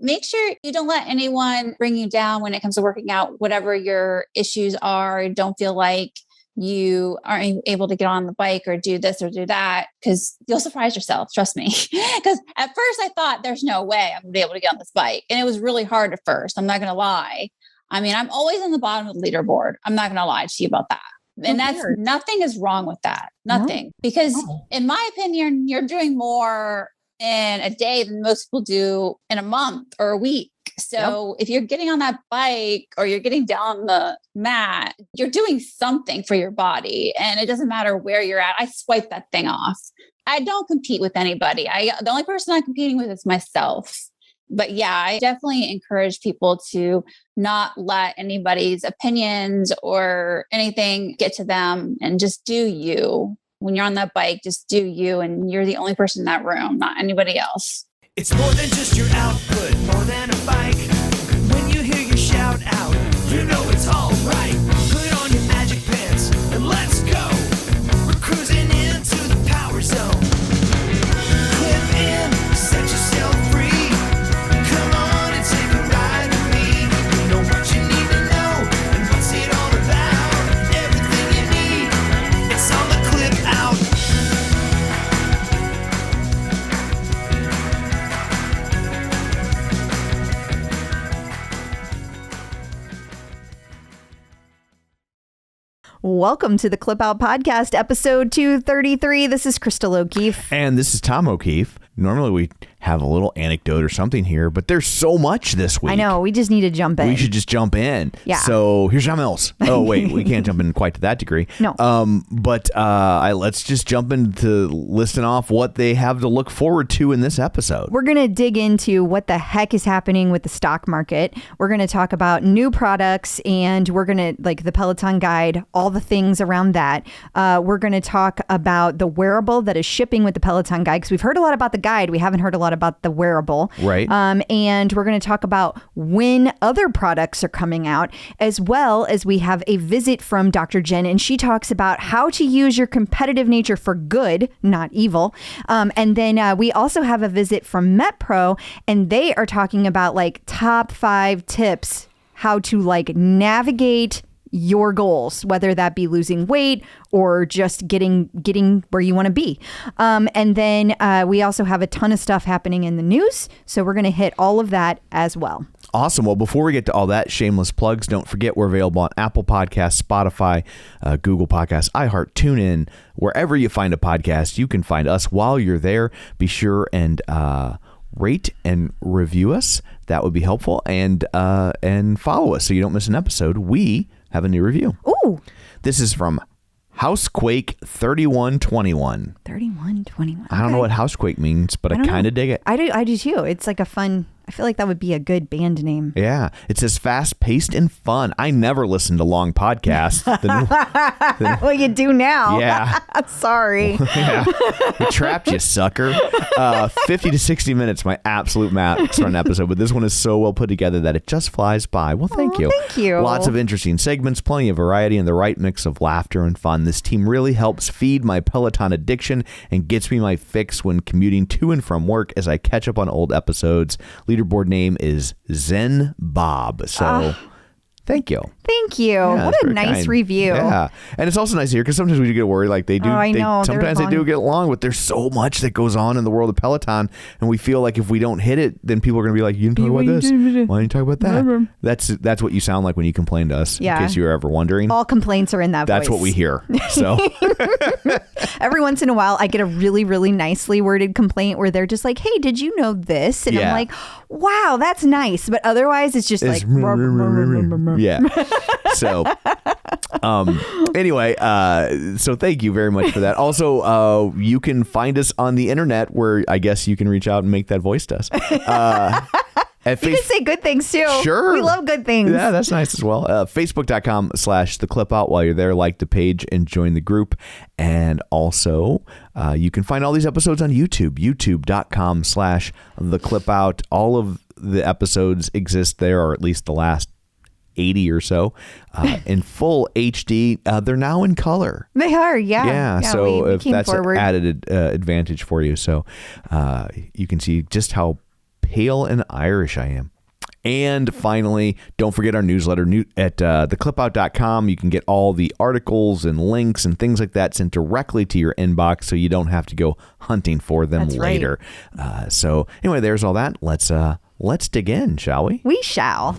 make sure you don't let anyone bring you down when it comes to working out, whatever your issues are. Don't feel like you aren't able to get on the bike or do this or do that, because you'll surprise yourself. Trust me. Because at first I thought there's no way I'm going to be able to get on this bike. And it was really hard at first. I'm not going to lie. I mean, I'm always on the bottom of the leaderboard. I'm not going to lie to you about that. And nothing is wrong with that. Nothing. No. Because in my opinion, you're doing more in a day than most people do in a month or a week. So if you're getting on that bike or you're getting down the mat, you're doing something for your body, and it doesn't matter where you're at. I swipe that thing off. I don't compete with anybody. The only person I'm competing with is myself. But yeah, I definitely encourage people to not let anybody's opinions or anything get to them, and just do you. When you're on that bike, just do you, and you're the only person in that room, not anybody else. It's more than just your output, more than a bike. When you hear your shout out, you know it's all right. Put on your magic pants and let's go. We're cruising into the power zone. Clip in, set yourself free. Come on and take a ride with me. Know what you need to know and what's it all about. Everything you need, it's on the Clip Out. Welcome to the Clip Out Podcast, episode 233. This is Crystal O'Keefe. And this is Tom O'Keefe. Normally we have a little anecdote or something here, but there's so much this week. I know. We just need to jump in. We should just jump in. Yeah. So here's something else. Oh, wait. We can't jump in quite to that degree. No. But let's just jump into listing off what they have to look forward to in this episode. We're going to dig into what the heck is happening with the stock market. We're going to talk about new products, and we're going to, like, the Peloton guide, all the things around that. We're going to talk about the wearable that is shipping with the Peloton guide, because we've heard a lot about the guide. We haven't heard a lot about the wearable. Right. And we're going to talk about when other products are coming out, as well as we have a visit from Dr. Jenn, and she talks about how to use your competitive nature for good, not evil. And then we also have a visit from MetPro, and they are talking about like top 5 tips how to like navigate your goals, whether that be losing weight or just getting where you want to be. And then we also have a ton of stuff happening in the news. So we're going to hit all of that as well. Awesome. Well, before we get to all that, shameless plugs, don't forget we're available on Apple Podcasts, Spotify, Google Podcasts, iHeart, TuneIn, wherever you find a podcast, you can find us. While you're there, be sure and rate and review us. That would be helpful. And follow us so you don't miss an episode. We have a new review. Ooh. This is from Housequake 3121. 3121. I don't know what Housequake means, but I kind of dig it. I do too. It's like a fun, I feel like that would be a good band name. Yeah. It says fast-paced and fun. I never listen to long podcasts. Well, you do now. Yeah. Sorry. Yeah. We trapped you, sucker. 50 to 60 minutes, my absolute max for an episode. But this one is so well put together that it just flies by. Well, thank you. Thank you. Lots of interesting segments, plenty of variety, and the right mix of laughter and fun. This team really helps feed my Peloton addiction and gets me my fix when commuting to and from work as I catch up on old episodes. Leaderboard name is Zen Bob. So thank you. Thank you. Yeah, what a nice kind. review. Yeah. And it's also nice to hear, because sometimes we do get worried, like they do. Oh, I know. Sometimes they do get long, but there's so much that goes on in the world of Peloton. And we feel like if we don't hit it, then people are going to be like, you didn't talk about this. Why didn't you talk about that? That's what you sound like when you complain to us, in case you were ever wondering. All complaints are in that voice. That's what we hear. So every once in a while, I get a really, really nicely worded complaint where they're just like, hey, did you know this? And I'm like, wow, that's nice. But otherwise, it's just like, yeah. So anyway, so thank you very much for that. Also, you can find us on the internet, where I guess you can reach out and make that voice to us. You can say good things too. Sure. We love good things. Yeah, that's nice as well. Facebook.com/theclipout. While you're there, like the page and join the group. And also, you can find all these episodes on YouTube. YouTube.com/theclipout. All of the episodes exist there, or at least the last 80 or so, in full HD. They're now in color. They are, yeah. So we if that's forward. an added advantage for you, so you can see just how pale and Irish I am. And finally, don't forget our newsletter at theclipout.com. You can get all the articles and links and things like that sent directly to your inbox so you don't have to go hunting for them later. Right. So anyway, there's all that. Let's dig in, shall we? We shall.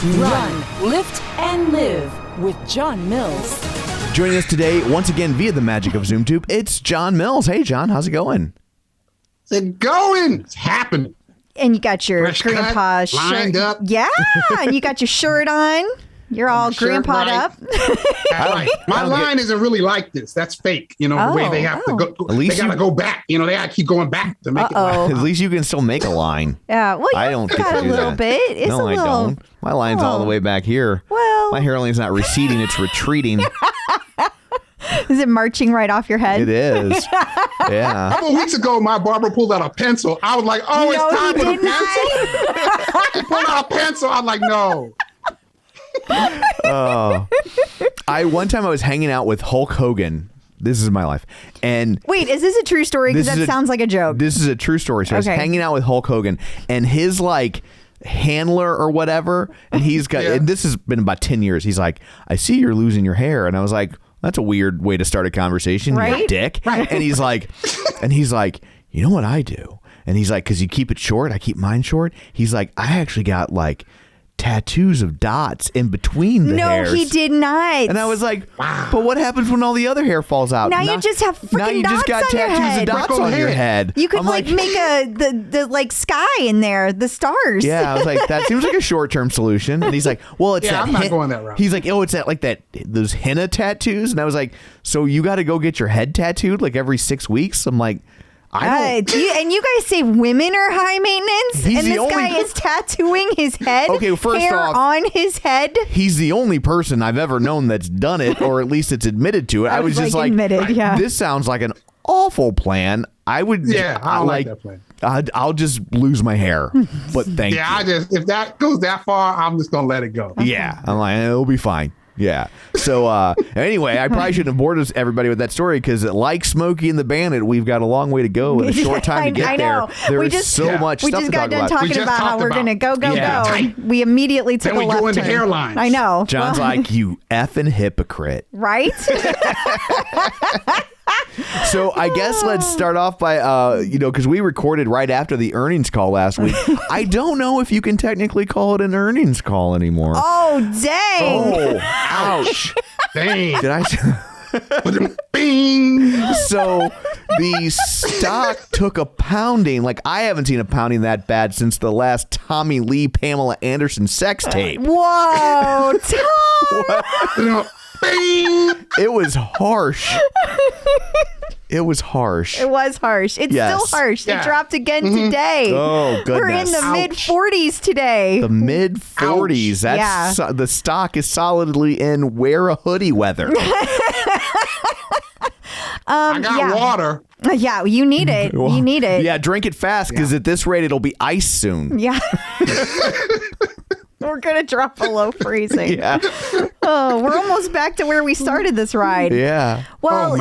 Run, lift, and live with John Mills. Joining us today, once again, via the magic of ZoomTube, it's John Mills. Hey, John, how's it going? It's going. It's happening. And you got your Fresh grandpa cut, lined shirt. up. Yeah, and you got your shirt on. You're all grandpa'd up. My line isn't really like this. That's fake. You know, the way they have to go. They got to go back. You know, they got to keep going back to make it right. At least you can still make a line. Yeah, well, I don't got a little bit. It's no, a little... I don't. My line's all the way back here. Well, my hairline's not receding. It's retreating. Is it marching right off your head? It is. Yeah. A couple of weeks ago, my barber pulled out a pencil. I was like, oh, it's time for the pencil. He pulled out a pencil. I'm like, no. One time I was hanging out with Hulk Hogan. This is my life. And wait, is this a true story? Because that sounds like a joke. This is a true story. So I was hanging out with Hulk Hogan and his handler or whatever. And he's got, and this has been about 10 years. He's like, I see you're losing your hair. And I was like, that's a weird way to start a conversation, right? You dick. Right. And he's like, you know what I do? And he's like, because you keep it short, I keep mine short. He's like, I actually got tattoos of dots in between the hairs. No, he did not. And I was like, wow. But what happens when all the other hair falls out? Now you just have freaking Now you dots just got on your tattoos head. of dots on your head. You could make the sky in there, the stars. Yeah, I was like, that seems like a short-term solution. And he's like, well, it's that. I'm not going that route. He's like, oh, it's those henna tattoos. And I was like, so you got to go get your head tattooed every 6 weeks? I'm like, I don't. And you guys say women are high maintenance, and this guy is tattooing his head. Okay, first hair off, on his head. He's the only person I've ever known that's done it, or at least it's admitted to it. I was just like, admitted, yeah. This sounds like an awful plan. I would, I don't like that plan. I'll just lose my hair, but thank you. If that goes that far, I'm just gonna let it go. Yeah, I'm like, it'll be fine. Yeah. So anyway, I probably shouldn't have bored everybody with that story because like Smokey and the Bandit, we've got a long way to go and a short time to get there. There is so much stuff to talk about. We just got done talking about how we're going to go. Tight. We immediately took a left turn. Then we go into hairlines. I know. John's like, you effing hypocrite. Right? So I guess let's start off by, because we recorded right after the earnings call last week. I don't know if you can technically call it an earnings call anymore. Oh, dang. Oh, ouch. Dang. Did I... Bing. So the stock took a pounding. I haven't seen a pounding that bad since the last Tommy Lee, Pamela Anderson sex tape. Whoa, Tom. Bing. It was harsh. It was harsh. It's still harsh. Yeah. It dropped again today. Oh, goodness. We're in the mid-40s today. The mid-40s. That's the stock is solidly in wear a hoodie weather. I got water. Yeah, you need it. You need it. Yeah, drink it fast because at this rate, it'll be ice soon. Yeah. We're going to drop below freezing. Yeah. Oh, we're almost back to where we started this ride. Yeah. Well,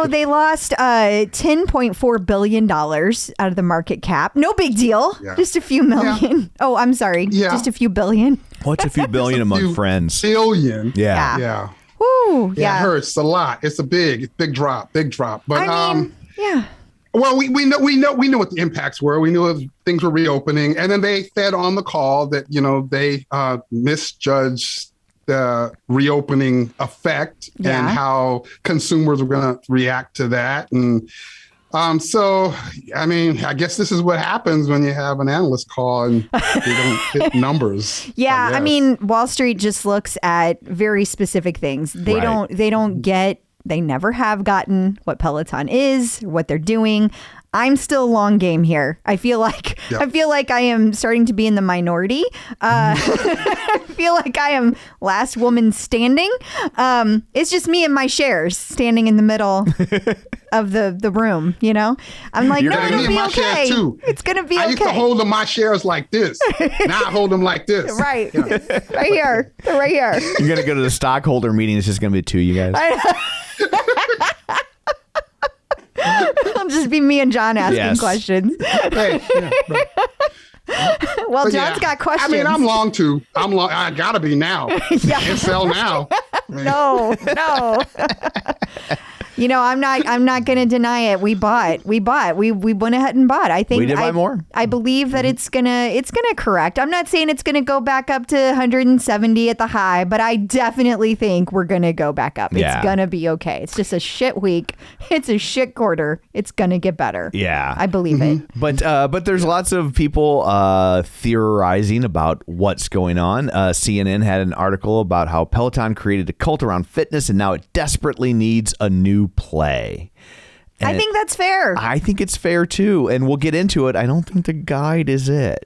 they lost $10.4 billion out of the market cap. No big deal. Yeah. Just a few million. Yeah. Oh, I'm sorry. Yeah. Just a few billion. What's a few billion among friends? Billion. Yeah. Yeah. Woo. Yeah. It hurts a lot. It's a big drop. But yeah. Well, we know what the impacts were. We knew things were reopening, and then they said on the call that they misjudged the reopening effect and how consumers were going to react to that. And so, I mean, I guess this is what happens when you have an analyst call and you don't hit numbers. Yeah, I mean, Wall Street just looks at very specific things. They don't get. They never have gotten what Peloton is, what they're doing. I'm still long game here. I feel like I am starting to be in the minority. I feel like I am last woman standing. It's just me and my shares standing in the middle of the room. I'm like, no, it'll be okay. It's gonna be okay. I used to hold my shares like this. Now I hold them like this. Right, right here. They're right here. You're gonna go to the stockholder meeting. It's just gonna be two of you guys. It'll just be me and John asking questions. Right. Well, But John's got questions. I mean, I'm long too. I gotta be now. Yeah. And sell now. No. You know, I'm not going to deny it. We bought. We went ahead and bought. I think We did buy more. I believe that it's gonna correct. I'm not saying it's gonna go back up to 170 at the high, but I definitely think we're gonna go back up. Yeah. It's gonna be okay. It's just a shit week. It's a shit quarter. It's gonna get better. Yeah. I believe it. But there's lots of people theorizing about what's going on. CNN had an article about how Peloton created a cult around fitness and now it desperately needs a new play. And I think that's fair. I think it's fair too, and we'll get into it. I don't think the guide is it.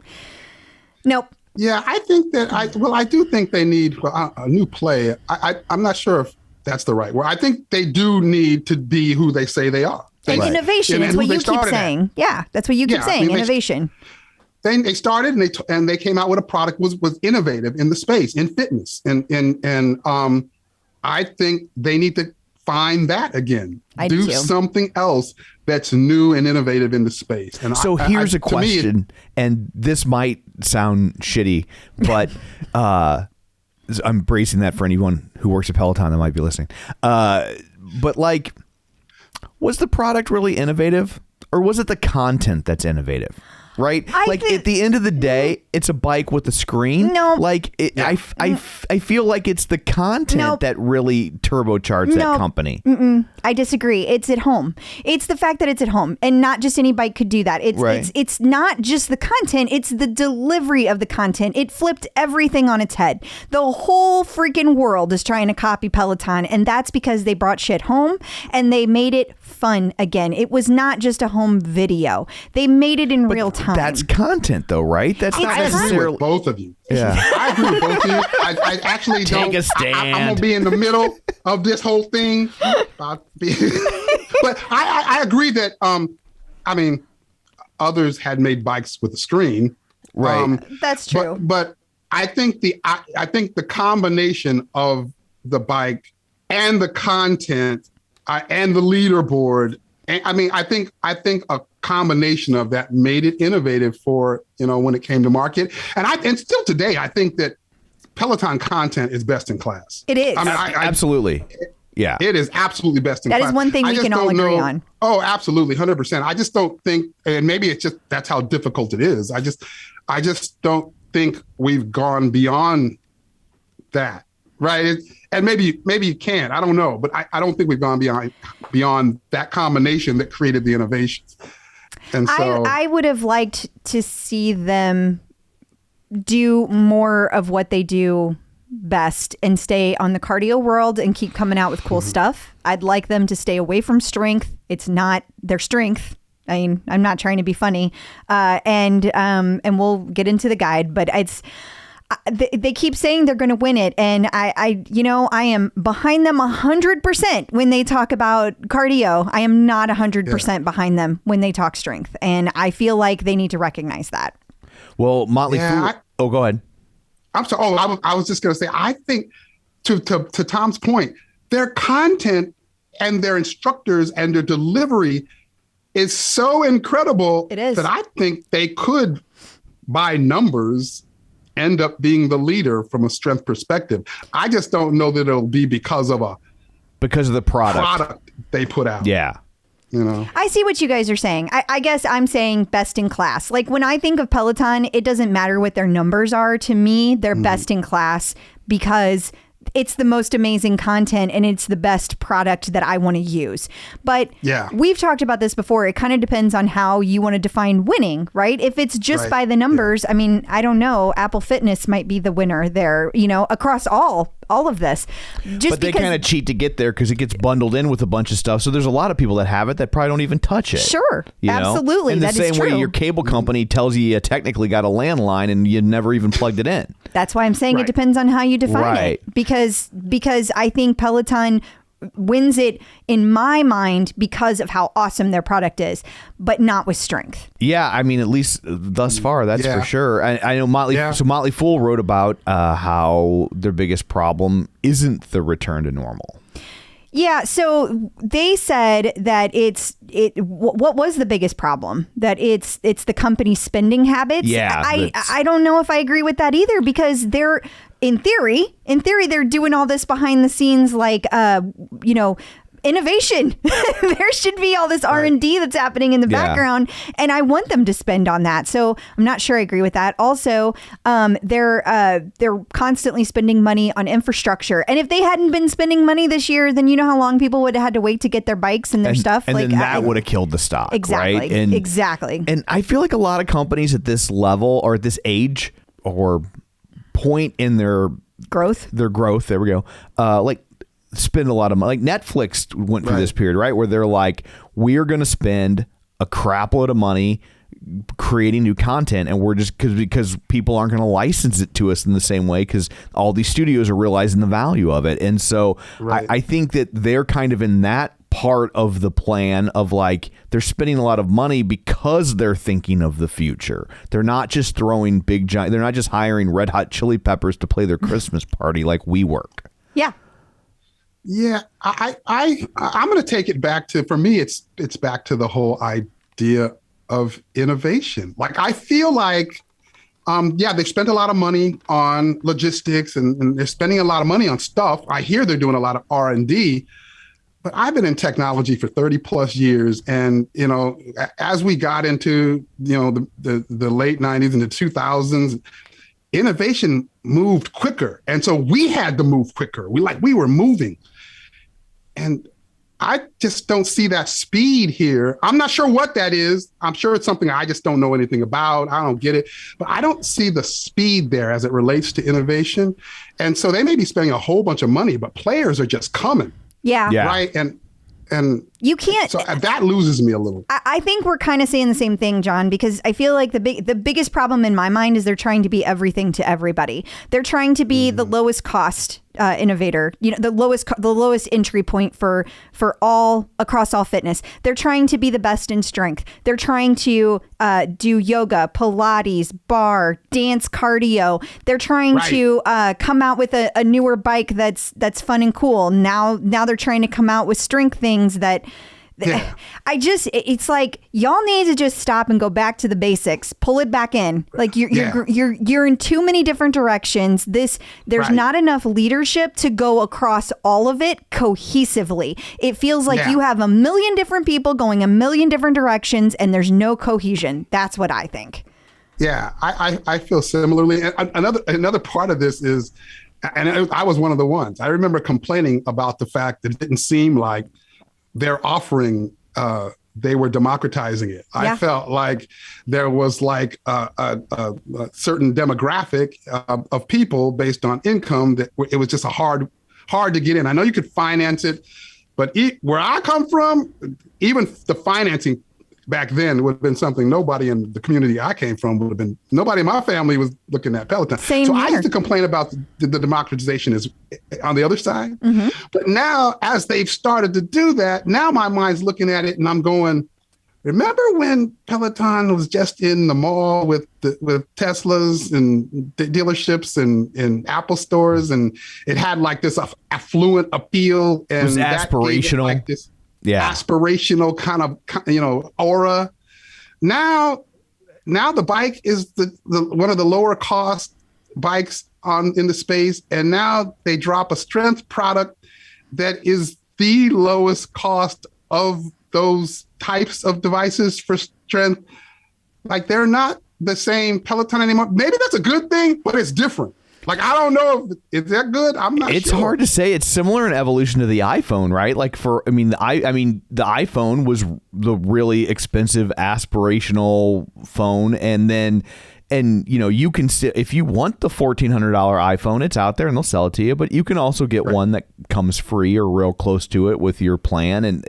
Nope. Yeah, I think that I do think they need a new play. I'm not sure if that's the right word. I think they do need to be who they say they are. And innovation is what you keep saying. Yeah, that's what you keep saying. Innovation. They started and they came out with a product was innovative in the space in fitness and I think they need to find that again. Do something else that's new and innovative in the space. And so here's a question, and this might sound shitty, but I'm bracing that for anyone who works at Peloton that might be listening. But like, was the product really innovative, or was it the content that's innovative? Right? At the end of the day, it's a bike with a screen. No. Like, I feel like it's the content that really turbocharged that company. I disagree. It's at home. It's the fact that it's at home, and not just any bike could do that. It's not just the content. It's the delivery of the content. It flipped everything on its head. The whole freaking world is trying to copy Peloton, and that's because they brought shit home and they made it fun again. It was not just a home video. They made it in real time. That's content, though, right? That's not I agree necessarily with both of you. Yeah. I agree with both of you. I actually Take don't. a stand. I'm gonna be in the middle of this whole thing. But I agree that I mean, others had made bikes with a screen. Right. That's true. But I think the combination of the bike and the content and the leaderboard. I mean, I think a combination of that made it innovative for, when it came to market. And still today, I think that Peloton content is best in class. It is. I mean, absolutely. Yeah. It is absolutely best in class. That is one thing we can all agree on. Oh, absolutely. 100%. I just don't think, and maybe it's just, that's how difficult it is. I just don't think we've gone beyond that. Right. And maybe you can. I don't know. But I don't think we've gone beyond that combination that created the innovations. And so I would have liked to see them do more of what they do best and stay on the cardio world and keep coming out with cool stuff. I'd like them to stay away from strength. It's not their strength. I mean, I'm not trying to be funny. And we'll get into the guide, but they keep saying they're going to win it. And I am behind them 100% when they talk about cardio. I am not 100% behind them when they talk strength. And I feel like they need to recognize that. Well, Motley Fool. Go ahead. I'm sorry. I was just going to say, I think to Tom's point, their content and their instructors and their delivery is so incredible that I think they could, by numbers, end up being the leader from a strength perspective. I just don't know that it'll be because of the product they put out. Yeah. I see what you guys are saying. I guess I'm saying best in class. Like when I think of Peloton, it doesn't matter what their numbers are. To me, they're best in class because it's the most amazing content and it's the best product that I want to use. But we've talked about this before. It kind of depends on how you want to define winning, right? If it's just by the numbers, I mean, I don't know. Apple Fitness might be the winner there, across all of this. But they kind of cheat to get there because it gets bundled in with a bunch of stuff. So there's a lot of people that have it that probably don't even touch it. Sure. Absolutely. In the same way your cable company tells you technically got a landline and you never even plugged it in. That's why I'm saying it depends on how you define it. Because I think Peloton wins it in my mind because of how awesome their product is, but not with strength. Yeah, I mean, at least thus far, that's for sure. I know Motley Fool wrote about how their biggest problem isn't the return to normal. Yeah, so they said that what was the biggest problem? That it's the company's spending habits. Yeah, I don't know if I agree with that either, because they're in theory they're doing all this behind the scenes, like innovation. There should be all this R&D that's happening in the background, and I want them to spend on that. So I'm not sure I agree with that. Also, they're constantly spending money on infrastructure, and if they hadn't been spending money this year, then you know how long people would have had to wait to get their bikes and their stuff, and then that would have killed the stock. Exactly, right? Exactly. And I feel like a lot of companies at this level or at this age or point in their growth, there we go, like spend a lot of money. Like Netflix went through this period, right, where they're like, we're going to spend a crap load of money creating new content, and we're just because people aren't going to license it to us in the same way, because all these studios are realizing the value of it. And so I think that they're kind of in that part of the plan of, like, they're spending a lot of money because they're thinking of the future. They're not just throwing big giant, they're not just hiring Red Hot Chili Peppers to play their Christmas party like we work. Yeah. Yeah, I'm going to take it back to, for me, it's back to the whole idea of innovation. Like, I feel like, they spent a lot of money on logistics and they're spending a lot of money on stuff. I hear they're doing a lot of R&D, but I've been in technology for 30 plus years. And, as we got into, the late 90s and the 2000s, innovation moved quicker. And so we had to move quicker. We were moving. And I just don't see that speed here. I'm not sure what that is. I'm sure it's something I just don't know anything about. I don't get it. But I don't see the speed there as it relates to innovation. And so they may be spending a whole bunch of money, but players are just coming. Yeah. Right. And you can't. So that loses me a little. I think we're kind of saying the same thing, John, because I feel like the biggest problem in my mind is they're trying to be everything to everybody. They're trying to be the lowest cost innovator, the lowest entry point for all across all fitness. They're trying to be the best in strength. They're trying to do yoga, Pilates, bar, dance, cardio. They're trying to come out with a newer bike that's fun and cool. Now they're trying to come out with strength things that it's like, y'all need to just stop and go back to the basics. Pull it back in. Like you're in too many different directions. There's not enough leadership to go across all of it cohesively. It feels like you have a million different people going a million different directions and there's no cohesion. That's what I think. Yeah, I feel similarly. Another part of this is, and I was one of the ones, I remember complaining about the fact that it didn't seem like they're offering, they were democratizing it. Yeah. I felt like there was like a certain demographic of people based on income that it was just hard to get in. I know you could finance it, but where I come from, even the financing back then would have been something nobody in the community I came from would have been. Nobody in my family was looking at Peloton. I used to complain about the democratization is on the other side. Mm-hmm. But now, as they've started to do that, now my mind's looking at it and I'm going, remember when Peloton was just in the mall with Teslas and dealerships and Apple stores, and it had like this affluent appeal, and it was aspirational. Like this aspirational kind of, aura. Now the bike is the one of the lower cost bikes in the space, and now they drop a strength product that is the lowest cost of those types of devices for strength. Like, they're not the same Peloton anymore. Maybe that's a good thing, but it's different. Like, I don't know if is that good. I'm not sure. It's hard to say. It's similar in evolution to the iPhone, right? Like, the iPhone was the really expensive aspirational phone, and you can still, if you want the $1,400 iPhone, it's out there and they'll sell it to you, but you can also get one that comes free or real close to it with your plan, and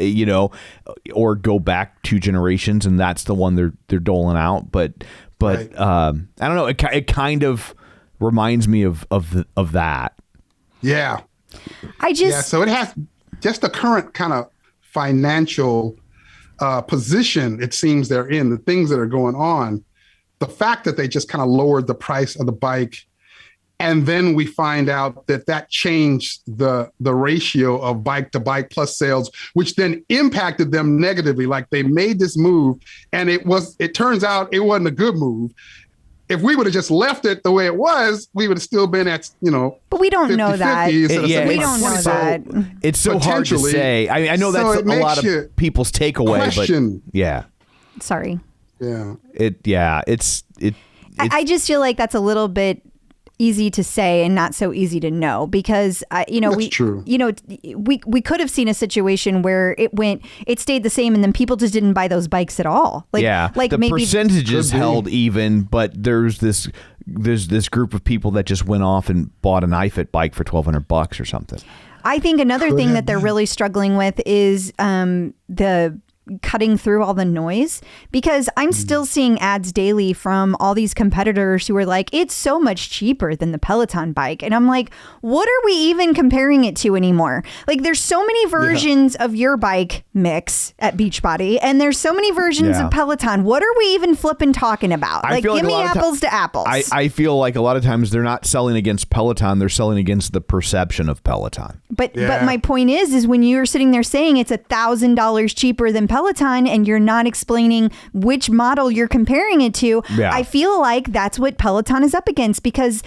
or go back 2 generations and that's the one they're doling out. But I don't know. It kind of reminds me of that. Yeah. So it has just the current kind of financial position it seems they're in, the things that are going on. The fact that they just kind of lowered the price of the bike And then we find out that changed the ratio of bike to bike plus sales, which then impacted them negatively. Like they made this move and it turns out it wasn't a good move. If we would have just left it the way it was, we would have still been at, but we don't know that. We don't know that. It's so hard to say. I know that's a lot of people's takeaway, but yeah. Sorry. Yeah. I just feel like that's a little bit easy to say and not so easy to know because true. we could have seen a situation where it stayed the same and then people just didn't buy those bikes at all. Like the maybe percentages held even, but there's this group of people that just went off and bought an iFit bike for $1,200 or something. I think another thing that they're really struggling with is the cutting through all the noise, because I'm still seeing ads daily from all these competitors who are like, it's so much cheaper than the Peloton bike. And I'm like, what are we even comparing it to anymore? Like there's so many versions of your bike mix at Beachbody and there's so many versions of Peloton. What are we even flipping talking about? Like give me apples to apples. I feel like a lot of times they're not selling against Peloton, they're selling against the perception of Peloton. But my point is when you're sitting there saying it's $1,000 cheaper than Peloton and you're not explaining which model you're comparing it to, I feel like that's what Peloton is up against because,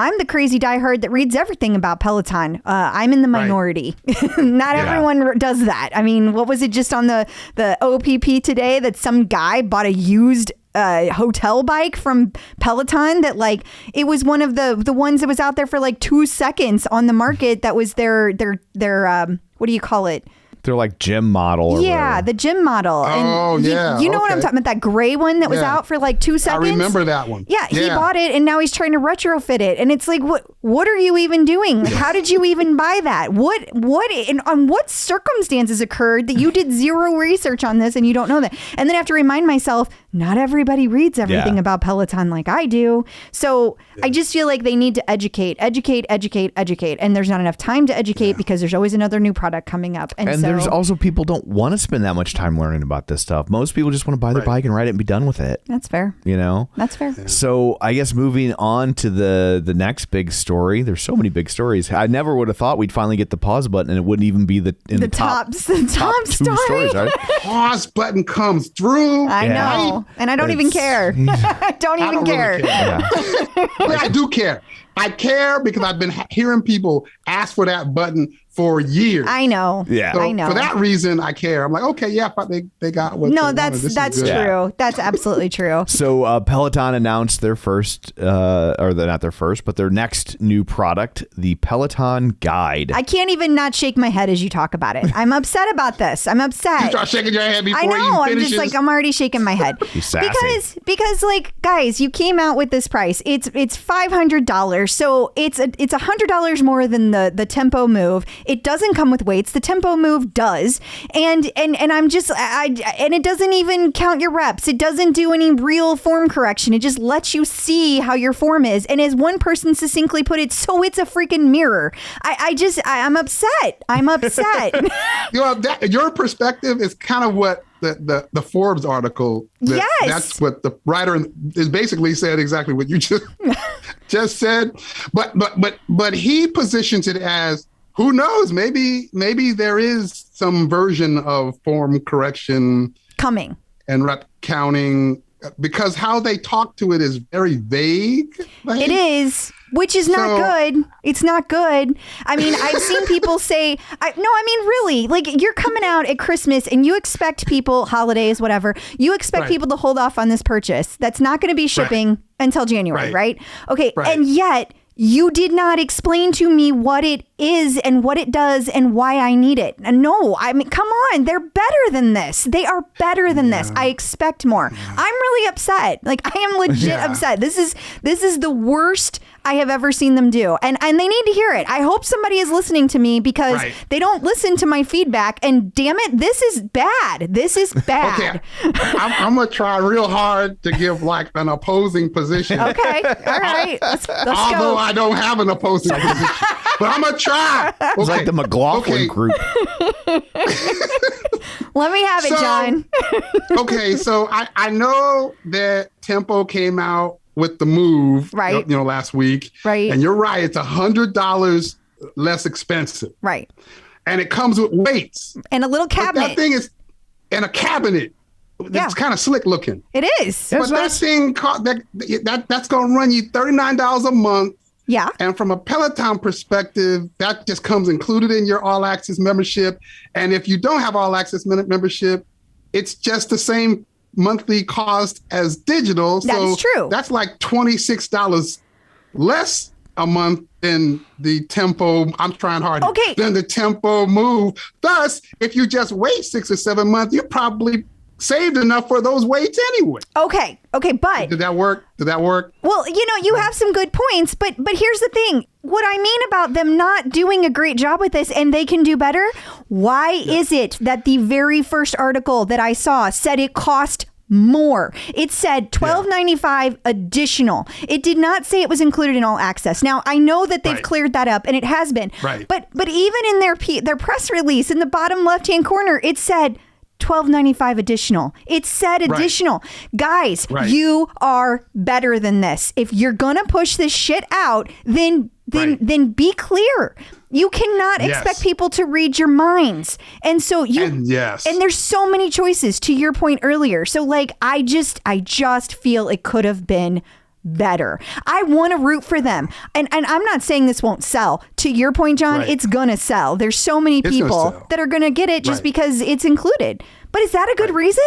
I'm the crazy diehard that reads everything about Peloton. I'm in the minority. Not everyone does that. I mean, what was it just on the OPP today that some guy bought a used hotel bike from Peloton that it was one of the ones that was out there for 2 seconds on the market. That was their what do you call it? They're like gym model. Or whatever. The gym model. You know what I'm talking about? That gray one that was out for 2 seconds. I remember that one. Yeah, he bought it and now he's trying to retrofit it. And it's like, what are you even doing? How did you even buy that? And on what circumstances occurred that you did zero research on this and you don't know that? And then I have to remind myself, not everybody reads everything about Peloton like I do. So I just feel like they need to educate. And there's not enough time to educate because there's always another new product coming up. And so, there's also people don't want to spend that much time learning about this stuff. Most people just want to buy their bike and ride it and be done with it. That's fair. That's fair. Yeah. So I guess moving on to the next big story. There's so many big stories. I never would have thought we'd finally get the pause button and it wouldn't even be the top two stories. Right? Pause button comes through. I know. And I don't even care. I don't even care. Really care. I do care. I care because I've been hearing people ask for that button for years. I know. Yeah. So I know. For that reason, I care. I'm like, okay, but they got what they wanted. That's true. Yeah. That's absolutely true. So Peloton announced their first, or not their first, but their next new product, the Peloton Guide. I can't even not shake my head as you talk about it. I'm upset about this. I'm upset. You start shaking your head before you finish. I'm just I'm already shaking my head. because guys, you came out with this price. It's $500. So it's $100 more than the Tempo Move. It doesn't come with weights. The Tempo Move does. And I'm just, and it doesn't even count your reps. It doesn't do any real form correction. It just lets you see how your form is. And as one person succinctly put it, so it's a freaking mirror. I'm upset. I'm upset. Your perspective is kind of what the Forbes article. That's what the writer is basically said exactly what you just said. But he positions it as, who knows? Maybe there is some version of form correction coming and rep counting, because how they talk to it is very vague. It is, which is not good. It's not good. I mean, I've seen people say, really, you're coming out at Christmas and you expect people, holidays, whatever, you expect people to hold off on this purchase. That's not going to be shipping until January, right? Okay. And yet you did not explain to me what it is and what it does and why I need it. And no, I mean, come on. They're better than this. They are better than this. I expect more. I'm really upset. I am legit upset. This is the worst I have ever seen them do. And they need to hear it. I hope somebody is listening to me because they don't listen to my feedback. And damn it, this is bad. This is bad. Okay. I'm going to try real hard to give an opposing position. Okay. All right. Let's Although go. I don't have an opposing position. But I'm going to try. It's like the McLaughlin group. Let me have it, John. Okay. So I know that Tempo came out with the move, right? Last week, right? And you're right; it's $100 less expensive, right? And it comes with weights and a little cabinet. But that thing is in a cabinet. It's kind of slick looking. It is. But that thing that's going to run you $39 a month. Yeah. And from a Peloton perspective, that just comes included in your All Access membership. And if you don't have All Access membership, it's just the same monthly cost as digital. That is true. That's like $26 less a month than the Tempo. I'm trying hard. Okay. Than the Tempo Move. Thus, if you just wait 6 or 7 months, you probably saved enough for those weights anyway. Okay, but did that work? Well, you have some good points, but here's the thing. What I mean about them not doing a great job with this, and they can do better. Why is it that the very first article that I saw said it cost more? It said $12.95 additional. It did not say it was included in All Access. Now, I know that they've cleared that up, and it has been. Right. But even in their press release, in the bottom left-hand corner, it said $12.95 additional. It said additional. Right. Guys, you are better than this. If you're gonna push this shit out, then be clear. You cannot expect people to read your minds. And so and there's so many choices, to your point earlier. So I just feel it could have been better. I want to root for them. And I'm not saying this won't sell. To your point, John, it's going to sell. There's so many people that are going to get it just because it's included. But is that a good reason?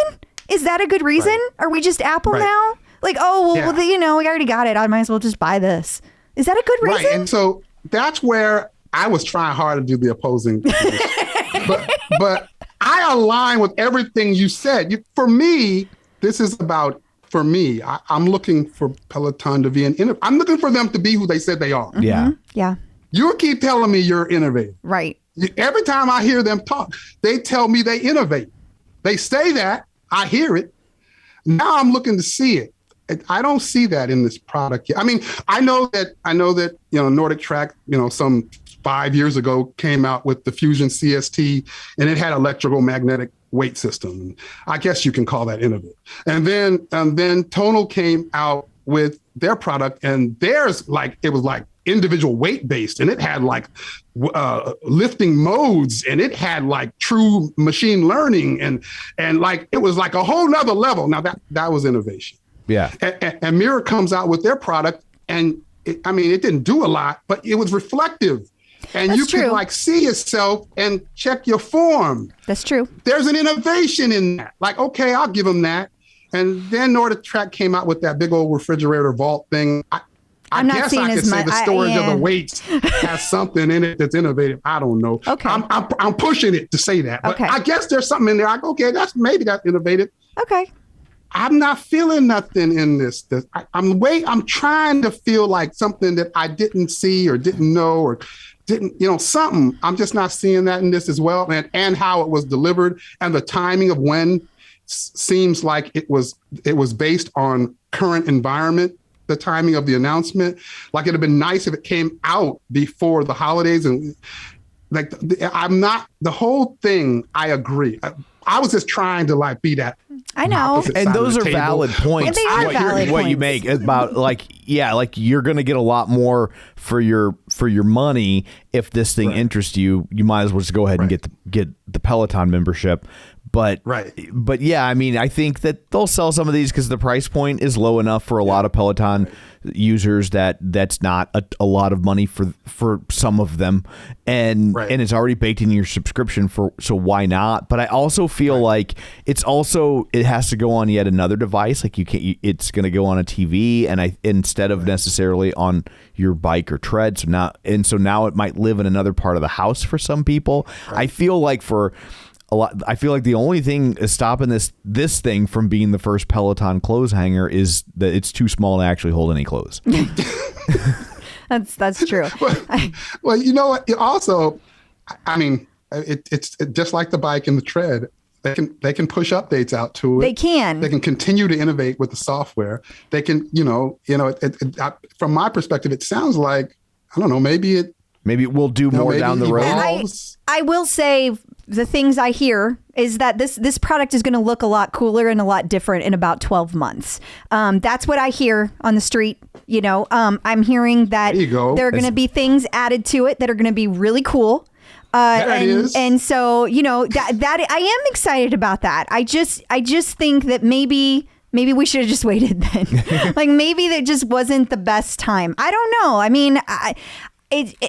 Is that a good reason? Are we just Apple now? We already got it. I might as well just buy this. Is that a good reason? Right. And so that's where I was trying hard to do the opposing. but I align with everything you said. For me, this is about... For me, I'm looking for Peloton to be I'm looking for them to be who they said they are. Yeah. Mm-hmm. Yeah. You keep telling me you're innovative. Right. Every time I hear them talk, they tell me they innovate. They say that. I hear it. Now I'm looking to see it. I don't see that in this product yet. I mean, I know that Nordic Track, some 5 years ago came out with the Fusion CST, and it had electromagnetic weight system. I guess you can call that innovative. And then Tonal came out with their product, and theirs it was individual weight based, and it had lifting modes, and it had true machine learning, and it was a whole nother level. Now that was innovation. Yeah. And Mirror comes out with their product, and it didn't do a lot, but it was reflective. And you can see yourself and check your form. That's true. There's an innovation in that. Okay, I'll give them that. And then Nordic Track came out with that big old refrigerator vault thing. I guess I could say the storage of the weights has something in it that's innovative. I don't know. Okay. I'm pushing it to say that. But I guess there's something in there. That's innovative. Okay. I'm not feeling nothing in this. I'm trying to feel like something that I didn't see or didn't know or didn't, something. I'm just not seeing that in this as well. And how it was delivered and the timing of when seems like it was based on current environment, the timing of the announcement. It'd have been nice if it came out before the holidays. And the whole thing, I agree. I was just trying to be that. I know. And those are valid points. They are valid what points. you make about you're going to get a lot more for your money if this thing interests you. You might as well just go ahead and get the Peloton membership. But yeah, I think that they'll sell some of these because the price point is low enough for a lot of Peloton users that's not a lot of money for some of them, and it's already baked into your subscription so why not? But I also feel like it has to go on yet another device. It's going to go on a TV, and instead of necessarily on your bike or tread. So now it might live in another part of the house for some people. I feel like the only thing is stopping this thing from being the first Peloton clothes hanger is that it's too small to actually hold any clothes. That's true. Well, you know what? Also, it's just like the bike and the tread. They can push updates out to it. They can continue to innovate with the software. They can, from my perspective, it sounds like, I don't know, maybe it will do more down the road. I will say the things I hear is that this product is going to look a lot cooler and a lot different in about 12 months. That's what I hear on the street. I'm hearing that there are going to be things added to it that are going to be really cool. And so, that I am excited about that. I just think that maybe we should have just waited then. Like maybe that just wasn't the best time. I don't know. I mean,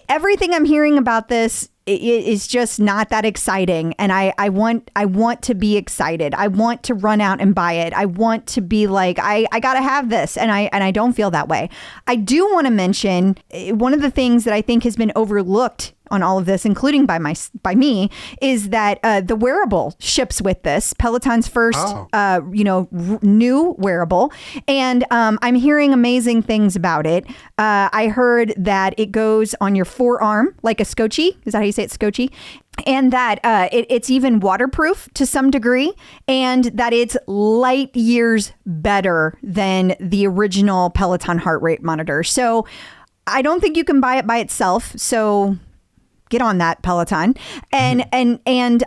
everything I'm hearing about this is just not that exciting. And I want to be excited. I want to run out and buy it. I want to be like, I got to have this. And I don't feel that way. I do want to mention one of the things that I think has been overlooked on all of this, including by me, is that the wearable ships with this. Peloton's first, new wearable, and I'm hearing amazing things about it. I heard that it goes on your forearm like a scotchy. Is that how you say it, scotchy? And that it's even waterproof to some degree, and that it's light years better than the original Peloton heart rate monitor. So I don't think you can buy it by itself. So get on that, Peloton. And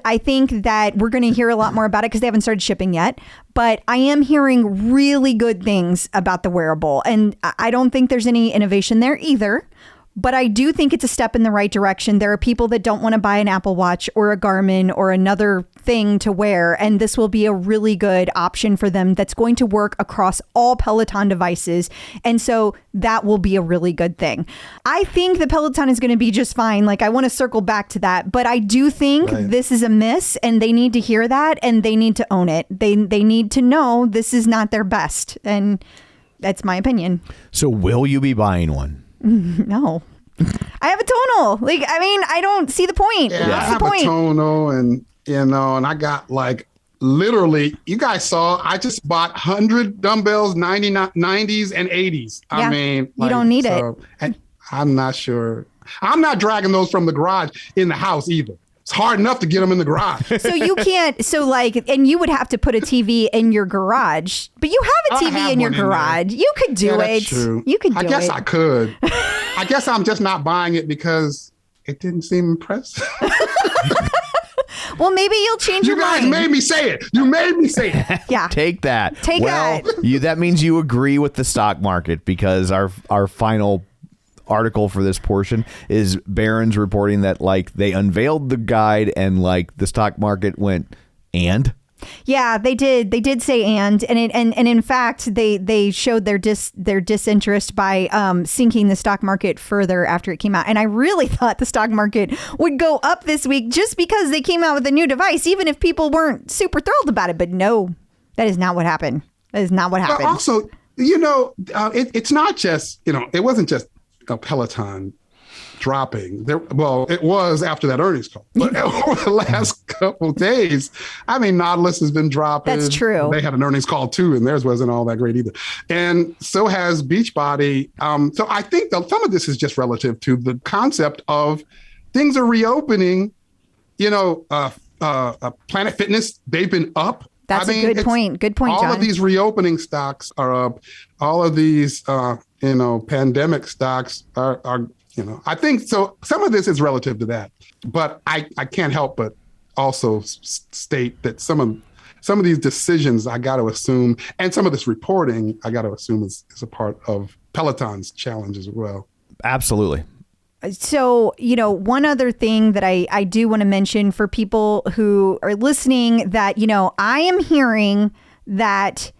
I think that we're going to hear a lot more about it because they haven't started shipping yet. But I am hearing really good things about the wearable. And I don't think there's any innovation there either. But I do think it's a step in the right direction. There are people that don't want to buy an Apple Watch or a Garmin or another thing to wear. And this will be a really good option for them that's going to work across all Peloton devices. And so that will be a really good thing. I think the Peloton is going to be just fine. Like, I want to circle back to that. But I do think this is a miss, and they need to hear that, and they need to own it. They need to know this is not their best. And that's my opinion. So will you be buying one? No. I have a tonal. I don't see the point. Yeah, I have a tonal, and and I got literally, you guys saw, I just bought 100 dumbbells, 90s and 80s. Yeah, I mean, you don't need it. And I'm not sure. I'm not dragging those from the garage in the house either. It's hard enough to get them in the garage. So you can't, and you would have to put a TV in your garage, but you have a TV in your garage. You could do it. That's true. You could do it. I guess I could. I guess I'm just not buying it because it didn't seem impressive. Well, maybe you'll change your mind. You guys made me say it. You made me say it. Yeah. Take that. That. That means you agree with the stock market, because our final article for this portion is Barron's reporting that they unveiled the guide and the stock market went, and? Yeah, they did. They did say and in fact they showed their disinterest by sinking the stock market further after it came out. And I really thought the stock market would go up this week just because they came out with a new device, even if people weren't super thrilled about it. But no, that is not what happened. That is not what happened. But also, it's not just, it wasn't just a Peloton dropping. It was after that earnings call. But over the last couple of days, Nautilus has been dropping. That's true. They had an earnings call too, and theirs wasn't all that great either. And so has Beachbody. So I think some of this is just relative to the concept of things are reopening. Planet Fitness, they've been up. That's a good point. Good point, John. All of these reopening stocks are up. All of these, pandemic stocks are I think so. Some of this is relative to that, but I can't help but also state that some of these decisions I got to assume, and some of this reporting I got to assume is a part of Peloton's challenge as well. Absolutely. So, one other thing that I do want to mention for people who are listening, that, I am hearing that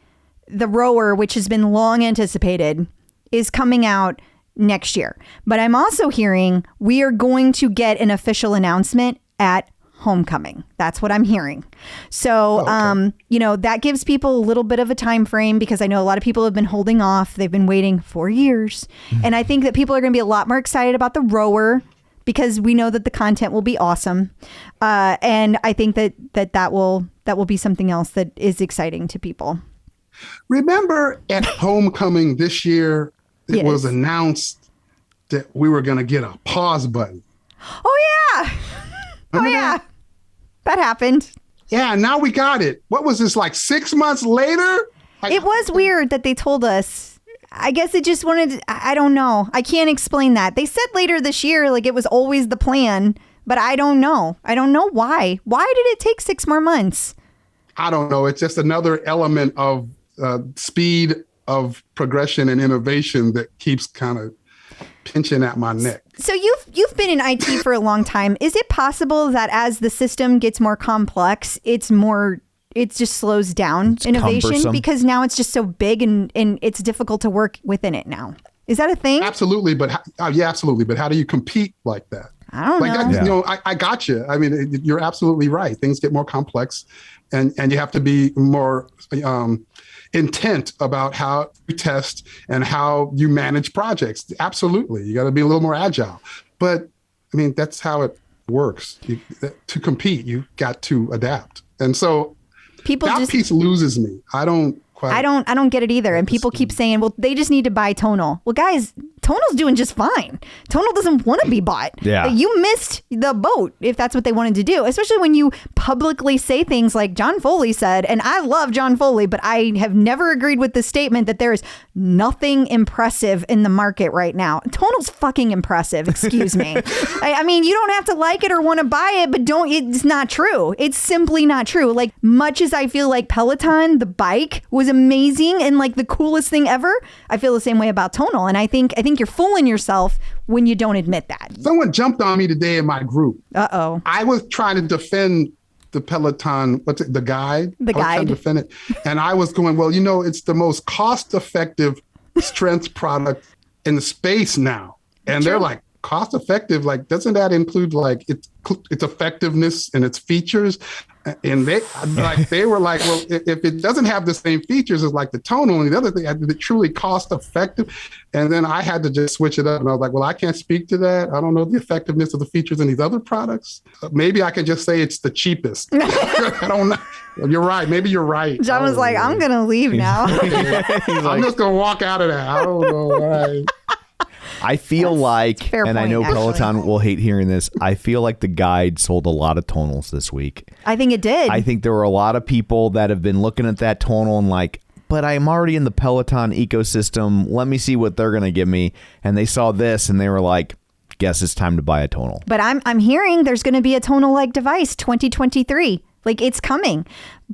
the rower, which has been long anticipated, is coming out next year. But I'm also hearing we are going to get an official announcement at Homecoming. That's what I'm hearing. So, that gives people a little bit of a time frame, because I know a lot of people have been holding off. They've been waiting for years. And I think that people are going to be a lot more excited about the rower, because we know that the content will be awesome. And I think that will be something else that is exciting to people. Remember at Homecoming this year, it was announced that we were going to get a pause button. Oh, yeah. That happened. Yeah, now we got it. What was this, 6 months later? It was weird that they told us. I guess it just wanted, I don't know. I can't explain that. They said later this year, it was always the plan, but I don't know. I don't know why. Why did it take 6 more months? I don't know. It's just another element of speed of progression and innovation that keeps kind of pinching at my neck. So you've been in IT for a long time. Is it possible that as the system gets more complex, it just slows down innovation cumbersome. because now it's just so big and it's difficult to work within it now? Is that a thing? Absolutely, but absolutely. But how do you compete like that? I don't know. That, you know, I got you. I mean, you're absolutely right. Things get more complex, and you have to be more intent about how you test and how you manage projects. Absolutely, you got to be a little more agile. But I mean, that's how it works. To compete, you got to adapt, and so that piece loses me. I don't get it either. And people keep saying, well, they just need to buy Tonal. Well, guys, Tonal's doing just fine. Tonal doesn't want to be bought. Yeah. You missed the boat if that's what they wanted to do, especially when you publicly say things like John Foley said, and I love John Foley, but I have never agreed with the statement that there is nothing impressive in the market right now. Tonal's fucking impressive. Excuse me. I mean, you don't have to like it or want to buy it, but it's not true. It's simply not true. Like, much as I feel like Peloton, the bike, was amazing and like the coolest thing ever, I feel the same way about Tonal. And I think you're fooling yourself when you don't admit that. Someone jumped on me today in my group. Uh-oh. I was trying to defend the Peloton, the guide. The guide. I was trying to defend it. And I was going, well, you know, it's the most cost-effective strength product in the space now. And they're like, cost-effective? Like, doesn't that include like its effectiveness and its features? And they were like, well, if it doesn't have the same features as like the Tonal and the other thing, is it truly cost effective? And then I had to just switch it up. And I was like, well, I can't speak to that. I don't know the effectiveness of the features in these other products. Maybe I can just say it's the cheapest. I don't know. You're right. Maybe you're right. John was like, I'm going to leave now. I'm just going to walk out of that. I don't know why. I feel like, and I know Peloton will hate hearing this, I feel like the guide sold a lot of Tonals this week. I think it did. I think there were a lot of people that have been looking at that Tonal and like, but I'm already in the Peloton ecosystem. Let me see what they're going to give me. And they saw this and they were like, guess it's time to buy a Tonal. But I'm hearing there's going to be a Tonal-like device 2023. Like, it's coming.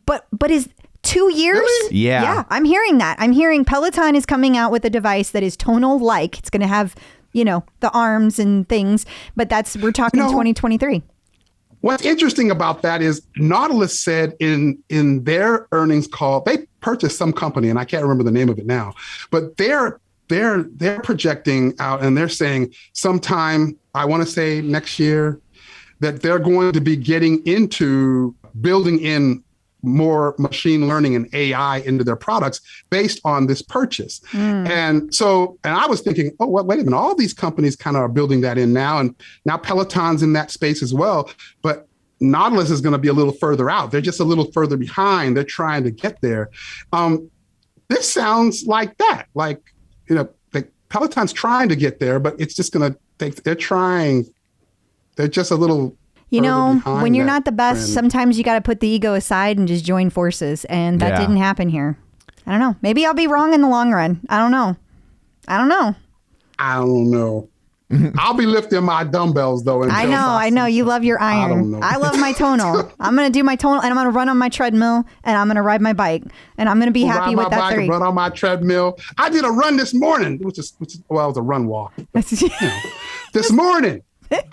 But is 2 years? Really? Yeah, I'm hearing that. I'm hearing Peloton is coming out with a device that is Tonal-like. It's going to have, you know, the arms and things, but we're talking 2023. What's interesting about that is Nautilus said in their earnings call, they purchased some company, and I can't remember the name of it now, but they're projecting out and they're saying sometime, I want to say next year, that they're going to be getting into building in more machine learning and AI into their products based on this purchase. And I was thinking, oh, well, wait a minute, all these companies kind of are building that in now. And now Peloton's in that space as well. But Nautilus is going to be a little further out. They're just a little further behind. They're trying to get there. This sounds like that. Like, you know, Peloton's trying to get there, but it's just going to take, they're just a little. You know, when you're not the best, sometimes you got to put the ego aside and just join forces. And that didn't happen here. I don't know. Maybe I'll be wrong in the long run. I don't know. I'll be lifting my dumbbells, though. I know. You love your iron. I love my Tonal. I'm going to do my Tonal, and I'm going to run on my treadmill, and I'm going to ride my bike. And I'm going to be happy with that 3. Run on my treadmill. I did a run this morning. It was a run walk. This morning.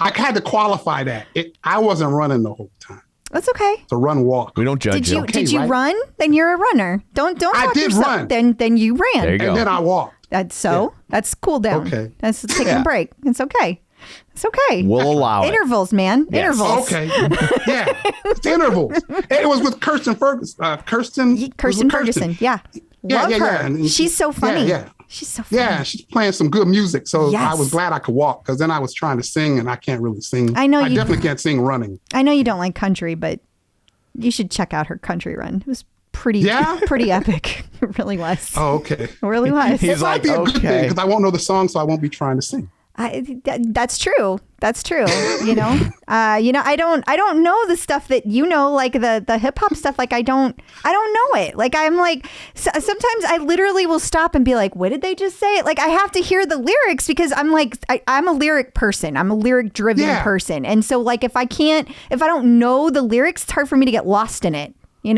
I had to qualify that. I wasn't running the whole time. That's okay. It's a run walk. We don't judge you. Did you run? Then you're a runner. Don't talk yourself. Run. Then you ran. There you go. And then I walked. That's cool down. Okay. That's taking a break. It's okay. It's okay. We'll allow it. Intervals, man. Yes. Intervals. Okay. Yeah. It's intervals. It was with Kirsten Ferguson. Kirsten Ferguson. Yeah. Love her. And she's so funny. Yeah. She's so funny. Yeah, she's playing some good music. So Yes. I was glad I could walk, because then I was trying to sing and I can't really sing. I know I definitely can't sing running. I know you don't like country, but you should check out her country run. It was pretty epic. It really was. Oh, okay. It really was. He's It might like, be a good thing, okay. because I won't know the song, so I won't be trying to sing. That's true. That's true. I don't know the stuff that like the hip hop stuff. Like I don't know it. Like I'm like sometimes I literally will stop and be like, what did they just say? Like I have to hear the lyrics because I'm like I'm a lyric person. I'm a lyric driven person, and so like if I don't know the lyrics, it's hard for me to get lost in it.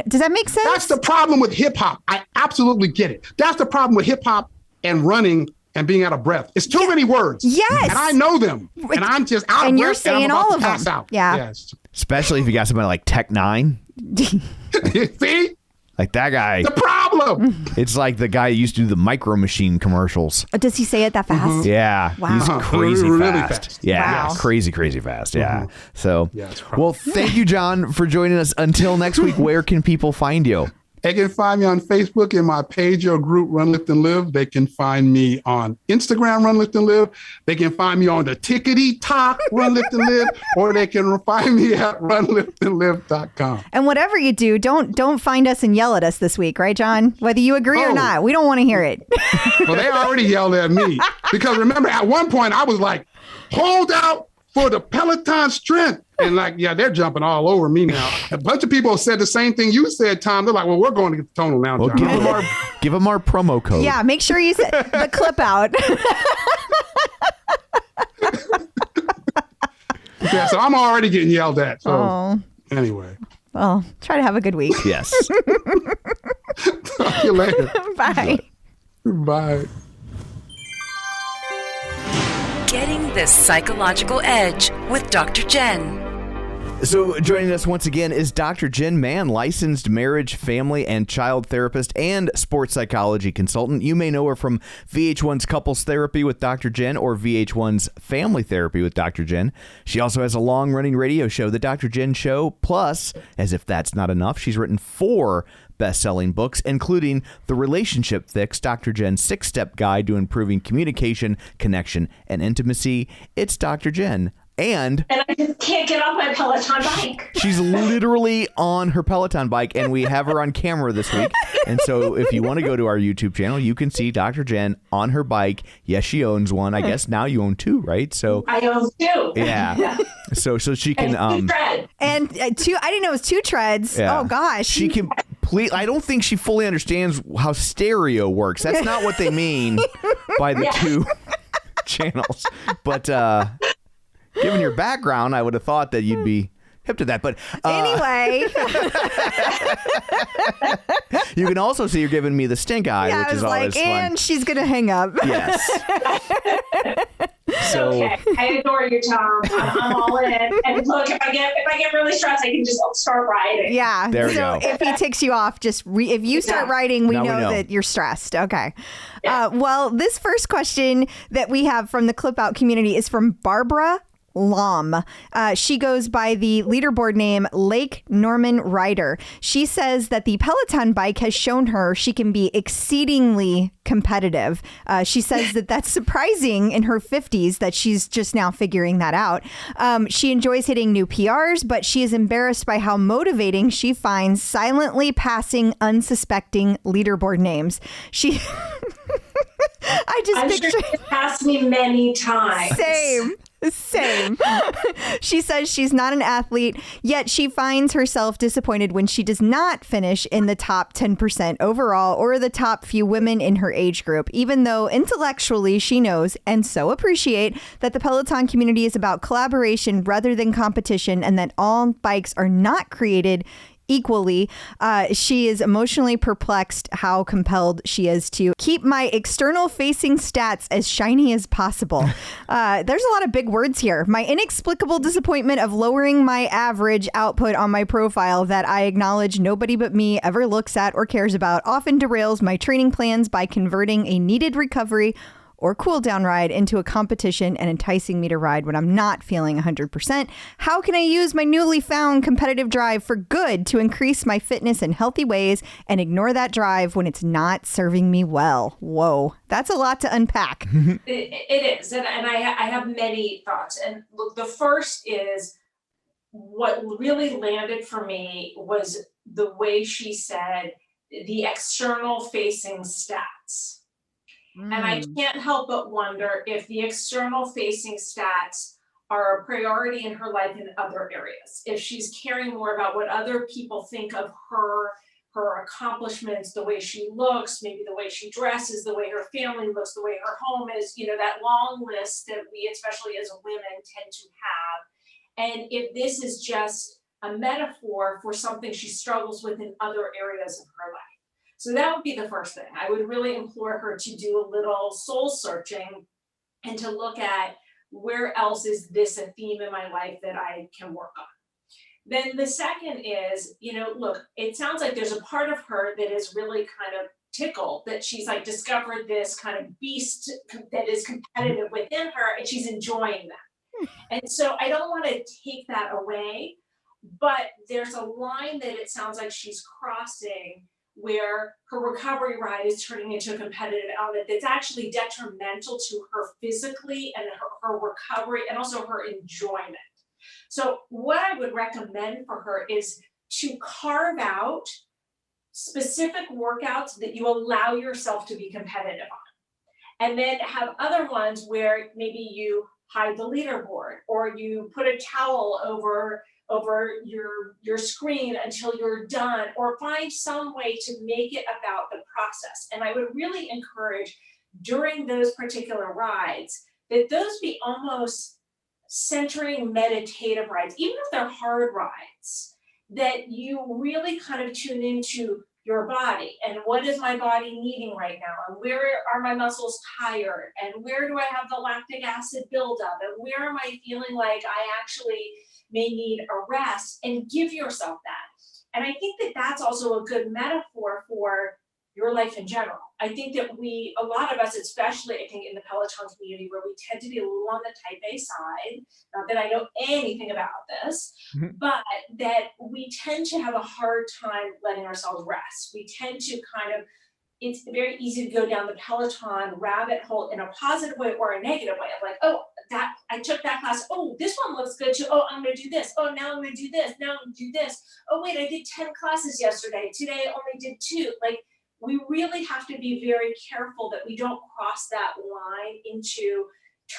Does that make sense? That's the problem with hip hop. I absolutely get it. That's the problem with hip hop and running and being out of breath. It's too many words. Yes. And I know them. And I'm just out of breath. And you're saying all of them. Out. Yeah. Yes. Especially if you got somebody like Tech Nine. See? Like that guy. The problem. It's like the guy who used to do the Micro Machine commercials. Does he say it that fast? Mm-hmm. Yeah. Wow. He's crazy Really fast. fast. Yeah. Wow. Crazy fast. Yeah. So, it's well, thank you, John, for joining us. Until next week, where can people find you? They can find me on Facebook in my page or group, Run, Lift, and Live. They can find me on Instagram, Run, Lift, and Live. They can find me on the Tickety Talk, Run, Lift, and Live, or they can find me at runliftandlive.com. And whatever you do, don't find us and yell at us this week, right, John? Whether you agree or not, we don't want to hear it. Well, they already yelled at me because remember, at one point I was like, hold out for the Peloton strength. And like, they're jumping all over me now. A bunch of people said the same thing you said, Tom. They're like, well, we're going to get the tonal now, John. Well, give them our promo code. Yeah, make sure you set the clip out. Yeah, so I'm already getting yelled at. So anyway. Well, try to have a good week. Yes. Talk to you later. Bye. Bye. Getting the psychological edge with Dr. Jenn. So joining us once again is Dr. Jenn Mann, licensed marriage, family, and child therapist and sports psychology consultant. You may know her from VH1's Couples Therapy with Dr. Jenn or VH1's Family Therapy with Dr. Jenn. She also has a long-running radio show, The Dr. Jenn Show. Plus, as if that's not enough, she's written 4 best-selling books, including The Relationship Fix, Dr. Jenn's 6-step guide to improving communication, connection, and intimacy. It's Dr. Jenn. And I just can't get off my Peloton bike. She's literally on her Peloton bike, and we have her on camera this week. And so if you want to go to our YouTube channel, you can see Dr. Jenn on her bike. Yes, she owns one. I guess now you own 2, right? So I own 2. Yeah. So she can and 2. I didn't know it was 2 treads. Yeah. Oh gosh. She I don't think she fully understands how stereo works. That's not what they mean by the 2 channels. But given your background, I would have thought that you'd be hip to that. But anyway, you can also see you're giving me the stink eye, which is always fun. And she's gonna hang up. Yes. So okay, I adore you, Tom. I'm all in. And look, if I get really stressed, I can just start writing. Yeah. There we go. If he ticks you off, just if you start writing, we know that you're stressed. Okay. Yeah. Well, this first question that we have from the Clip Out community is from Barbara Lom. She goes by the leaderboard name Lake Norman Ryder. She says that the Peloton bike has shown her she can be exceedingly competitive. She says that that's surprising in her 50s that she's just now figuring that out. She enjoys hitting new PRs, but she is embarrassed by how motivating she finds silently passing unsuspecting leaderboard names. She I'm sure you've passed me many times. Same. She says she's not an athlete, yet she finds herself disappointed when she does not finish in the top 10% overall or the top few women in her age group, even though intellectually she knows and so appreciate that the Peloton community is about collaboration rather than competition and that all bikes are not created equally. She is emotionally perplexed how compelled she is to keep my external facing stats as shiny as possible. There's a lot of big words here. My inexplicable disappointment of lowering my average output on my profile that I acknowledge nobody but me ever looks at or cares about often derails my training plans by converting a needed recovery or cool down ride into a competition and enticing me to ride when I'm not feeling 100%. How can I use my newly found competitive drive for good to increase my fitness in healthy ways and ignore that drive when it's not serving me well? Whoa, that's a lot to unpack. It is. And I have many thoughts. And look, the first is what really landed for me was the way she said the external facing stats. And I can't help but wonder if the external facing stats are a priority in her life in other areas. If she's caring more about what other people think of her accomplishments, the way she looks, maybe the way she dresses, the way her family looks, the way her home is, that long list that we, especially as women, tend to have. And if this is just a metaphor for something she struggles with in other areas of her life. So that would be the first thing. I would really implore her to do a little soul searching and to look at where else is this a theme in my life that I can work on. Then the second is, look, it sounds like there's a part of her that is really kind of tickled that she's like discovered this kind of beast that is competitive within her and she's enjoying that. And so I don't want to take that away, but there's a line that it sounds like she's crossing where her recovery ride is turning into a competitive element that's actually detrimental to her physically and her recovery and also her enjoyment. So what I would recommend for her is to carve out specific workouts that you allow yourself to be competitive on. And then have other ones where maybe you hide the leaderboard or you put a towel over your screen until you're done, or find some way to make it about the process. And I would really encourage during those particular rides that those be almost centering meditative rides, even if they're hard rides, that you really kind of tune into your body and what is my body needing right now, and where are my muscles tired, and where do I have the lactic acid buildup, and where am I feeling like I actually may need a rest, and give yourself that. And I think that that's also a good metaphor for your life in general. I think that a lot of us, especially I think in the Peloton community, where we tend to be a little on the type A side, not that I know anything about this, but that we tend to have a hard time letting ourselves rest. We tend to it's very easy to go down the Peloton rabbit hole in a positive way or a negative way. I'm like, oh, that I took that class. Oh, this one looks good too. Oh, I'm going to do this. Oh, now I'm going to do this. Now I'm going to do this. Oh, wait, I did 10 classes yesterday. Today I only did 2. Like, we really have to be very careful that we don't cross that line into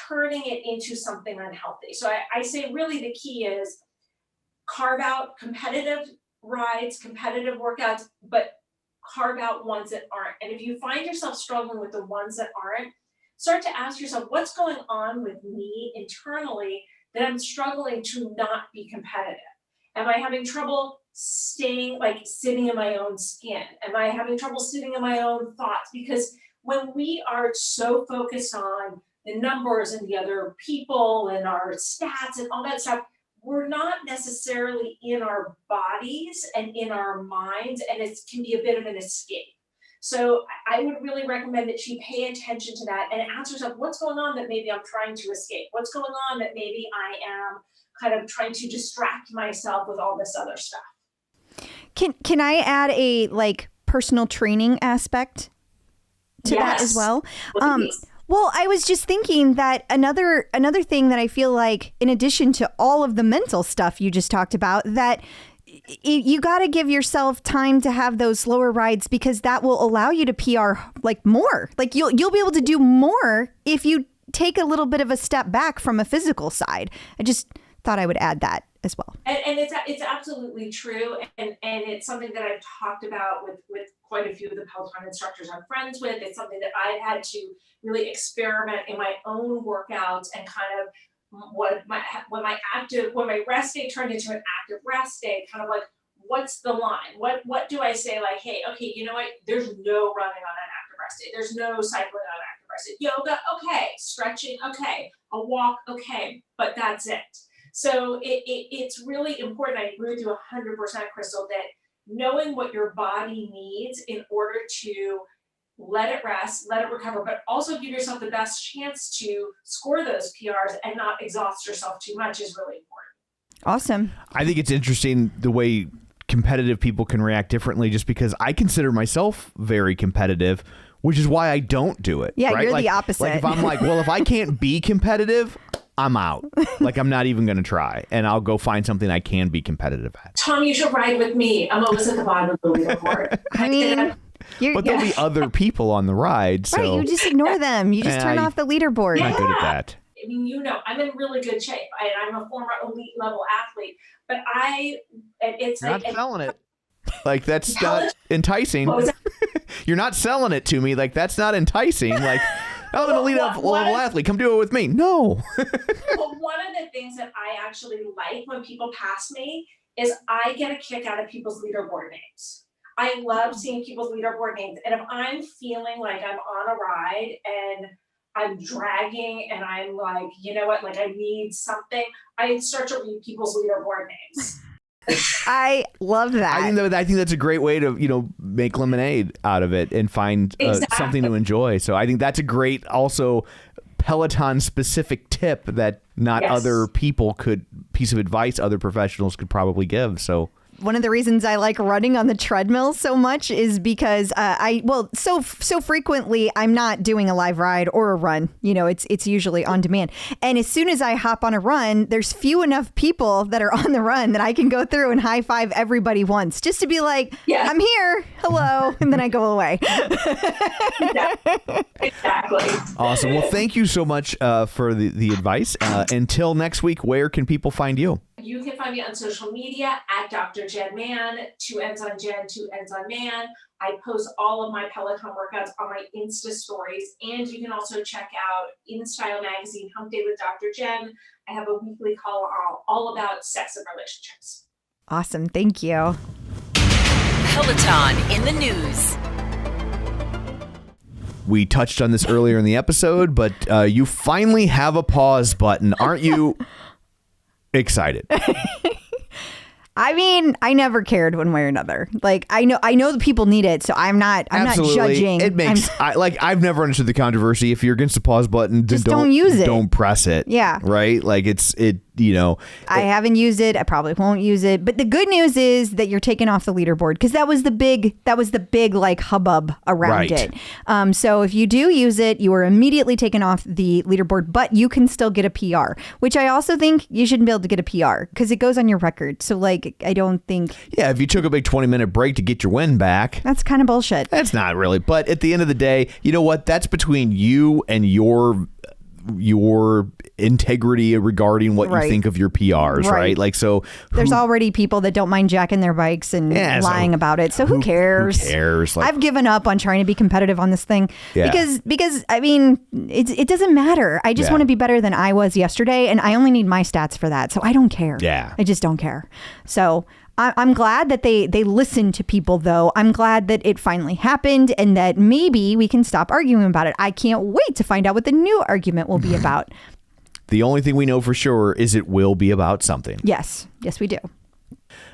turning it into something unhealthy. So I say really the key is carve out competitive rides, competitive workouts, but carve out ones that aren't. And if you find yourself struggling with the ones that aren't, start to ask yourself, what's going on with me internally that I'm struggling to not be competitive? Am I having trouble sitting in my own skin? Am I having trouble sitting in my own thoughts? Because when we are so focused on the numbers and the other people and our stats and all that stuff, we're not necessarily in our bodies and in our minds, and it can be a bit of an escape. So I would really recommend that she pay attention to that and ask herself, what's going on that maybe I'm trying to escape? What's going on that maybe I am kind of trying to distract myself with all this other stuff? Can I add a personal training aspect to that as well? Well, I was just thinking that another thing that I feel like, in addition to all of the mental stuff you just talked about, that you got to give yourself time to have those slower rides, because that will allow you to PR more. You'll be able to do more if you take a little bit of a step back from a physical side. I just thought I would add that as well. And it's absolutely true. And it's something that I've talked about with quite a few of the Peloton instructors I'm friends with. It's something that I've had to really experiment in my own workouts, and kind of when my rest day turned into an active rest day, kind of like, what's the line? What do I say? Like, hey, okay, you know what? There's no running on an active rest day. There's no cycling on an active rest day. Yoga, okay. Stretching, okay. A walk, okay. But that's it. So it's really important. I agree with you 100%, Crystal, that knowing what your body needs in order to let it rest, let it recover, but also give yourself the best chance to score those PRs and not exhaust yourself too much is really important. Awesome. I think it's interesting the way competitive people can react differently, just because I consider myself very competitive, which is why I don't do it. Yeah, right? you're the opposite. If I'm if I can't be competitive, I'm out. I'm not even going to try, and I'll go find something I can be competitive at. Tom, you should ride with me. I'm always at the bottom of the leaderboard. I mean, But there'll be other people on the ride. So. Right, you just ignore them. You just turn off the leaderboard. I'm not good at that. I mean, I'm in really good shape. I'm a former elite level athlete, but it's You're like not selling it. Like, that's not enticing. You're not selling it to me. Like, that's not enticing. Like, I'm an elite level athlete. Come do it with me. No. Well, one of the things that I actually like when people pass me is I get a kick out of people's leaderboard names. I love seeing people's leaderboard names. And if I'm feeling like I'm on a ride and I'm dragging and I'm like, you know what, like I need something, I start to read people's leaderboard names. I love that. I think that's a great way to, make lemonade out of it and find something to enjoy. So I think that's a great also Peloton specific tip that not other people piece of advice other professionals could probably give. So one of the reasons I like running on the treadmill so much is because so frequently I'm not doing a live ride or a run. It's usually on demand. And as soon as I hop on a run, there's few enough people that are on the run that I can go through and high five everybody once just to be like, I'm here. Hello. And then I go away. Exactly. Awesome. Well, thank you so much for the advice. Until next week, where can people find you? You can find me on social media at Dr. Jenn Man, 2 N's on Jen, 2 N's on Man. I post all of my Peloton workouts on my Insta stories. And you can also check out In Style Magazine, Hump Day with Dr. Jenn. I have a weekly column all about sex and relationships. Awesome. Thank you. Peloton in the news. We touched on this earlier in the episode, but you finally have a pause button. Aren't you excited? I mean, I never cared one way or another. Like, I know the people need it, so I'm not judging. It makes I've never understood the controversy. If you're against the pause button, just don't use it. Don't press it. Yeah. Right? Like I haven't used it. I probably won't use it. But the good news is that you're taken off the leaderboard, because that was the big like hubbub around it. So if you do use it, you are immediately taken off the leaderboard, but you can still get a PR, which I also think you shouldn't be able to get a PR because it goes on your record. So like, I don't think. Yeah, if you took a big 20-minute break to get your win back. That's kind of bullshit. That's not really. But at the end of the day, you know what? That's between you and your integrity regarding what you think of your PRs, right? Like, so there's already people that don't mind jacking their bikes and lying about it. So who cares? Who cares? Like, I've given up on trying to be competitive on this thing because I mean, it doesn't matter. I just want to be better than I was yesterday, and I only need my stats for that. So I don't care. Yeah, I just don't care. So I'm glad that they listened to people, though. I'm glad that it finally happened and that maybe we can stop arguing about it. I can't wait to find out what the new argument will be about. The only thing we know for sure is it will be about something. Yes, we do.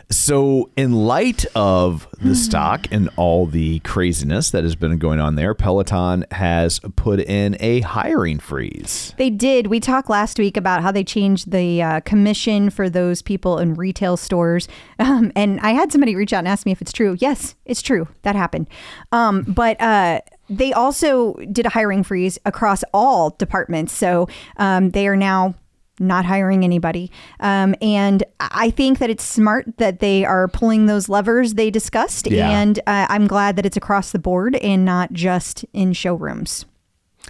So in light of the stock and all the craziness that has been going on there, Peloton has put in a hiring freeze. They did. We talked last week about how they changed the commission for those people in retail stores. And I had somebody reach out and ask me if it's true. Yes, it's true. That happened. But they also did a hiring freeze across all departments. So they are now not hiring anybody. And I think that it's smart that they are pulling those levers they discussed. Yeah. And I'm glad that it's across the board and not just in showrooms.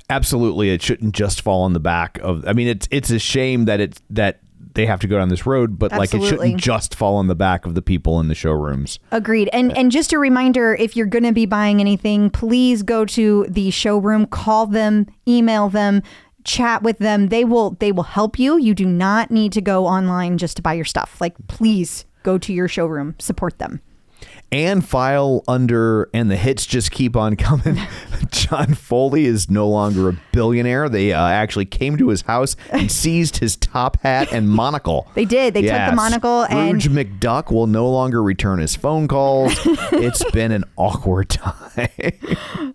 Absolutely. It shouldn't just fall on the back of, I mean, it's a shame that they have to go down this road, but like it shouldn't just fall on the back of the people in the showrooms. Agreed. And just a reminder, if you're going to be buying anything, please go to the showroom, call them, email them, chat with them. They will help you. You do not need to go online just to buy your stuff. Like, please go to your showroom, support them. And file under, and the hits just keep on coming. John Foley is no longer a billionaire. They actually came to his house and seized his top hat and monocle. They did. They took the monocle. Scrooge and McDuck will no longer return his phone calls. It's been an awkward time.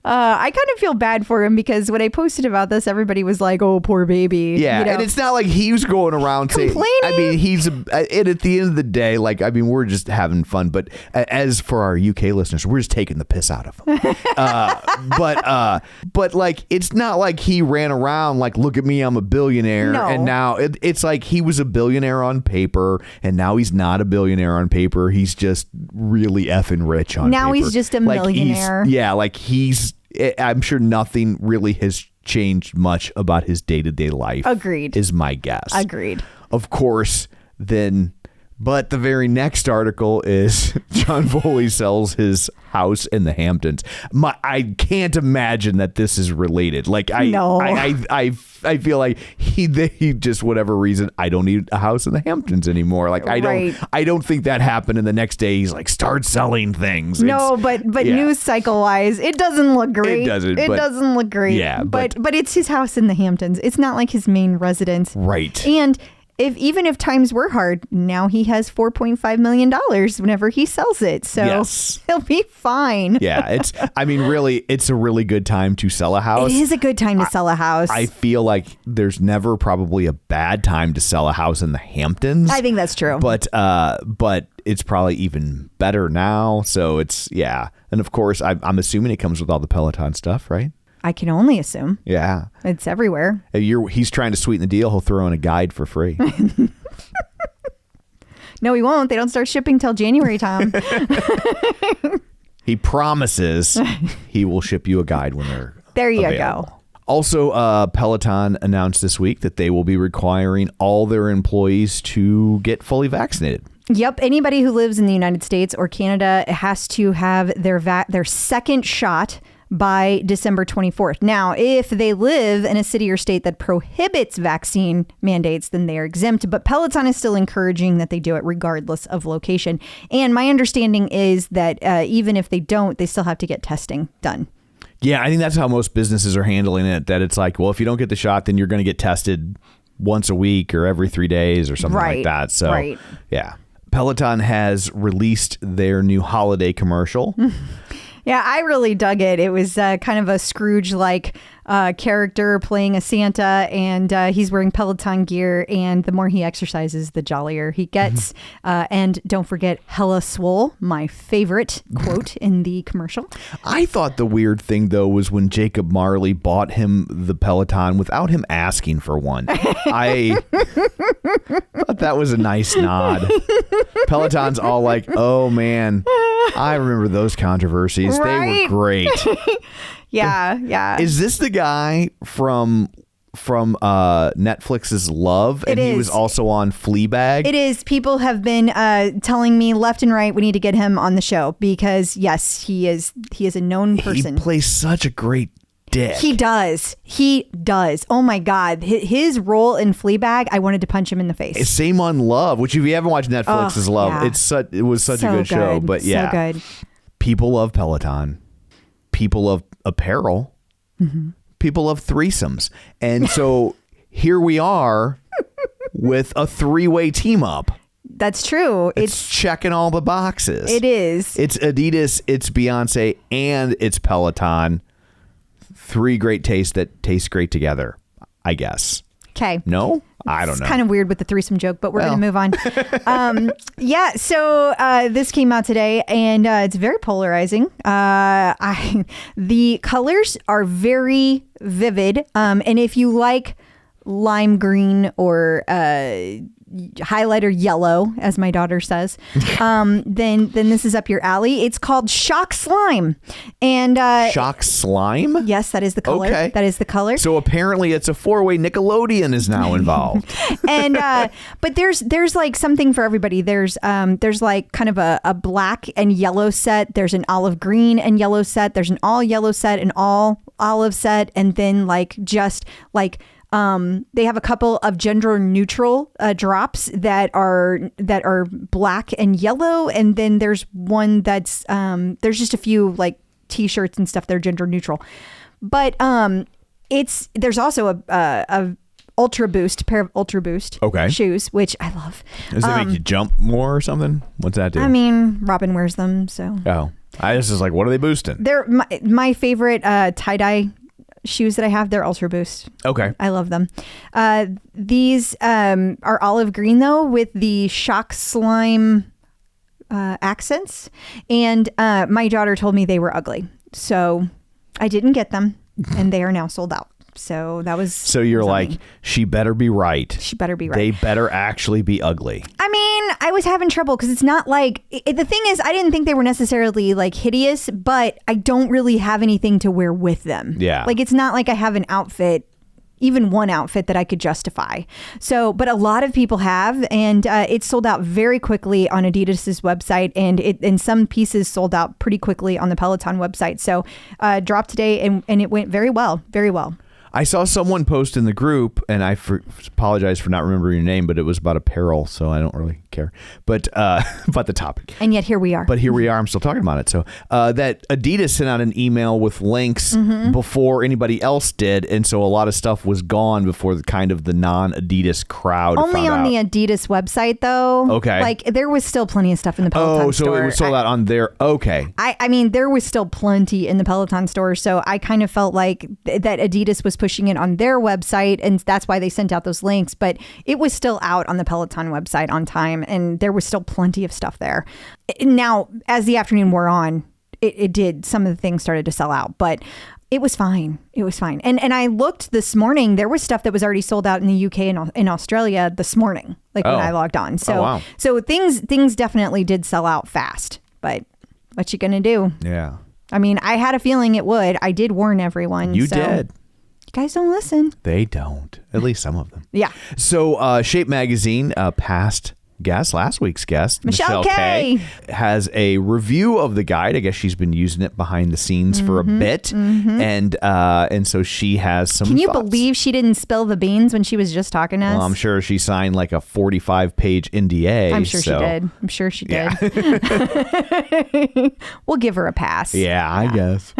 I kind of feel bad for him because when I posted about this, everybody was like, "Oh, poor baby." Yeah, you know? And it's not like he was going around complaining. I mean, and at the end of the day, like, I mean, we're just having fun. But as for our UK listeners, we're just taking the piss out of him. But like, it's not like he ran around like, look at me, I'm a billionaire. No. And now it's like he was a billionaire on paper, and now he's not a billionaire on paper. He's just really effing rich on paper. Now he's just a millionaire. I'm sure nothing really has changed much about his day-to-day life. Agreed. Is my guess. Agreed. Of course, then... But the very next article is John Foley sells his house in the Hamptons. I can't imagine that this is related. Like I feel like he just, whatever reason, I don't need a house in the Hamptons anymore. Like I don't think that happened. And the next day he's like, start selling things. No, but news cycle wise, it doesn't look great. It doesn't look great. Yeah, but it's his house in the Hamptons. It's not like his main residence. Right. And even if times were hard, now he has $4.5 million whenever he sells it. So yes. He'll be fine. Yeah, really, it's a really good time to sell a house. It is a good time to sell a house. I feel like there's never probably a bad time to sell a house in the Hamptons. I think that's true. But it's probably even better now. So it's, yeah. And of course, I'm assuming it comes with all the Peloton stuff, right? I can only assume. Yeah. It's everywhere. He's trying to sweeten the deal. He'll throw in a guide for free. No, he won't. They don't start shipping till January, Tom. He promises he will ship you a guide when they're there you available. go. Also, Peloton announced this week that they will be requiring all their employees to get fully vaccinated. Yep. Anybody who lives in the United States or Canada has to have their second shot by December 24th. Now, if they live in a city or state that prohibits vaccine mandates, then they are exempt. But Peloton is still encouraging that they do it regardless of location. And my understanding is that even if they don't, they still have to get testing done. Yeah, I think that's how most businesses are handling it, that it's like, well, if you don't get the shot, then you're going to get tested once a week or every 3 days or something like that. So, yeah. Peloton has released their new holiday commercial. Yeah, I really dug it. It was kind of a Scrooge-like character playing a Santa, and he's wearing Peloton gear, and the more he exercises, the jollier he gets. And don't forget, hella swole, my favorite quote in the commercial. I thought the weird thing, though, was when Jacob Marley bought him the Peloton without him asking for one. I thought that was a nice nod. Peloton's all like, oh, man, I remember those controversies. Right? They were great. Yeah. Is this the guy from Netflix's Love? And he was also on Fleabag? It is. People have been telling me left and right we need to get him on the show because, yes, he is a known person. He plays such a great dick. He does. Oh, my God. His role in Fleabag, I wanted to punch him in the face. Same on Love, which if you haven't watched Netflix's Love, yeah. It was such a good show. But yeah, so good. People love Peloton. People love apparel. Mm-hmm. People love threesomes. And so here we are with a 3-way team up. That's true. It's checking all the boxes. It is. It's Adidas, it's Beyonce, and it's Peloton. 3 great tastes that taste great together, I guess. Okay. No? I don't know. It's kind of weird with the threesome joke, but we're going to move on. So this came out today, and it's very polarizing. The colors are very vivid, and if you like lime green or highlighter yellow, as my daughter says, then this is up your alley. It's called Shock Slime. And Shock Slime? Yes, that is the color. Okay. That is the color. So apparently it's a 4-way. Nickelodeon is now involved. And but there's like something for everybody. There's like kind of a black and yellow set. There's an olive green and yellow set. There's an all yellow set, an all olive set, and then they have a couple of gender neutral drops that are black and yellow, and then there's one that's there's just a few like t-shirts and stuff that are gender neutral. But there's also a Ultra Boost, pair of Ultra Boost shoes, which I love. Does it make you jump more or something? What's that do? I mean, Robin wears them, so. Oh, I just was like, what are they boosting? They're my favorite tie-dye shoes that I have. They're Ultra Boost. Okay. I love them. These are olive green though, with the Shock Slime accents. And my daughter told me they were ugly. So I didn't get them, and they are now sold out. So that was... So you're like, she better be right. She better be right. They better actually be ugly. I mean, I was having trouble because it's not like... The thing is, I didn't think they were necessarily like hideous, but I don't really have anything to wear with them. Yeah. Like, it's not like I have an outfit, even one outfit that I could justify. So, but a lot of people have, and it sold out very quickly on Adidas's website, and some pieces sold out pretty quickly on the Peloton website. So dropped today, and it went very well, very well. I saw someone post in the group, and I apologize for not remembering your name, but it was about apparel, so I don't really care. But about the topic. And yet here we are. But here we are. I'm still talking about it. So that Adidas sent out an email with links before anybody else did, and so a lot of stuff was gone before the non-Adidas crowd Only on the Adidas website, though. Okay. Like, there was still plenty of stuff in the Peloton store. Oh, so it was sold out on there. Okay. I mean, there was still plenty in the Peloton store, so I kind of felt like that Adidas was pushing it on their website, and that's why they sent out those links. But it was still out on the Peloton website on time, and there was still plenty of stuff there. Now, as the afternoon wore on, it did. Some of the things started to sell out, but it was fine. It was fine. And I looked this morning. There was stuff that was already sold out in the UK and in Australia this morning, like when I logged on. So, wow. So things definitely did sell out fast. But what you gonna do? Yeah. I mean, I had a feeling it would. I did warn everyone. You did. Guys don't listen. They don't. At least some of them. Yeah. So Shape Magazine, past guest, last week's guest, Michelle K, has a review of the guide. I guess she's been using it behind the scenes for a bit. And so she has some Can you thoughts. believe she didn't spill the beans when she was just talking to us? Well, I'm sure she signed like a 45-page NDA. I'm sure she did. I'm sure she did. We'll give her a pass. Yeah, I guess.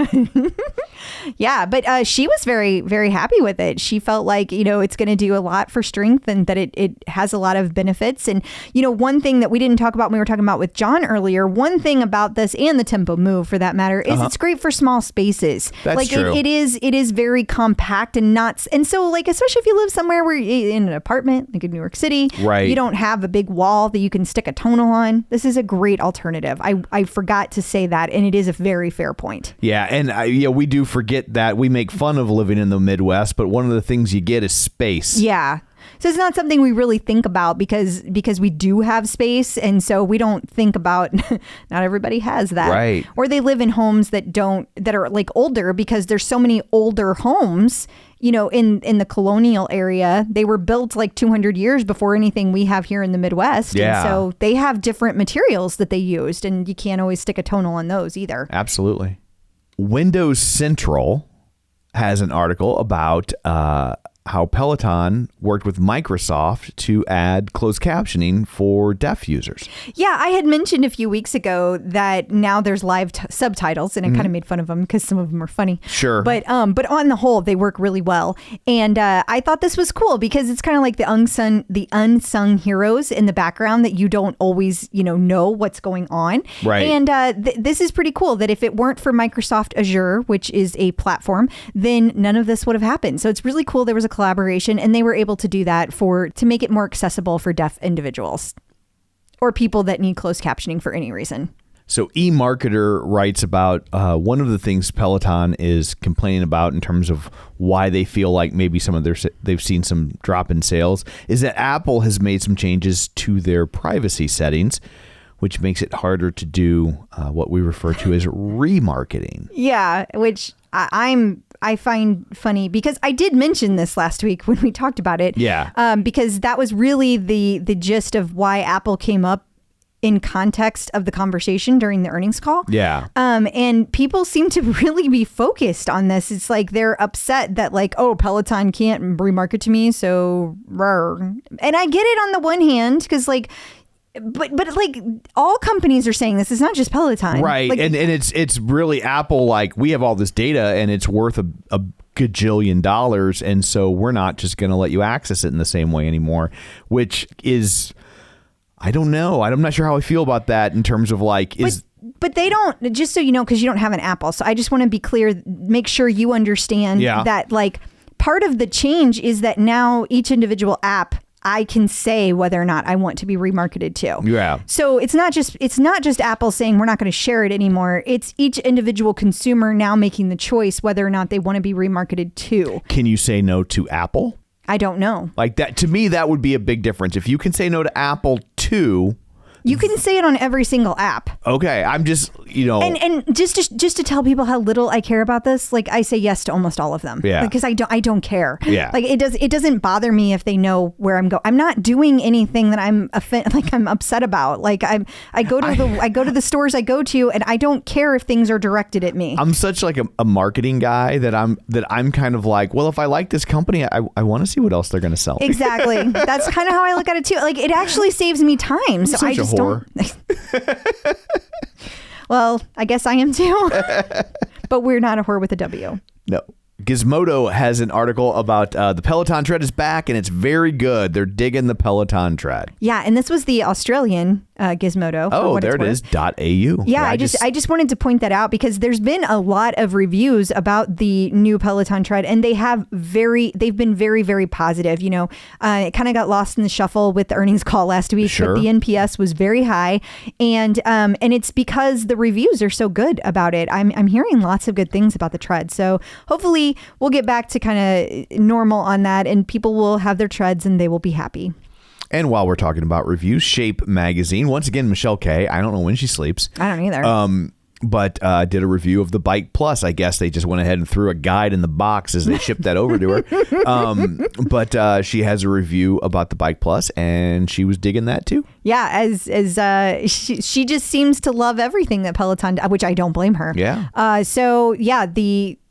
Yeah, but she was very, very happy with it. She felt like, it's going to do a lot for strength, and that it has a lot of benefits. And, one thing that we didn't talk about when we were talking about with John earlier, one thing about this, and the Tempo Move for that matter, is it's great for small spaces. That's true. It is very compact and not, and so like, especially if you live somewhere where in an apartment, like in New York City, right, you don't have a big wall that you can stick a tonal on. This is a great alternative. I forgot to say that, and it is a very fair point. Yeah, and we do forget that. We make fun of living in the Midwest, but one of the things you get is space. Yeah. So it's not something we really think about because we do have space, and so we don't think about not everybody has that. Right. Or they live in homes that are like older, because there's so many older homes, in the colonial area. They were built like 200 years before anything we have here in the Midwest. Yeah. And so they have different materials that they used, and you can't always stick a tonal on those either. Absolutely. Windows Central has an article about how Peloton worked with Microsoft to add closed captioning for deaf users. Yeah, I had mentioned a few weeks ago that now there's live subtitles, and I kind of made fun of them because some of them are funny. Sure. But on the whole, they work really well. And I thought this was cool because it's kind of like the unsung heroes in the background that you don't always, know what's going on. Right. And this is pretty cool that if it weren't for Microsoft Azure, which is a platform, then none of this would have happened. So it's really cool. There was a collaboration, and they were able to do that to make it more accessible for deaf individuals or people that need closed captioning for any reason. So eMarketer writes about one of the things Peloton is complaining about in terms of why they feel like maybe they've seen some drop in sales is that Apple has made some changes to their privacy settings, which makes it harder to do what we refer to as remarketing. Yeah, which I find funny because I did mention this last week when we talked about it. Yeah. Because that was really the gist of why Apple came up in context of the conversation during the earnings call. Yeah. And people seem to really be focused on this. It's like they're upset that like, oh, Peloton can't remarket to me. So, and I get it on the one hand because like, but like all companies are saying this. It's not just Peloton. Right. Like, and it's really Apple, like we have all this data and it's worth a gajillion dollars. And so we're not just going to let you access it in the same way anymore, which is, I don't know. I'm not sure how I feel about that in terms of like, But they don't, just so you know, because you don't have an Apple. So I just want to be clear, make sure you understand that like part of the change is that now each individual app I can say whether or not I want to be remarketed to. Yeah. So it's not just Apple saying we're not going to share it anymore. It's each individual consumer now making the choice whether or not they want to be remarketed to. Can you say no to Apple? I don't know. Like that, to me, that would be a big difference. If you can say no to Apple too. You can say it on every single app. Okay, I'm just, and just to tell people how little I care about this, like I say yes to almost all of them. Yeah. Because I don't care. Yeah. Like it doesn't bother me if they know where I'm going. I'm not doing anything that I'm upset about. Like I go to the stores I go to, and I don't care if things are directed at me. I'm such like a marketing guy that I'm kind of like, well, if I like this company, I want to see what else they're going to sell me. Exactly. That's kind of how I look at it too. Like it actually saves me time. So I just don't. Well, I guess I am too. But we're not a whore with a W. No. Gizmodo has an article about the Peloton Tread is back, and it's very good. They're digging the Peloton Tread. Yeah, and this was the Australian Gizmodo. Oh, there it is. .au. Yeah, I just wanted to point that out because there's been a lot of reviews about the new Peloton Tread, and they've been very, very positive. It kind of got lost in the shuffle with the earnings call last week, Sure. but the NPS was very high, and it's because the reviews are so good about it. I'm hearing lots of good things about the Tread, so hopefully we'll get back to kind of normal on that, and people will have their treads and they will be happy. And while we're talking about reviews, Shape Magazine, once again, Michelle K. I don't know when she sleeps. I don't either. But did a review of the Bike Plus. I guess they just went ahead and threw a guide in the box as they shipped that over to her. But she has a review about the Bike Plus, and she was digging that too. Yeah, as she just seems to love everything that Peloton, which I don't blame her. Yeah. So yeah,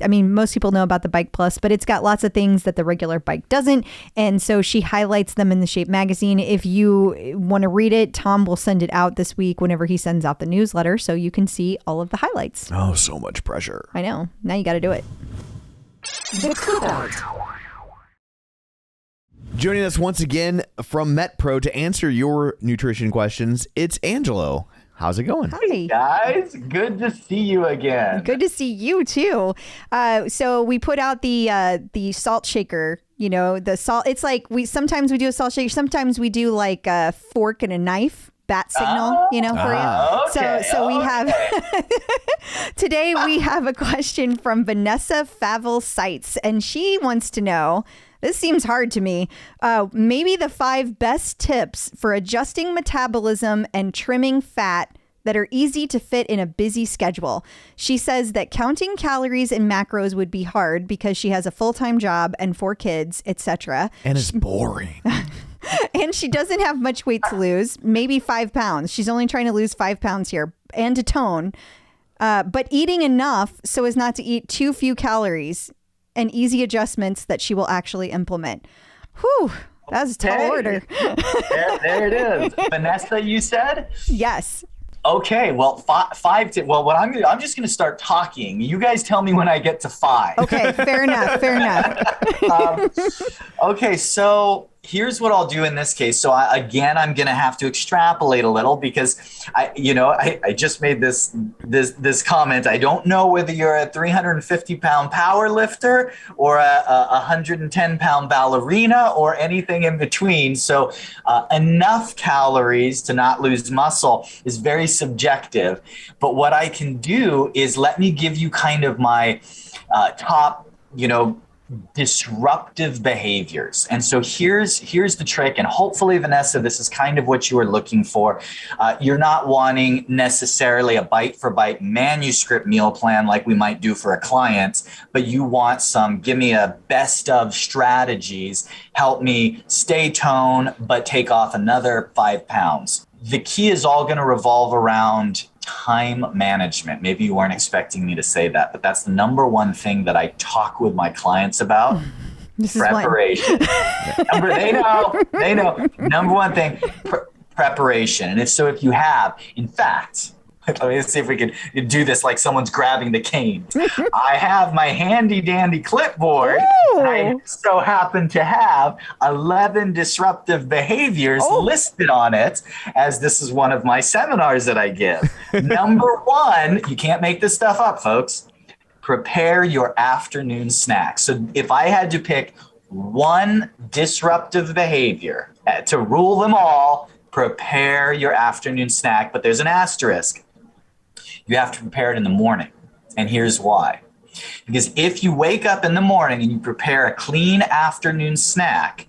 most people know about the Bike Plus, but it's got lots of things that the regular bike doesn't, and so she highlights them in the Shape magazine. If you want to read it, Tom will send it out this week whenever he sends out the newsletter, so you can see all of the highlights. Oh, so much pressure. I know. Now you got to do it. The Coop Out. Joining us once again from MetPro to answer your nutrition questions, it's Angelo. How's it going? Hi. Guys, good to see you again. Good to see you too. So we put out the salt shaker. The salt. It's like sometimes we do a salt shaker. Sometimes we do like a fork and a knife. Bat signal, for you. So we have today we have a question from Vanessa Favel Sites, and she wants to know. This seems hard to me. Maybe the 5 best tips for adjusting metabolism and trimming fat that are easy to fit in a busy schedule. She says that counting calories and macros would be hard because she has a full-time job and 4 kids, etc. And it's boring. And she doesn't have much weight to lose, maybe 5 pounds. She's only trying to lose 5 pounds here and to tone, but eating enough so as not to eat too few calories and easy adjustments that she will actually implement. Whew, that's a tall order. There it is. Vanessa, you said? Yes. Okay, well, five. What I'm just going to start talking. You guys tell me when I get to 5. Okay, fair enough. Okay, so here's what I'll do in this case. So I'm going to have to extrapolate a little because I just made this comment. I don't know whether you're a 350-pound power lifter or a 110-pound ballerina or anything in between. So enough calories to not lose muscle is very subjective. But what I can do is let me give you kind of my top, disruptive behaviors. And so here's the trick. And hopefully, Vanessa, this is kind of what you were looking for. You're not wanting necessarily a bite for bite manuscript meal plan like we might do for a client, but you want give me a best of strategies, help me stay toned, but take off another 5 pounds. The key is all going to revolve around time management. Maybe you weren't expecting me to say that, but that's the number one thing that I talk with my clients about. This preparation. They know. Number one thing, preparation. And if you have, in fact, let me see if we can do this like someone's grabbing the cane. I have my handy dandy clipboard. I so happen to have 11 disruptive behaviors listed on it, as this is one of my seminars that I give. Number 1, you can't make this stuff up, folks. Prepare your afternoon snacks. So if I had to pick one disruptive behavior to rule them all. Prepare your afternoon snack, but there's an asterisk. You have to prepare it in the morning. And here's why. Because if you wake up in the morning and you prepare a clean afternoon snack,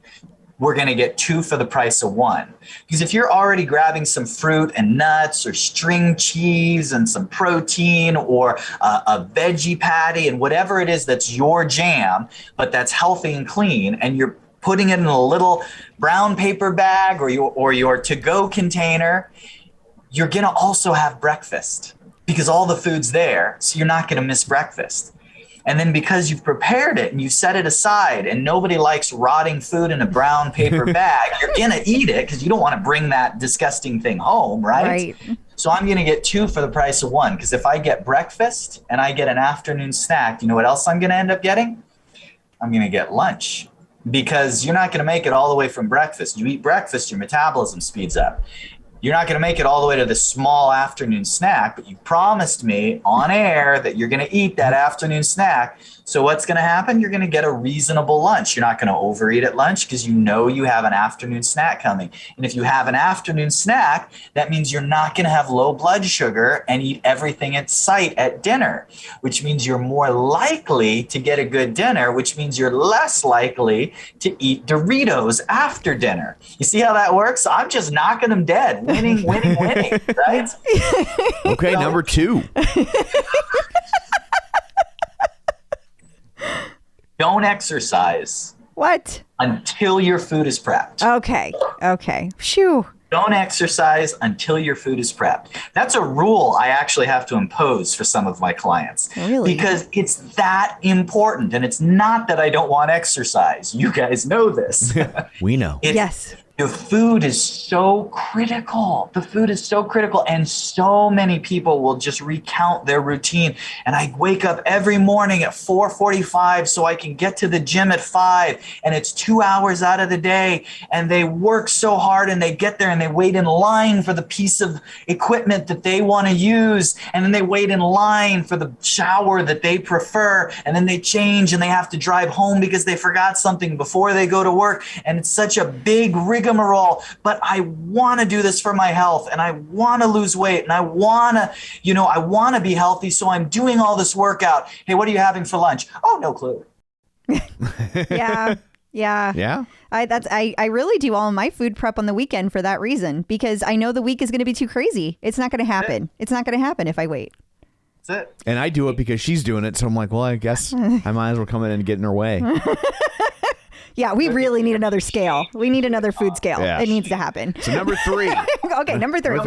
we're going to get 2 for the price of 1. Because if you're already grabbing some fruit and nuts or string cheese and some protein or a veggie patty and whatever it is that's your jam, but that's healthy and clean, and you're putting it in a little brown paper bag or your to-go container, you're going to also have breakfast because all the food's there. So you're not going to miss breakfast. And then because you've prepared it and you set it aside, and nobody likes rotting food in a brown paper bag, you're going to eat it because you don't want to bring that disgusting thing home, right? So I'm going to get 2 for the price of 1, because if I get breakfast and I get an afternoon snack, you know what else I'm going to end up getting? I'm going to get lunch, because you're not going to make it all the way from breakfast. You eat breakfast, your metabolism speeds up. You're not going to make it all the way to the small afternoon snack, but you promised me on air that you're going to eat that afternoon snack. So what's going to happen? You're going to get a reasonable lunch. You're not going to overeat at lunch because you know you have an afternoon snack coming. And if you have an afternoon snack, that means you're not going to have low blood sugar and eat everything in sight at dinner, which means you're more likely to get a good dinner, which means you're less likely to eat Doritos after dinner. You see how that works? I'm just knocking them dead. Winning, right? Okay, number 2. Don't exercise. What? Until your food is prepped. Okay. Phew. Don't exercise until your food is prepped. That's a rule I actually have to impose for some of my clients. Really? Because it's that important. And it's not that I don't want exercise. You guys know this. We know. Yes. The food is so critical. The food is so critical. And so many people will just recount their routine. And I wake up every morning at 4:45 so I can get to the gym at 5. And it's 2 hours out of the day. And they work so hard and they get there and they wait in line for the piece of equipment that they want to use. And then they wait in line for the shower that they prefer. And then they change and they have to drive home because they forgot something before they go to work. And it's such a big rigmarole, but I want to do this for my health, and I want to lose weight, and I want to be healthy. So I'm doing all this workout. Hey, what are you having for lunch? Oh, no clue. Yeah. I really do all of my food prep on the weekend for that reason, because I know the week is going to be too crazy. It's not going to happen. It's not going to happen if I wait. That's it. And I do it because she's doing it. So I'm like, well, I guess I might as well come in and get in her way. Yeah, we really need another scale. We need another food scale. Yeah. It needs to happen. So number 3. Okay, number 3.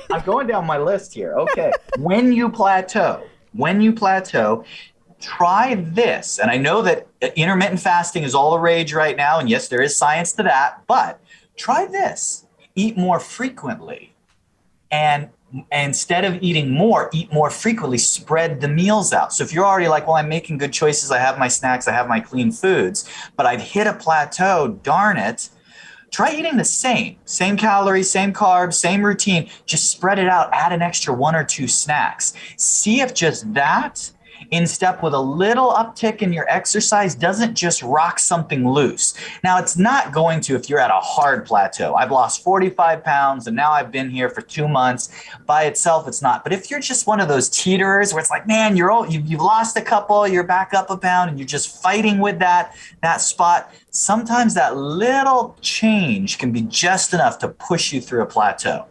I'm going down my list here. Okay. When you plateau, try this. And I know that intermittent fasting is all the rage right now. And yes, there is science to that. But try this. Eat more frequently. And instead of eating more, eat more frequently. Spread the meals out. So if you're already like, well, I'm making good choices, I have my snacks, I have my clean foods, but I've hit a plateau, darn it, try eating the same calories, same carbs, same routine. Just spread it out. Add an extra 1 or 2 snacks. See if just that, in step with a little uptick in your exercise, doesn't just rock something loose. Now, it's not going to if you're at a hard plateau. I've lost 45 pounds and now I've been here for 2 months. By itself, it's not. But if you're just one of those teeterers where it's like, man, you've lost a couple, you're back up a pound, and you're just fighting with that spot, sometimes that little change can be just enough to push you through a plateau.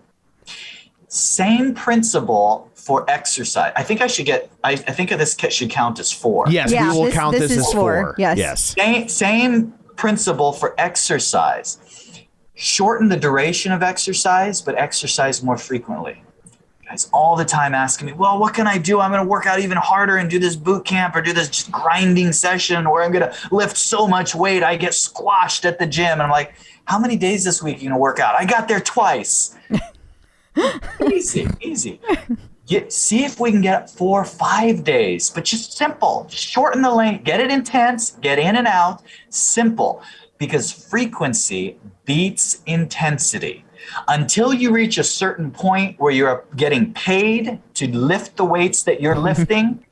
Same principle for exercise. I think this should count as 4. Yes, we will count this as 4. Yes. Same principle for exercise. Shorten the duration of exercise, but exercise more frequently. Guys all the time asking me, well, what can I do? I'm going to work out even harder and do this boot camp or do this just grinding session where I'm going to lift so much weight I get squashed at the gym. And I'm like, how many days this week are you going to work out? I got there twice. Easy. See if we can get 4 or 5 days, but just simple. Just shorten the length, get it intense, get in and out, simple. Because frequency beats intensity. Until you reach a certain point where you're getting paid to lift the weights that you're lifting,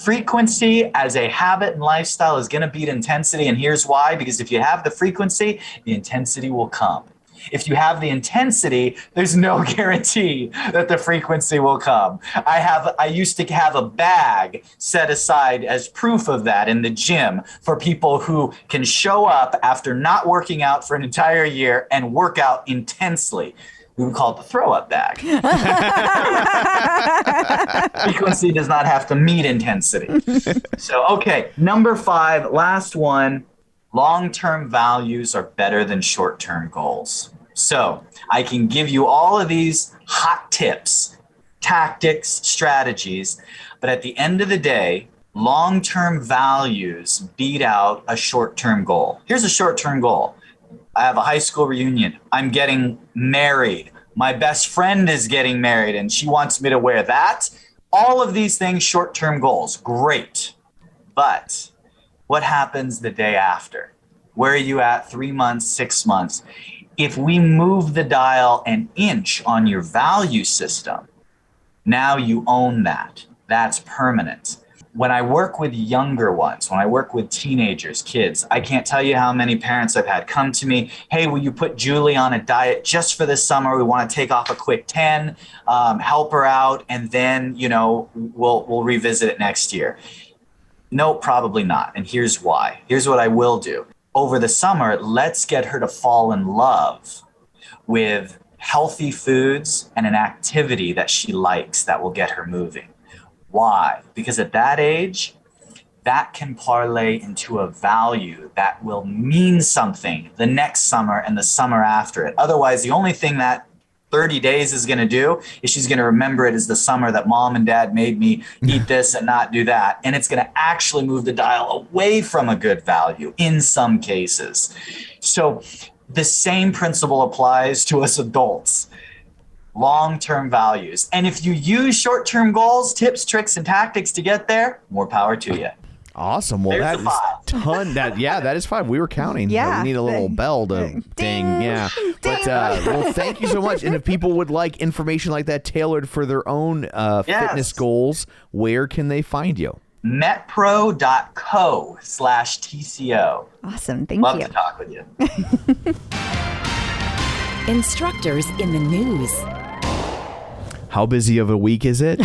Frequency as a habit and lifestyle is going to beat intensity. And here's why, because if you have the frequency, the intensity will come. If you have the intensity, there's no guarantee that the frequency will come. I used to have a bag set aside as proof of that in the gym for people who can show up after not working out for an entire year and work out intensely. We would call it the throw-up bag. Frequency does not have to meet intensity. So, okay, number 5, last one. Long-term values are better than short-term goals. So I can give you all of these hot tips, tactics, strategies, but at the end of the day, long-term values beat out a short-term goal. Here's a short-term goal. I have a high school reunion. I'm getting married. My best friend is getting married and she wants me to wear that. All of these things, short-term goals, great. But what happens the day after? Where are you at 3 months, 6 months? If we move the dial an inch on your value system, now you own that. That's permanent. When I work with younger ones, when I work with teenagers, kids, I can't tell you how many parents I've had come to me, hey, will you put Julie on a diet just for this summer? We want to take off a quick 10, help her out, and then, we'll revisit it next year. No, probably not. And here's why. Here's what I will do. Over the summer, let's get her to fall in love with healthy foods and an activity that she likes that will get her moving. Why? Because at that age, that can parlay into a value that will mean something the next summer and the summer after it. Otherwise, the only thing that 30 days is going to do is she's going to remember it as the summer that mom and dad made me eat this and not do that. And it's going to actually move the dial away from a good value in some cases. So the same principle applies to us adults. Long-term values. And if you use short-term goals, tips, tricks, and tactics to get there, more power to you. Awesome. Well, There's that is 5. We were counting. Yeah. We need a little bell to ding. Yeah. But well, thank you so much. And if people would like information like that tailored for their own fitness goals, where can they find you? MetPro.co/TCO. Awesome. Thank Love you. to talk with you. Instructors in the news. How busy of a week is it?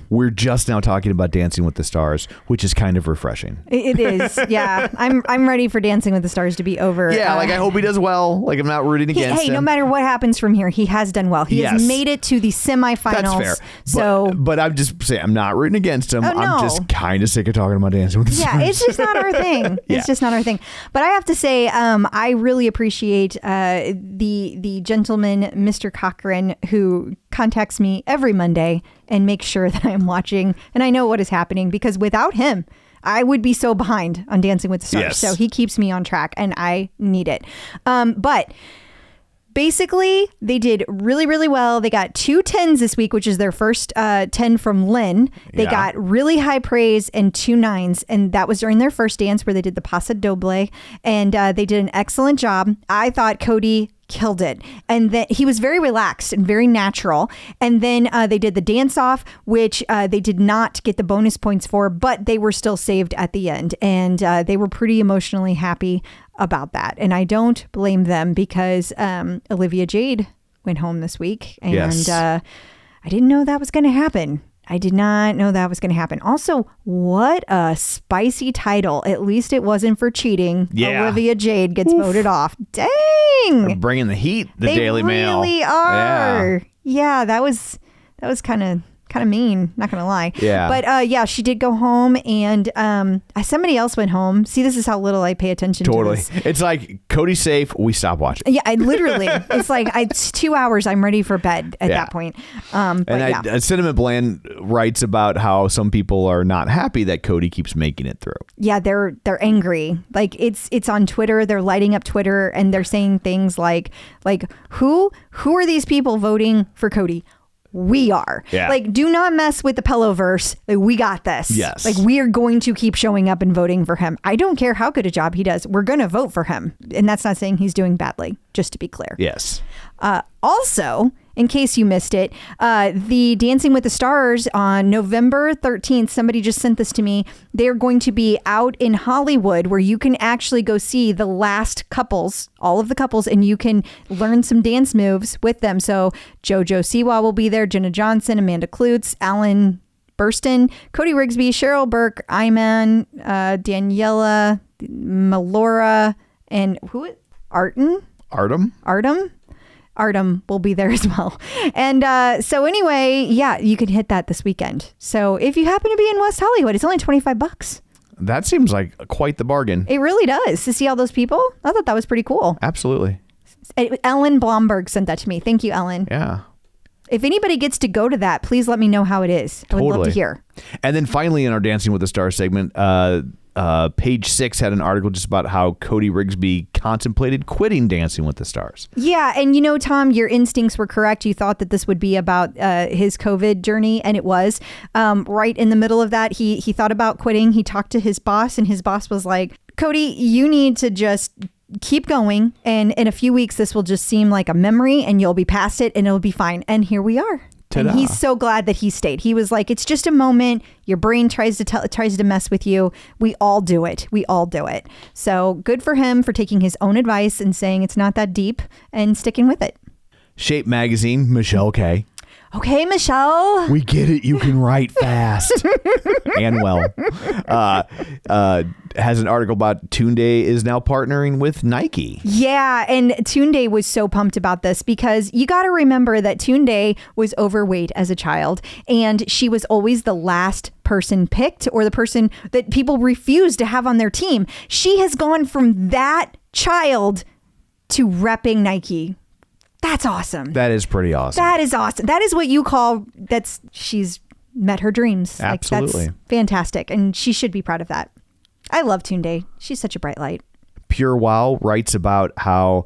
We're just now talking about Dancing with the Stars, which is kind of refreshing. It is. Yeah. I'm ready for Dancing with the Stars to be over. Yeah, I hope he does well. I'm not rooting against him. No matter what happens from here, he has done well. He has made it to the semifinals. That's fair. So, but I'm just saying, I'm not rooting against him. Oh, no. I'm just kind of sick of talking about Dancing with the Stars. Yeah, it's just not our thing. It's just not our thing. But I have to say, I really appreciate the gentleman, Mr. Cochran, who contacts me every Monday and makes sure that I'm watching and I know what is happening, because without him, I would be so behind on Dancing with the Stars. Yes. So he keeps me on track and I need it. But basically, they did really, really well. They got 2 10s this week, which is their first 10 from Lynn. They got really high praise and 2 9s. And that was during their first dance where they did the Paso Doble. And they did an excellent job. I thought Cody killed it. And then he was very relaxed and very natural. And then they did the dance off, which they did not get the bonus points for, but they were still saved at the end. And they were pretty emotionally happy about that. And I don't blame them, because Olivia Jade went home this week. And I didn't know that was going to happen. I did not know that was going to happen. Also, what a spicy title. At least it wasn't for cheating. Yeah. Olivia Jade gets voted off. Dang. They're bringing the heat, the Daily Mail. They really are. Yeah, that was kind of mean, not gonna lie. Yeah. But she did go home, and somebody else went home. See, this is how little I pay attention to this. It's like Cody's safe, we stop watching. Yeah, I literally, it's like it's 2 hours, I'm ready for bed at that point. Cinnamon Bland writes about how some people are not happy that Cody keeps making it through. Yeah, they're angry. Like it's on Twitter. They're lighting up Twitter and they're saying things like who are these people voting for Cody? We are. Yeah. Like, do not mess with the Pelloverse. Like, we got this. Yes. Like, we are going to keep showing up and voting for him. I don't care how good a job he does. We're going to vote for him. And that's not saying he's doing badly, just to be clear. Yes. Also, in case you missed it, the Dancing with the Stars on November 13th, somebody just sent this to me. They're going to be out in Hollywood where you can actually go see the last couples, all of the couples, and you can learn some dance moves with them. So JoJo Siwa will be there, Jenna Johnson, Amanda Klutz, Alan Burston, Cody Rigsby, Cheryl Burke, Iman, Daniela, Melora, and Artem will be there as well. And so anyway, yeah, you can hit that this weekend. So if you happen to be in West Hollywood, it's only $25. That seems like quite the bargain. It really does, to see all those people. I thought that was pretty cool. Absolutely. Ellen Blomberg sent that to me. Thank you, Ellen. Yeah. If anybody gets to go to that, please let me know how it is. I would love to hear. And then finally in our Dancing with the Stars segment, Page 6 had an article just about how Cody Rigsby contemplated quitting Dancing with the Stars. Yeah. And you know, Tom, your instincts were correct. You thought that this would be about his COVID journey, and it was. Right in the middle of that, he thought about quitting. He talked to his boss, and his boss was like, Cody, you need to just keep going. And in a few weeks, this will just seem like a memory and you'll be past it and it'll be fine. And here we are. Ta-da. And he's so glad that he stayed. He was like, it's just a moment. Your brain tries to mess with you. We all do it. So good for him for taking his own advice and saying it's not that deep and sticking with it. Shape Magazine, Michelle K. Okay, Michelle. We get it. You can write fast and well. Has an article about Tunde is now partnering with Nike. Yeah, and Tunde was so pumped about this because you got to remember that Tunde was overweight as a child, and she was always the last person picked or the person that people refused to have on their team. She has gone from that child to repping Nike. That's awesome. That is pretty awesome. That is awesome. That is what you call she's met her dreams. Absolutely. That's fantastic. And she should be proud of that. I love Tunde. She's such a bright light. Pure Wow writes about how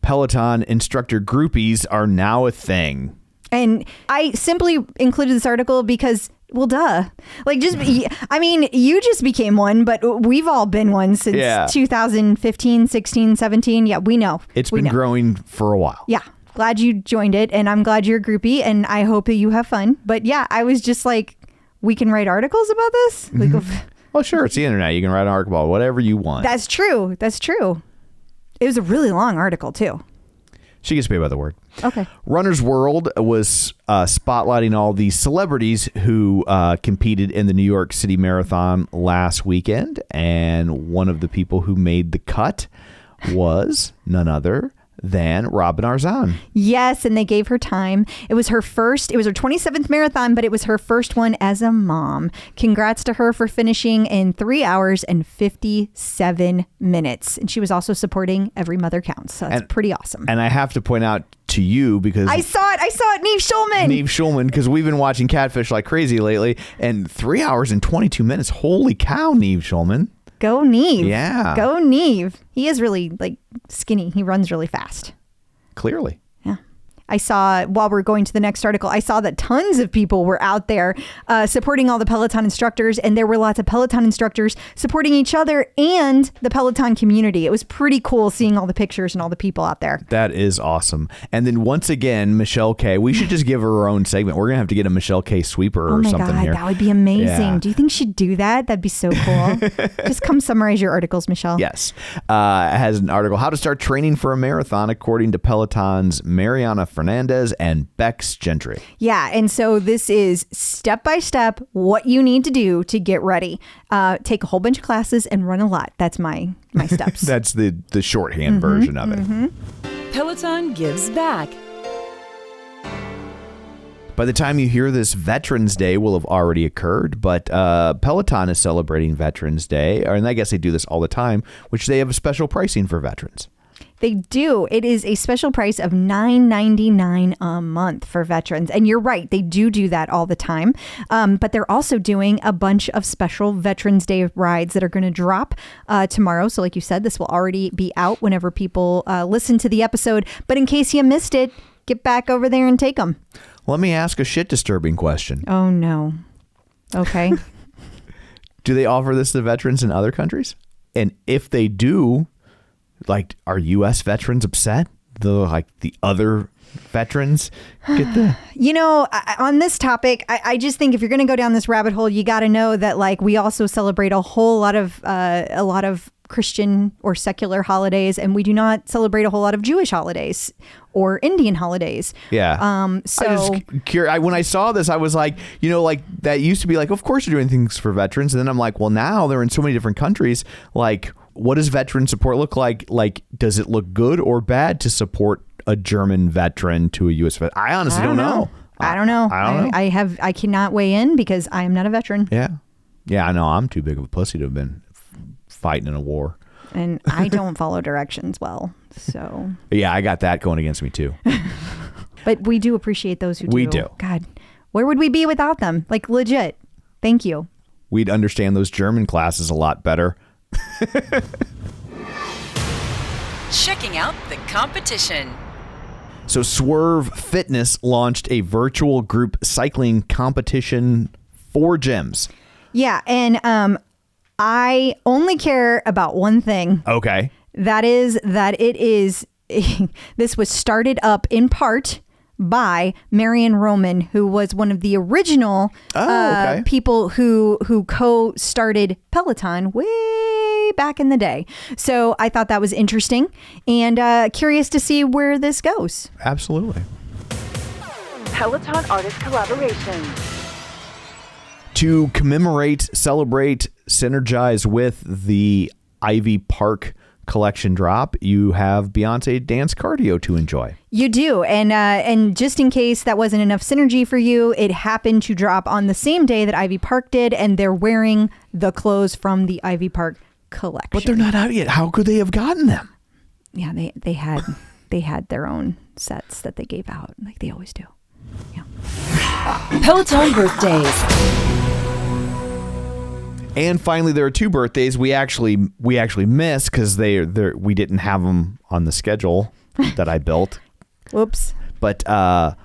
Peloton instructor groupies are now a thing. And I simply included this article because, well, duh. You just became one, but we've all been one since 2015, 16, 17. Yeah, we know. It's been growing for a while. Yeah. Glad you joined it. And I'm glad you're a groupie. And I hope that you have fun. But yeah, I was just like, we can write articles about this? Mm-hmm. Well, sure. It's the internet. You can write an article about whatever you want. That's true. It was a really long article, too. She gets paid by the word. Okay. Runner's World was spotlighting all the celebrities who competed in the New York City Marathon last weekend. And one of the people who made the cut was none other than Robin Arzon. Yes, and they gave her time. It was her 27th marathon, but it was her first one as a mom. Congrats to her for finishing in 3 hours and 57 minutes. And she was also supporting Every Mother Counts. So that's pretty awesome. And I have to point out to you because I saw it, Neve Schulman, because we've been watching Catfish like crazy lately, and 3 hours and 22 minutes. Holy cow, Neve Schulman. Go Neve. Yeah. Go Neve. He is really skinny. He runs really fast. Clearly. Yeah. I saw, while we're going to the next article, I saw that tons of people were out there supporting all the Peloton instructors, and there were lots of Peloton instructors supporting each other and the Peloton community. It was pretty cool seeing all the pictures and all the people out there. That is awesome. And then once again, Michelle K. We should just give her own segment. We're going to have to get a Michelle K. sweeper or something here. Oh my God, that would be amazing. Yeah. Do you think she'd do that? That'd be so cool. Just come summarize your articles, Michelle. Yes. Has an article, How to Start Training for a Marathon, according to Peloton's Mariana Fernandez and Bex Gentry. Yeah. And so this is step by step what you need to do to get ready. Take a whole bunch of classes and run a lot. That's my steps. That's the shorthand version of it. Mm-hmm. Peloton gives back. By the time you hear this, Veterans Day will have already occurred, but Peloton is celebrating Veterans Day, and I guess they do this all the time, which they have a special pricing for veterans. They do. It is a special price of $9.99 a month for veterans. And you're right. They do that all the time. But they're also doing a bunch of special Veterans Day rides that are going to drop tomorrow. So like you said, this will already be out whenever people listen to the episode. But in case you missed it, get back over there and take them. Let me ask a shit disturbing question. Oh, no. Okay. Do they offer this to veterans in other countries? And if they do, are U.S. veterans upset the other veterans get the on this topic, I just think if you're going to go down this rabbit hole, you got to know that like we also celebrate a lot of Christian or secular holidays, and we do not celebrate a whole lot of Jewish holidays or Indian holidays. Yeah. So I was curious. When I saw this, I was like, like that used to be like, of course you're doing things for veterans. And then I'm like, well, now they're in so many different countries. Like, what does veteran support look like? Like, does it look good or bad to support a German veteran to a U.S. veteran? I honestly don't know. I don't know. I cannot weigh in because I am not a veteran. Yeah. Yeah, I know. I'm too big of a pussy to have been fighting in a war. And I don't follow directions well. So yeah, I got that going against me too. But we do appreciate those who do. We do. God, where would we be without them? Like legit. Thank you. We'd understand those German classes a lot better. Checking out the competition. So Swerve Fitness launched a virtual group cycling competition for gyms. Yeah, and I only care about one thing. Okay. That is that it is this was started up in part by Marion Roman, who was one of the original people who co-started Peloton way back in the day. So I thought that was interesting and curious to see where this goes. Absolutely. Peloton artist collaboration. To commemorate, celebrate, synergize with the Ivy Park collection drop, you have Beyonce Dance Cardio to enjoy. You do. And just in case that wasn't enough synergy for you, it happened to drop on the same day that Ivy Park did, and they're wearing the clothes from the Ivy Park collection. But they're not out yet. How could they have gotten them? Yeah, they had their own sets that they gave out, like they always do. Yeah. Peloton birthdays. And finally, there are two birthdays we actually missed because we didn't have them on the schedule that I built. Whoops. But Mila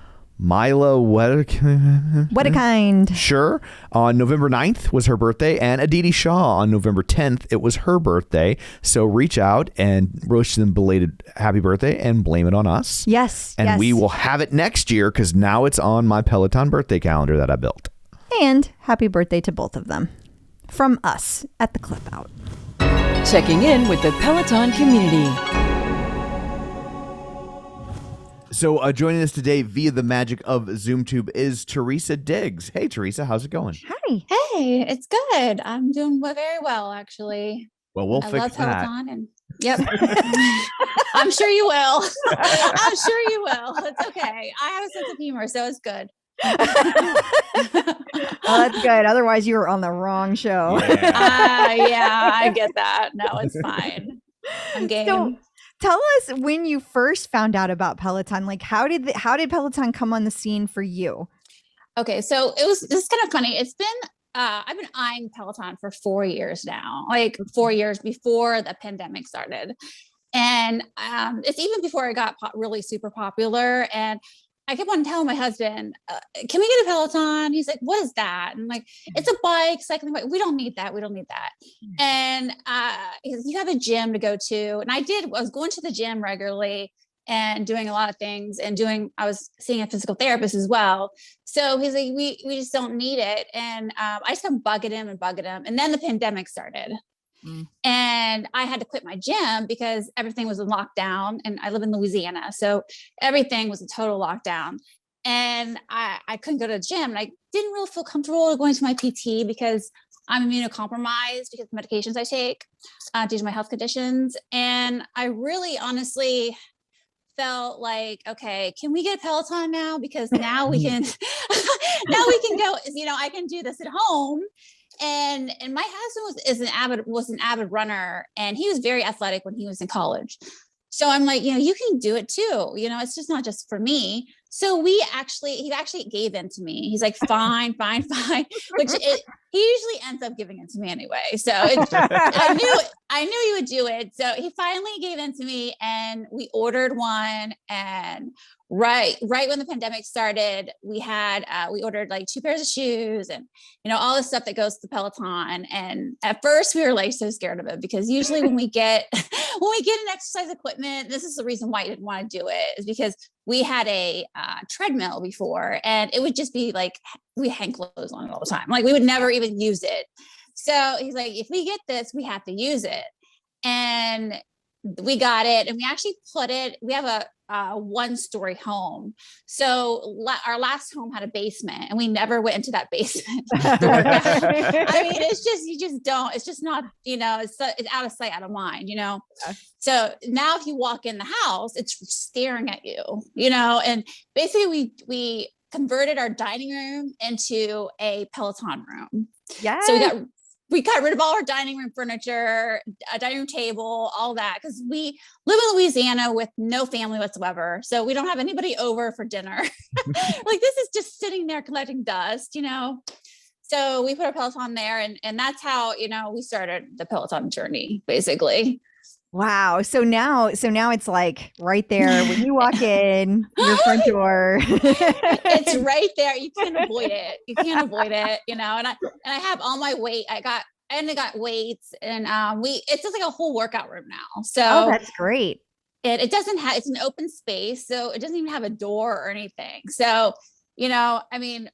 Wedekind. Sure. On November 9th was her birthday, and Aditi Shaw on November 10th. It was her birthday. So reach out and wish them belated happy birthday and blame it on us. Yes. And we will have it next year because now it's on my Peloton birthday calendar that I built. And happy birthday to both of them. From us at the Clip Out. Checking in with the Peloton community. So joining us today via the magic of ZoomTube is Teresa Diggs. Hey, Teresa, how's it going? Hi. Hey, it's good. I'm doing very well, actually. Well, we'll I fix love that. Peloton and yep. I'm sure you will. I'm sure you will. It's okay. I have a sense of humor, so it's good. Well, that's good. Otherwise, you were on the wrong show. Yeah, I get that. No, it's fine. I'm game. So, tell us when you first found out about Peloton. Like, how did Peloton come on the scene for you? Okay, so this is kind of funny. It's been I've been eyeing Peloton for 4 years now, like 4 years before the pandemic started, and it's even before it got really super popular. And I kept on telling my husband, can we get a Peloton? He's like, what is that? And I'm like, it's a bike, cycling bike. We don't need that. We don't need that. And he says, you have a gym to go to. And I was going to the gym regularly and doing a lot of things and I was seeing a physical therapist as well. So he's like, we just don't need it. And I just kept bugging him. And then the pandemic started. And I had to quit my gym because everything was in lockdown, and I live in Louisiana. So everything was a total lockdown, and I couldn't go to the gym, and I didn't really feel comfortable going to my PT because I'm immunocompromised because of medications I take due to my health conditions. And I really honestly felt like, okay, can we get a Peloton now? Because now we can, go, I can do this at home. And my husband was an avid runner, and he was very athletic when he was in college. So I'm like, you can do it too. It's just not just for me. So he actually gave in to me. He's like, fine, fine, fine, he usually ends up giving it to me anyway. So I knew he would do it. So he finally gave in to me, and we ordered one. And right when the pandemic started, we ordered like 2 pairs of shoes and, all the stuff that goes to Peloton. And at first we were like so scared of it, because usually when we get an exercise equipment, this is the reason why I didn't want to do it, is because we had a treadmill before, and it would just be like, we hang clothes on it all the time. Like we would never even use it. So he's like, if we get this, we have to use it. And we got it, and we actually we have a 1-story home. So our last home had a basement, and we never went into that basement. I mean, you just don't, it's just not, it's out of sight, out of mind, So now if you walk in the house, it's staring at you, and basically we converted our dining room into a Peloton room. Yeah. So we got rid of all our dining room furniture, a dining room table, all that, because we live in Louisiana with no family whatsoever. So we don't have anybody over for dinner. Like this is just sitting there collecting dust, So we put our Peloton there, and that's how, we started the Peloton journey, basically. Wow. So now it's like right there when you walk in your front door. It's right there. You can't avoid it. And I have all my weight. I got weights, and it's just like a whole workout room now. So that's great. It doesn't have, it's an open space, so it doesn't even have a door or anything. So, I mean,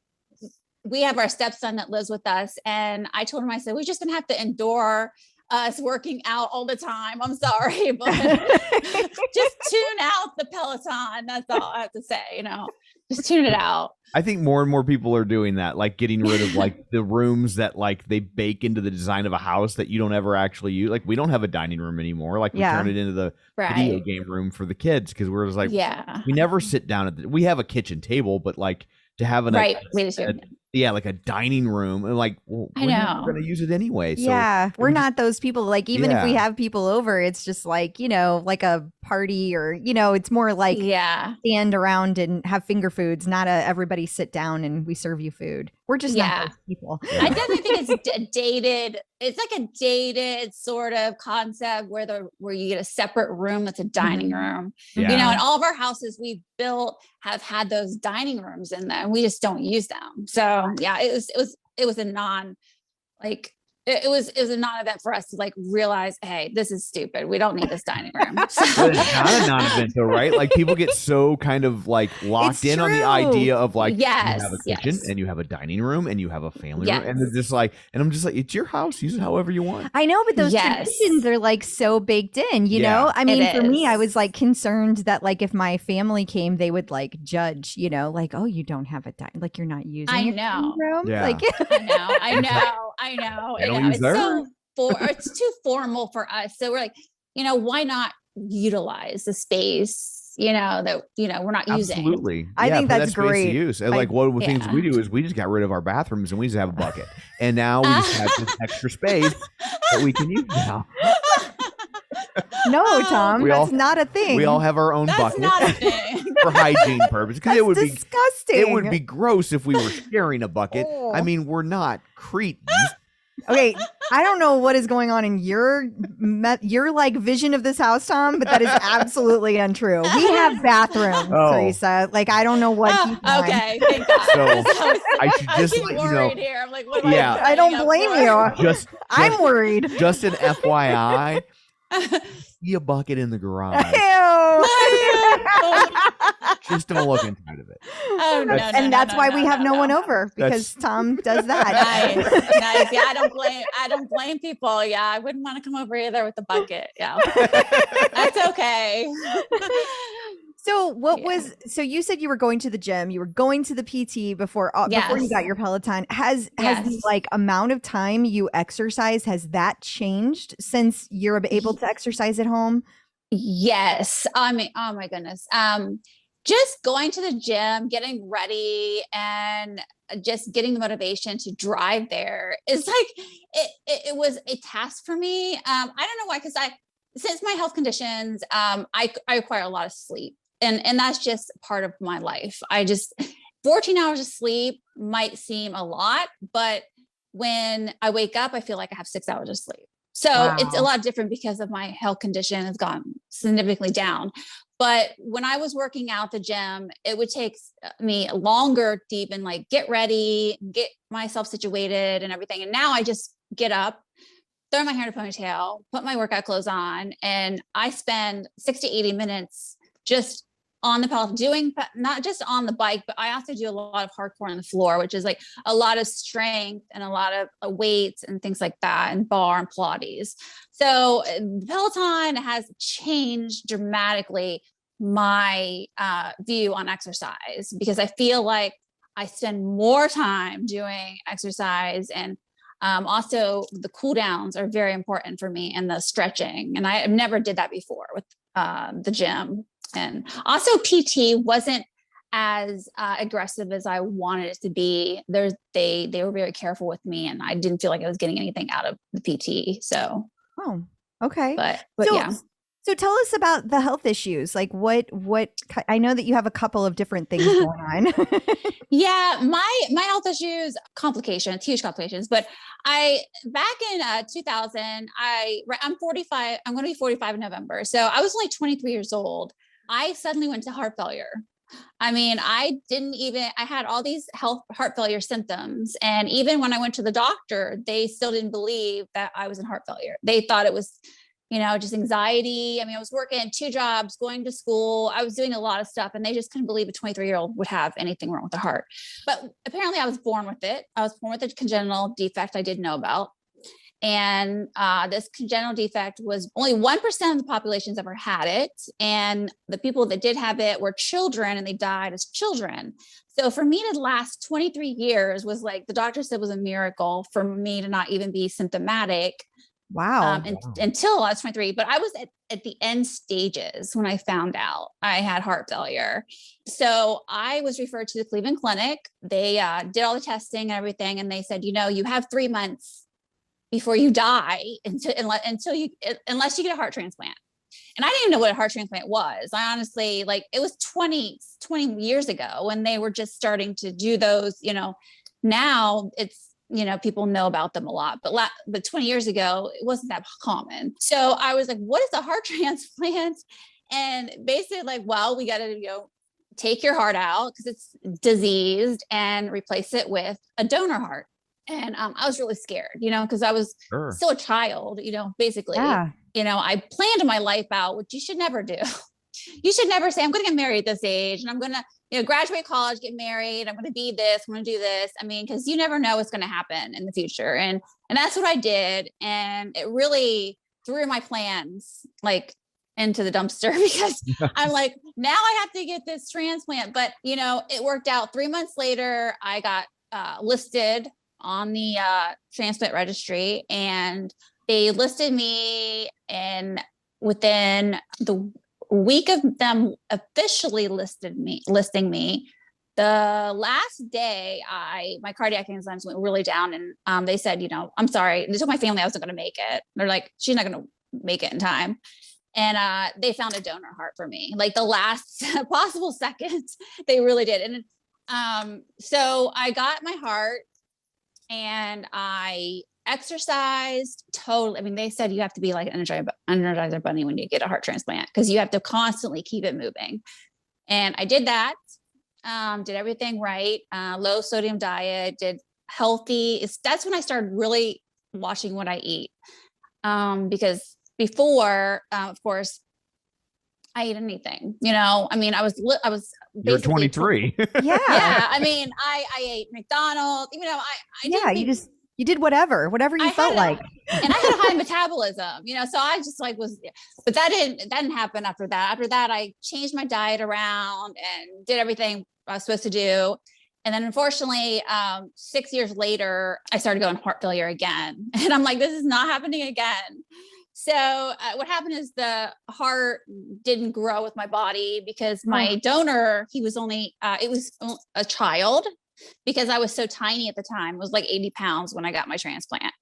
we have our stepson that lives with us, and I told him, I said, we're just gonna have to endure us working out all the time. I'm sorry, but just tune out the Peloton. That's all I have to say, just tune it out. I think more and more people are doing that, like getting rid of like the rooms that like they bake into the design of a house that you don't ever actually use. Like we don't have a dining room anymore. Like we turn it into the video game room for the kids, because we're just like, we never sit down we have a kitchen table, but like to have like a dining room, and like, well, we're going to use it anyway. So we're not those people. Like even if we have people over, it's just like, like a party, or it's more like stand around and have finger foods, not everybody sit down and we serve you food. We're just not those people. I definitely think it's dated. It's like a dated sort of concept where you get a separate room that's a dining room. And all of our houses we've built have had those dining rooms in them. We just don't use them. So it was a non-event for us to like realize, hey, this is stupid. We don't need this dining room. But it's not a non-event though, right? Like people get so kind of like locked in on the idea of like, you have a kitchen and you have a dining room and you have a family room, and they're just like, and I'm just like, it's your house, use it however you want. I know, but those traditions are like so baked in, you know? I mean, for me, I was like concerned that like if my family came, they would like judge, like, oh, you don't have a dining, like you're not using your dining room. Yeah. Like, I know. It's too formal for us. So we're like, why not utilize the space, that, we're not using. Absolutely. I think that's great. Use. And like one of the things we do is we just got rid of our bathrooms and we just have a bucket. And now we just have this extra space that we can use now. No, Tom, that's not a thing. We all have our own bucket. That's not a thing. For hygiene purposes. Because it would disgusting. It would be gross if we were sharing a bucket. I mean, we're not Cretans. Okay, I don't know what is going on in your like vision of this house, Tom, but that is absolutely untrue. We have bathrooms, Teresa. Like I don't know what. Okay, thank God. So I should just let you know. Here. I'm like, what am I don't blame you. I'm worried. Just an FYI. See a bucket in the garage. Just don't look inside of it. That's why we have no one over, because Tom does that. Nice. Yeah, I don't blame people. Yeah, I wouldn't want to come over either with the bucket. Yeah, that's okay. So so you said you were going to the gym, you were going to the PT before you got your Peloton. Has the like amount of time you exercise, has that changed since you're able to exercise at home? Yes. I mean, oh my goodness. Just going to the gym, getting ready, and just getting the motivation to drive there is like, it was a task for me. I don't know why, because since my health conditions, I require a lot of sleep. And that's just part of my life. 14 hours of sleep might seem a lot, but when I wake up, I feel like I have 6 hours of sleep. So it's a lot different because of my health condition has gone significantly down. But when I was working out the gym, it would take me longer to even like get ready, get myself situated and everything. And now I just get up, throw my hair in a ponytail, put my workout clothes on, and I spend 60, 80 minutes just on the Peloton, doing not just on the bike, but I also do a lot of hardcore on the floor, which is like a lot of strength and a lot of weights and things like that, and bar and Pilates. So Peloton has changed dramatically my view on exercise, because I feel like I spend more time doing exercise, and also the cool downs are very important for me, and the stretching. And I never did that before with the gym. And also PT wasn't as aggressive as I wanted it to be. They were very careful with me, and I didn't feel like I was getting anything out of the PT. So, okay. But so, yeah. So tell us about the health issues. Like what, I know that you have a couple of different things going on. Yeah, my health issues, complications, huge complications. But back in 2000, I'm 45, I'm going to be 45 in November. So I was only 23 years old. I suddenly went to heart failure. I mean, I had all these heart failure symptoms. And even when I went to the doctor, they still didn't believe that I was in heart failure. They thought it was, just anxiety. I mean, I was working 2 jobs, going to school. I was doing a lot of stuff, and they just couldn't believe a 23-year-old would have anything wrong with the heart. But apparently I was born with it. I was born with a congenital defect I didn't know about. And this congenital defect was only 1% of the population's ever had it. And the people that did have it were children, and they died as children. So for me to last 23 years was like, the doctor said was a miracle for me to not even be symptomatic. Wow. Until I was 23, but I was at the end stages when I found out I had heart failure. So I was referred to the Cleveland Clinic. They did all the testing and everything. And they said, you have 3 months before you die unless you get a heart transplant. And I didn't even know what a heart transplant was. I honestly, it was 20 years ago when they were just starting to do those, now it's, people know about them a lot, but 20 years ago, it wasn't that common. So I was like, what is a heart transplant? And basically we got to, take your heart out because it's diseased and replace it with a donor heart. And I was really scared, because I was still a child, basically, I planned my life out, which you should never do. You should never say, I'm going to get married at this age, and I'm going to, graduate college, get married. I'm going to be this, I'm going to do this. I mean, because you never know what's going to happen in the future. And that's what I did. And it really threw my plans into the dumpster, because I'm like, now I have to get this transplant. But, it worked out. 3 months later, I got listed on the transplant registry, and they listed me, and within the week of them officially listing me, the last day my cardiac enzymes went really down, and they said, I'm sorry. They told my family I wasn't going to make it. They're like, she's not going to make it in time. And they found a donor heart for me, the last possible second. They really did. And so I got my heart, and I exercised totally. I mean, they said you have to be like an Energizer bunny when you get a heart transplant, because you have to constantly keep it moving. And I did that, did everything right, low sodium diet, did healthy. That's when I started really watching what I eat. Because before, of course, I ate anything, I mean, I was you're 23. Yeah. I mean, I ate McDonald's, You did whatever you felt like. And I had a high metabolism, so I just but that didn't happen after that. After that, I changed my diet around and did everything I was supposed to do. And then unfortunately, 6 years later, I started going heart failure again. And I'm like, this is not happening again. So what happened is the heart didn't grow with my body, because my donor, he was only, it was a child. because I was so tiny at the time. I was like 80 pounds when I got my transplant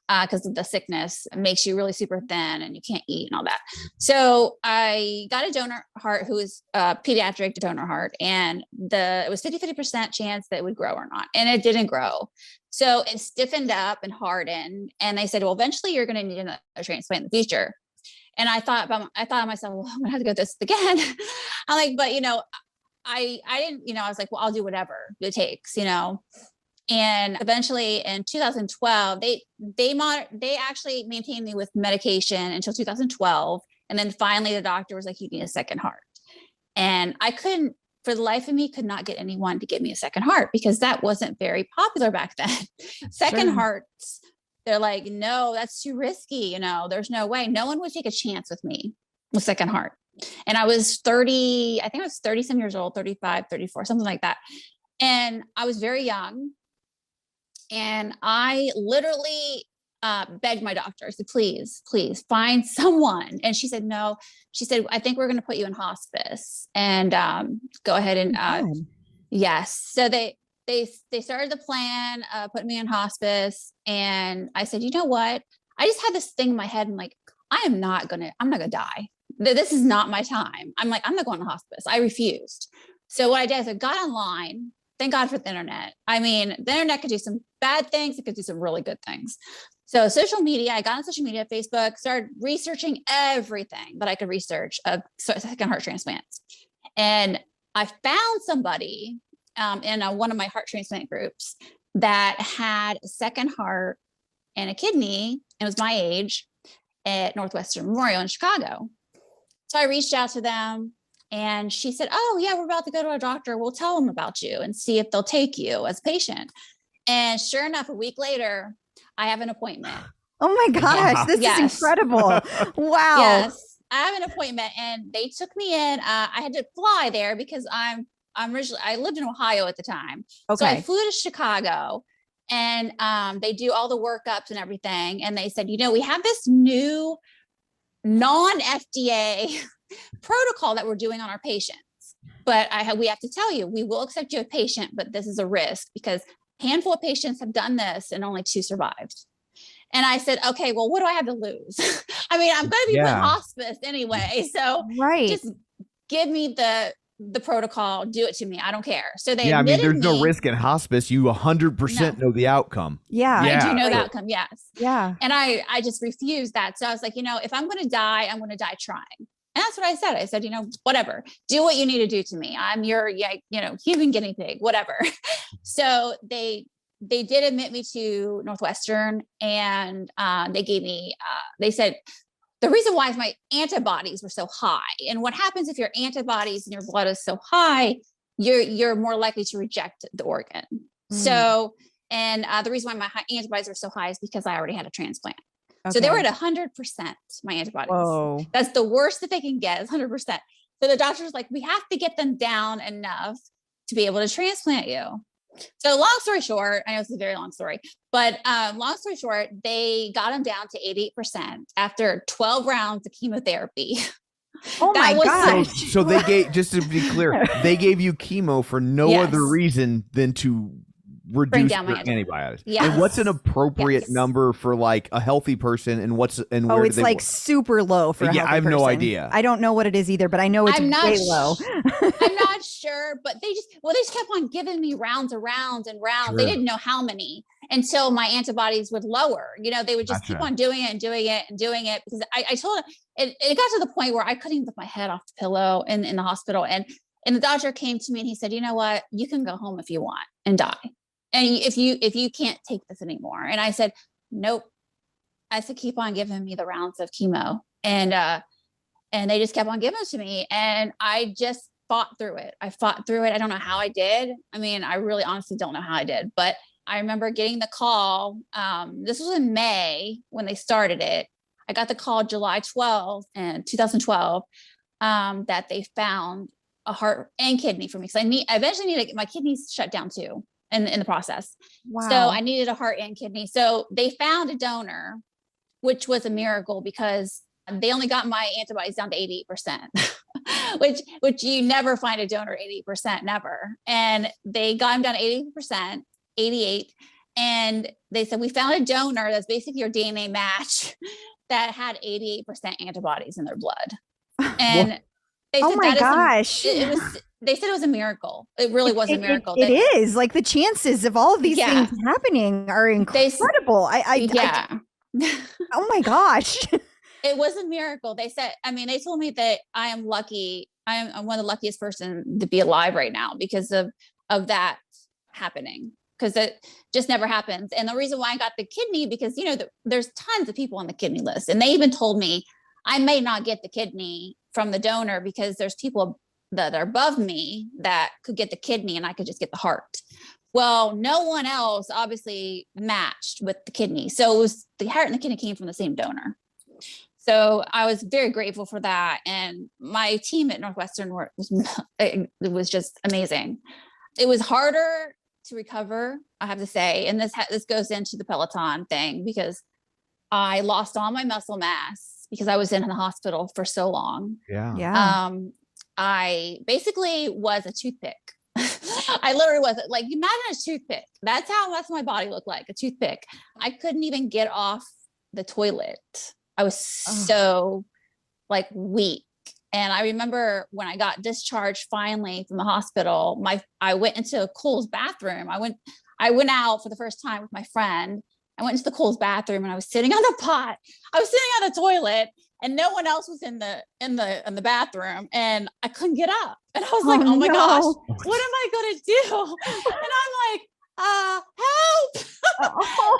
because of the sickness. It makes you really super thin and you can't eat and all that. So I got a donor heart who was a pediatric donor heart, and it was 50% chance that it would grow or not. And it didn't grow. So it stiffened up and hardened. And they said, well, eventually you're going to need another transplant in the future. And I thought to myself, well, I'm gonna have to go through this again. I'm like, but I didn't, I was like, well, I'll do whatever it takes, And eventually in 2012, they actually maintained me with medication until 2012. And then finally the doctor was like, you need a second heart. And I couldn't, for the life of me, could not get anyone to give me a second heart because that wasn't very popular back then. Second hearts, they're like, no, that's too risky. There's no way. No one would take a chance with me with second heart. And I was 30, I think I was 30 some years old, 35, 34, something like that. And I was very young. And I literally begged my doctor. I said, please find someone. And she said, no. She said, I think we're going to put you in hospice and go ahead and yes. So they started the plan, put me in hospice. And I said, you know what? I just had this thing in my head. I'm like, I'm not going to die. This is not my time. I'm like, I'm not going to hospice. I refused. So what I did is I got online. Thank God for the internet. I mean, the internet could do some bad things. It could do some really good things. So social media, I got on social media, Facebook, started researching everything that I could research of second heart transplants. And I found somebody in one of my heart transplant groups that had a second heart and a kidney, and was my age, at Northwestern Memorial in Chicago. So I reached out to them. And she said, oh, yeah, we're about to go to a doctor. We'll tell them about you and see if they'll take you as a patient. And sure enough, a week later, I have an appointment. Oh my gosh, this is incredible. Wow. Yes, I have an appointment and they took me in. I had to fly there because I lived in Ohio at the time. Okay. So I flew to Chicago and they do all the workups and everything. And they said, we have this new non-FDA protocol that we're doing on our patients, but we have to tell you, we will accept you a patient, but this is a risk because a handful of patients have done this and only 2 survived. And I said, okay, well, what do I have to lose? I mean, I'm going to be put in hospice anyway. So just give me the protocol, do it to me. I don't care. So they there's no risk in hospice. You 100% know the outcome. I do know the outcome. Yes. Yeah. And I just refused that. So I was like, if I'm going to die, I'm going to die trying. And that's what I said. I said, whatever, do what you need to do to me. I'm your, human guinea pig, whatever. So they did admit me to Northwestern and they gave me, they said, the reason why is my antibodies were so high. And what happens if your antibodies in your blood is so high, you're more likely to reject the organ. So, and the reason why my antibodies were so high is because I already had a transplant. Okay. So they were at 100%, my antibodies. Whoa. That's the worst that they can get is 100%. So the doctor's like, we have to get them down enough to be able to transplant you. So long story short, I know it's a very long story, but long story short, they got them down to 88% after 12 rounds of chemotherapy. Oh my gosh. So they gave, just to be clear, they gave you chemo for no other reason than to reduce your antibiotics. Yes. And what's an appropriate number for like a healthy person, and where it's like super low for a healthy I have person. No idea. I don't know what it is either, but I know it's way low. I'm not sure, but they just kept on giving me rounds and rounds and rounds. True. They didn't know how many until my antibodies would lower. They would just keep on doing it and doing it and doing it because I told them it got to the point where I couldn't even lift my head off the pillow in the hospital. And the doctor came to me and he said, you know what, you can go home if you want and die. And if you can't take this anymore. And I said, nope. I said, keep on giving me the rounds of chemo. And they just kept on giving it to me. And I just fought through it. I don't know how I did. I mean, I really honestly don't know how I did, but I remember getting the call. This was in May when they started it. I got the call July 12th in 2012 that they found a heart and kidney for me. So I eventually need to get my kidneys shut down too. In the process. Wow. So I needed a heart and kidney. So they found a donor, which was a miracle because They only got my antibodies down to 88%, which you never find a donor 88%, never. And they got them down to 80%, 88. And they said, we found a donor that's basically your DNA match that had 88% antibodies in their blood. And they said, oh my gosh. They said it was a miracle. It really was a miracle. It is. Like, the chances of all of these things happening are incredible. Oh my gosh. It was a miracle. They said, I mean, they told me that I am lucky. I'm one of the luckiest person to be alive right now because of that happening. Because it just never happens. And the reason why I got the kidney, because, you know, there's tons of people on the kidney list. And they even told me I may not get the kidney from the donor because there's people that are above me that could get the kidney and I could just get the heart. Well, no one else obviously matched with the kidney. So it was the heart and the kidney came from the same donor. So I was very grateful for that. And my team at Northwestern it was just amazing. It was harder to recover, I have to say. And this goes into the Peloton thing because I lost all my muscle mass because I was in the hospital for so long. Yeah. I basically was a toothpick. I literally was like, imagine a toothpick. That's my body looked like, a toothpick. I couldn't even get off the toilet. I was so like weak. And I remember when I got discharged finally from the hospital, I went into Cole's bathroom. I went out for the first time with my friend. I went into the Cole's bathroom and I was sitting on the pot. I was sitting on the toilet and no one else was in the bathroom and I couldn't get up. And I was like, oh my gosh, what am I going to do? And I'm like, help.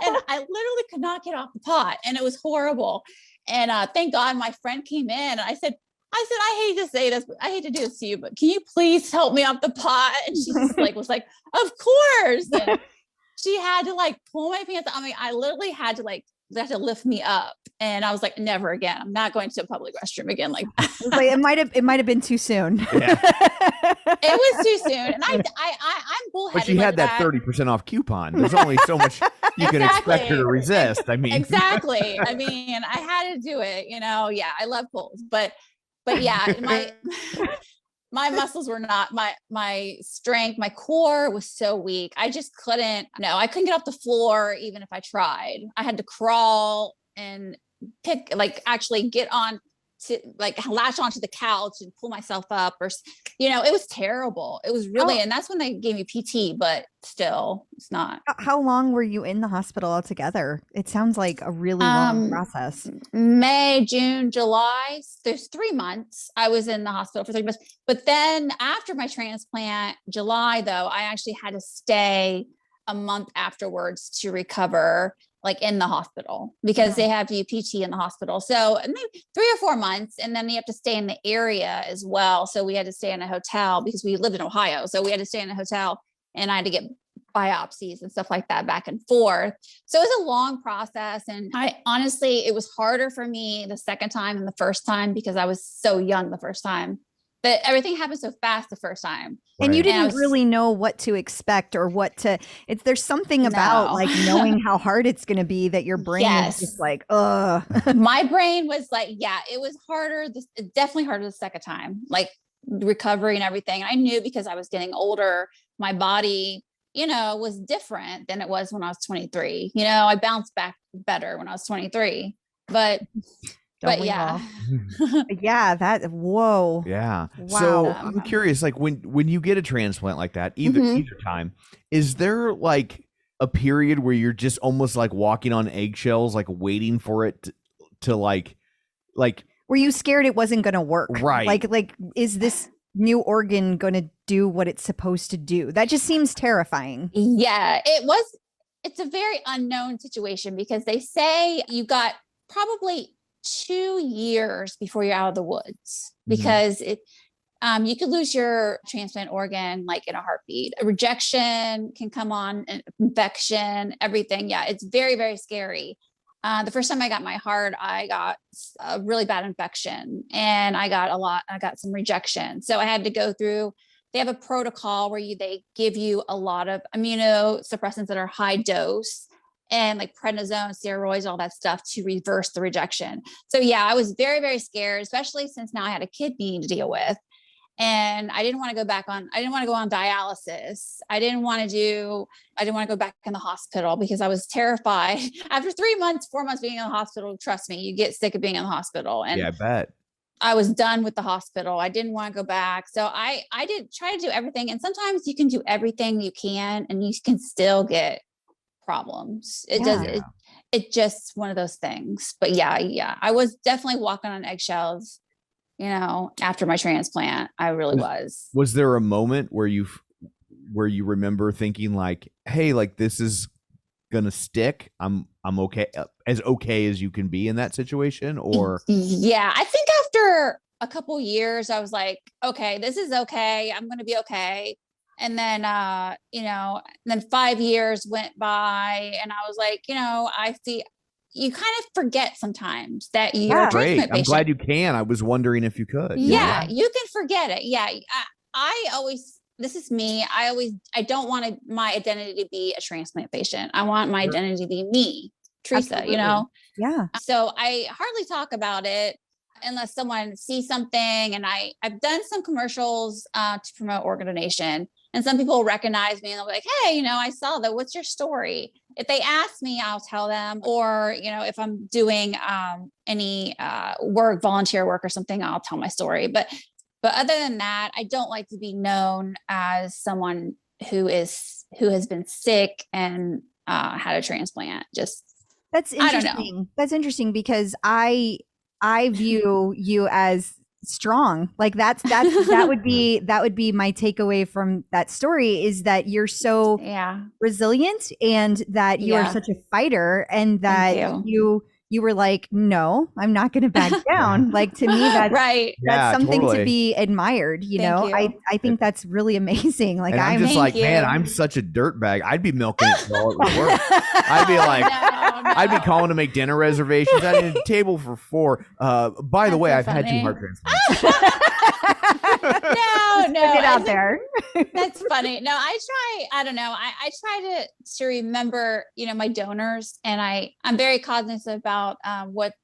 And I literally could not get off the pot and it was horrible. And thank God my friend came in and I said, I hate to say this, but I hate to do this to you, but can you please help me off the pot? And she just was like, of course. And she had to like pull my pants. I mean, I literally had to lift me up. And I was like, never again. I'm not going to a public restroom again. Like, it might have been too soon. Yeah. It was too soon. And I'm bullheaded. But she had that 30% off coupon. There's only so much you can expect her to resist. I mean, exactly. I mean, I had to do it, you know. Yeah, I love Kohl's, but yeah, my muscles were not my strength. My core was so weak. I just couldn't get off the floor. Even if I tried, I had to crawl and actually get on to latch onto the couch and pull myself up or, it was terrible. It was really, and that's when they gave me PT, but still it's not. How long were you in the hospital altogether? It sounds like a really long process. May, June, July. There's 3 months. I was in the hospital for 3 months, but then after my transplant, July though, I actually had to stay a month afterwards to recover, like in the hospital, because they have to do PT in the hospital. So maybe 3 or 4 months. And then you have to stay in the area as well. So we had to stay in a hotel because we lived in Ohio. So we had to stay in a hotel and I had to get biopsies and stuff like that back and forth. So it was a long process. And it was harder for me the second time than the first time because I was so young the first time. But everything happened so fast the first time. And you didn't really know what to expect or there's something about like knowing how hard it's going to be that your brain is just like, ugh. My brain was like, it was harder. Definitely harder the second time, like recovery and everything. I knew because I was getting older, my body, was different than it was when I was 23. I bounced back better when I was 23, but yeah. Whoa. Yeah. Wow. So I'm curious, like when you get a transplant like that, either time, is there like a period where you're just almost like walking on eggshells, like waiting for it to like, were you scared it wasn't going to work? Right. Like, is this new organ going to do what it's supposed to do? That just seems terrifying. Yeah, it's a very unknown situation because they say you got probably 2 years before you're out of the woods because you could lose your transplant organ like in a heartbeat. A rejection can come on, an infection, everything. Yeah, it's very, very scary. The first time I got my heart, I got a really bad infection and I got some rejection. So I had to go through, they have a protocol where they give you a lot of immunosuppressants that are high dose. and like prednisone, steroids, all that stuff to reverse the rejection. So yeah, I was very, very scared, especially since now I had a kidney to deal with. And I didn't want to go on dialysis. I didn't want to go back in the hospital because I was terrified. After 4 months being in the hospital, trust me, you get sick of being in the hospital. And yeah, I bet. I was done with the hospital. I didn't want to go back. So I did try to do everything. And sometimes you can do everything you can and you can still get problems. It's just one of those things. But yeah, I was definitely walking on eggshells, after my transplant. I really was. Was there a moment where you remember thinking like, hey, like this is gonna stick? I'm okay as you can be in that situation? Or yeah, I think after a couple years I was like, okay, this is okay, I'm gonna be okay. And then then 5 years went by and I was like, I see you kind of forget sometimes that you're a transplant patient. I'm glad you can. I was wondering if you could. Yeah, you can forget it. Yeah. This is me. I don't want my identity to be a transplant patient. I want my identity to be me, Teresa, Absolutely. Yeah. So I hardly talk about it unless someone sees something. And I've done some commercials to promote organ donation. And some people recognize me and they'll be like, hey, I saw that. What's your story? If they ask me, I'll tell them. Or, if I'm doing any volunteer work or something, I'll tell my story. But other than that, I don't like to be known as someone who has been sick and had a transplant. That's interesting. I don't know. That's interesting because I view you as strong. Like that would be my takeaway from that story, is that you're so resilient and that you are such a fighter, and that you were like, no, I'm not going to back down. Like, to me, that's right. That's something totally to be admired. I think that's really amazing. Like, I'm just like, man, I'm such a dirtbag. I'd be milking it for all it would work. I'd be like, I'd be calling to make dinner reservations. I need a table for 4. By the way, I've had 2 heart transplants. No, Put it out there. That's funny. No, I don't know. I try to remember, my donors, and I'm very cognizant about what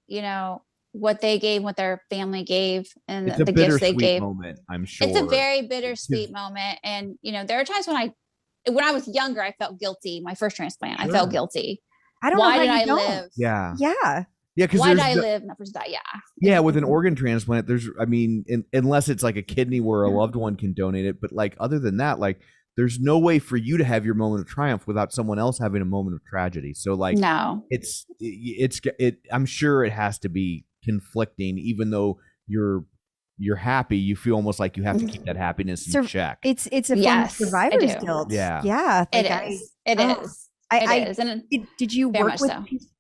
they gave, what their family gave, and the gifts they gave. Moment, I'm sure. It's a very bittersweet moment. And, there are times when I was younger, I felt guilty. My first transplant, I felt guilty. I don't know why did I live? Yeah. Yeah. Yeah, because why did I live? Not versus that. Yeah. Yeah, with an organ transplant, unless it's like a kidney where a loved one can donate it, but like other than that, like there's no way for you to have your moment of triumph without someone else having a moment of tragedy. So like, no, it's I'm sure it has to be conflicting, even though you're happy. You feel almost like you have to keep that happiness in check. It's a form of survivor's guilt. Yeah, yeah, it is. It is. And did you work with?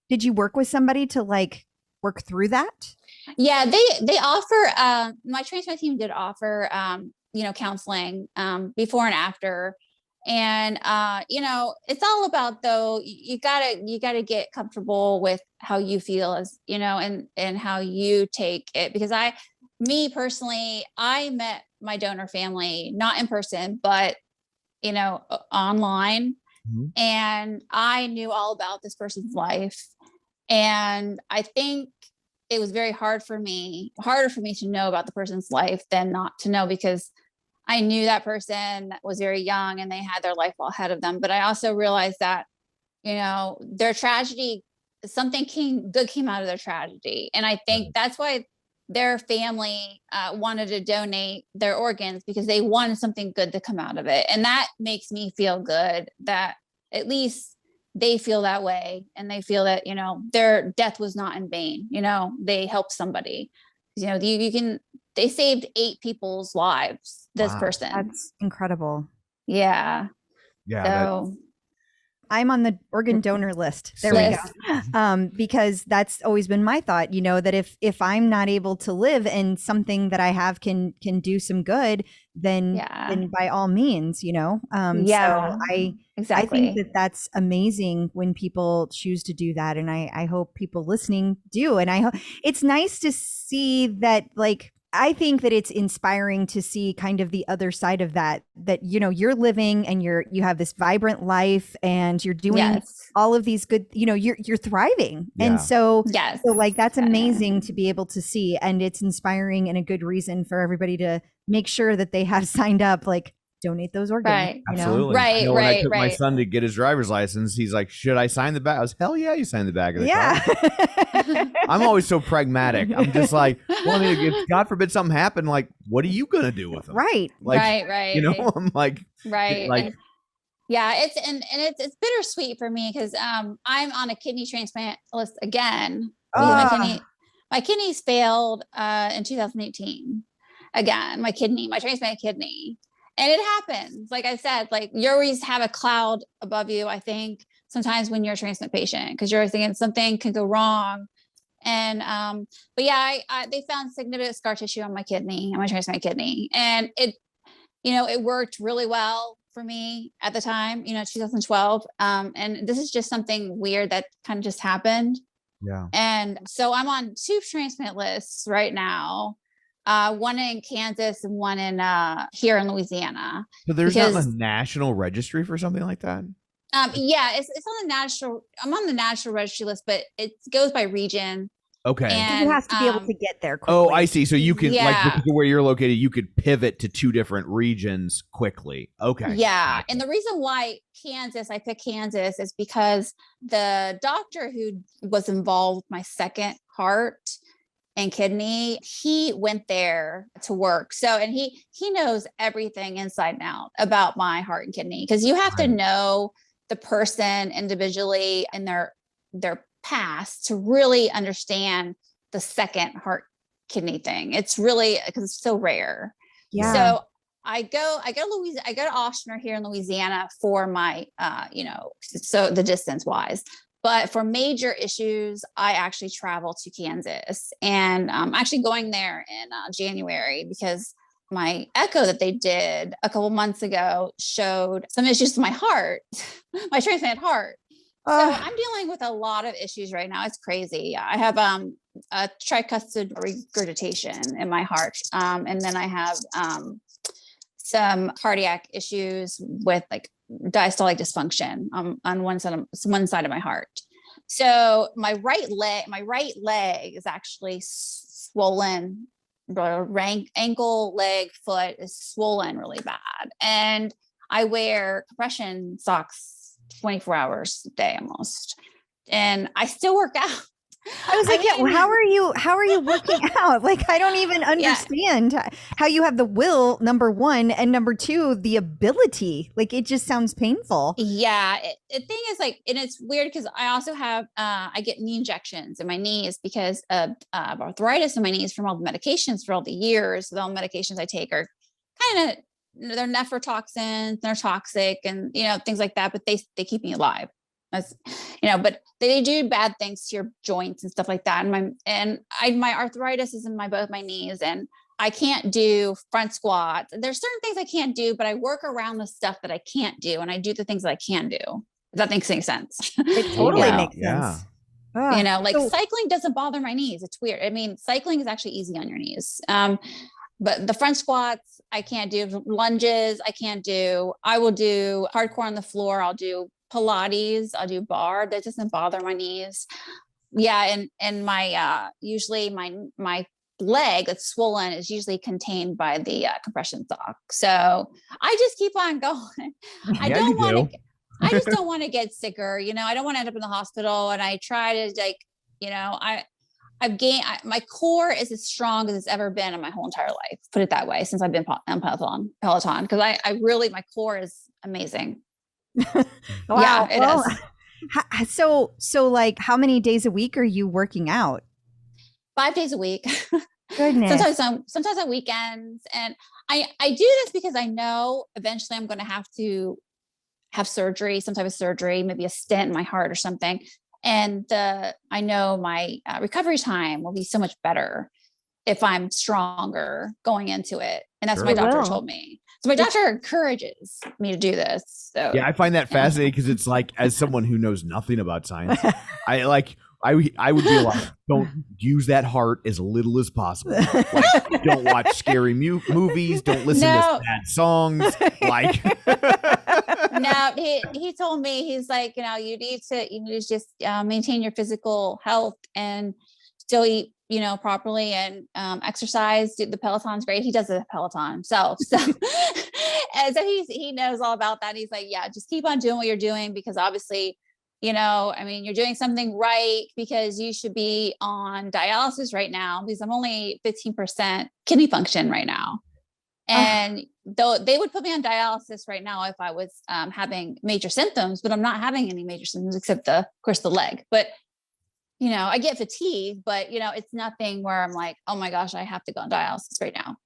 Did you work with somebody to like work through that? Yeah, they offer, my transplant team did offer, counseling, before and after. And, it's all about, though, you gotta get comfortable with how you feel as, and how you take it. Because me personally, I met my donor family, not in person, but, online. Mm-hmm. And I knew all about this person's life. And I think it was harder for me to know about the person's life than not to know, because I knew that person was very young and they had their life all ahead of them. But I also realized that, their tragedy, something good came out of their tragedy. And I think that's why their family wanted to donate their organs, because they wanted something good to come out of it. And that makes me feel good that at least they feel that way, and they feel that, their death was not in vain. They helped somebody. They saved 8 people's lives. This person. That's incredible. Yeah. Yeah. So I'm on the organ donor list. There we go. Because that's always been my thought, that if I'm not able to live and something that I have can do some good, then by all means, So I think that's amazing when people choose to do that. And I hope people listening do. And I hope it's nice to see that, like, I think that it's inspiring to see kind of the other side of that, you know, you're living and you have this vibrant life and you're doing all of these good, you know, you're thriving. Yeah. And so, Yes. so like, that's amazing to be able to see. And it's inspiring and a good reason for everybody to make sure that they have signed up, like, donate those organs. Right. You know? Absolutely. Right, I know when I right, took my right. son to get his driver's license, he's like, should I sign the back? I was, hell yeah, you sign the back of the car. I'm always so pragmatic. I'm just like, well, I mean, if God forbid something happened, like, what are you going to do with them? Right. Like, right. You know, I'm like, right. Like, And yeah, it's bittersweet for me because I'm on a kidney transplant list again. Because my kidneys failed in 2018. Again, my transplant kidney. And it happens. Like I said, like you always have a cloud above you, I think, sometimes when you're a transplant patient, because you're thinking something can go wrong. And, but yeah, they found significant scar tissue on my transplant kidney. And it worked really well for me at the time, 2012. And this is just something weird that kind of just happened. Yeah. And so I'm on 2 transplant lists right now. One in Kansas and one in here in Louisiana. So there's not a national registry for something like that? Yeah, it's on the national. I'm on the national registry list, but it goes by region. Okay. And you have to be able to get there quickly. Oh, I see. So you can, Yeah. like, because of where you're located, you could pivot to 2 different regions quickly. Okay. Yeah. And the reason why I picked Kansas is because the doctor who was involved with my second heart and kidney, he went there to work. So, and he knows everything inside and out about my heart and kidney, because you have to know the person individually and their past to really understand the second heart kidney thing. It's really, because it's so rare. Yeah. So I go to Oshner here in Louisiana for my, so the distance wise. But for major issues, I actually travel to Kansas, and I'm actually going there in January because my echo that they did a couple months ago showed some issues with my heart, my transplant heart. So I'm dealing with a lot of issues right now. It's crazy. I have a tricuspid regurgitation in my heart, and then I have some cardiac issues with like diastolic dysfunction on one side of my heart. So my right leg is actually swollen. Ankle, leg, foot is swollen really bad. And I wear compression socks 24 hours a day almost. And I still work out. I was like, how are you working out? Like, I don't even understand how you have the will, number one, and number two, the ability. Like, it just sounds painful. Yeah. The thing is, like, and it's weird because I also have, I get knee injections in my knees because of arthritis in my knees from all the medications for all the years. So all the medications I take are kind of, they're nephrotoxins, they're toxic and, things like that, but they keep me alive. But they do bad things to your joints and stuff like that. And my arthritis is in both my knees, and I can't do front squats. There's certain things I can't do, but I work around the stuff that I can't do, and I do the things that I can do. If that makes any sense. It totally makes sense. Cycling doesn't bother my knees. It's weird. I mean, cycling is actually easy on your knees. But the front squats, I can't do. Lunges, I can't do. I will do hardcore on the floor. I'll do Pilates, I'll do bar. That doesn't bother my knees. Yeah. And my, usually my leg that's swollen is usually contained by the compression sock. So I just keep on going. I just don't want to get sicker. I don't want to end up in the hospital. And I try to I've gained, my core is as strong as it's ever been in my whole entire life. Put it that way, since I've been on Peloton. Because I really, my core is amazing. Wow. Yeah, it is. So like, how many days a week are you working out? 5 days a week. Goodness. Sometimes on weekends. And I do this because I know eventually I'm going to have to have surgery, some type of surgery, maybe a stent in my heart or something. And I know my recovery time will be so much better if I'm stronger going into it. And that's what my doctor told me. So my doctor encourages me to do this. So yeah, I find that fascinating because it's like, as someone who knows nothing about science, I like I would be like, don't use that heart as little as possible. Like, don't watch scary movies. Don't listen to sad songs. Like, no, he told me, he's like, you need to just maintain your physical health and still eat, properly and exercise. The Peloton's great. He does the Peloton himself. So, and so he knows all about that. He's like, yeah, just keep on doing what you're doing, because obviously, you're doing something right, because you should be on dialysis right now, because I'm only 15% kidney function right now. And though they would put me on dialysis right now if I was having major symptoms, but I'm not having any major symptoms except of course the leg. But I get fatigue, but it's nothing where I'm like, oh my gosh, I have to go on dialysis right now.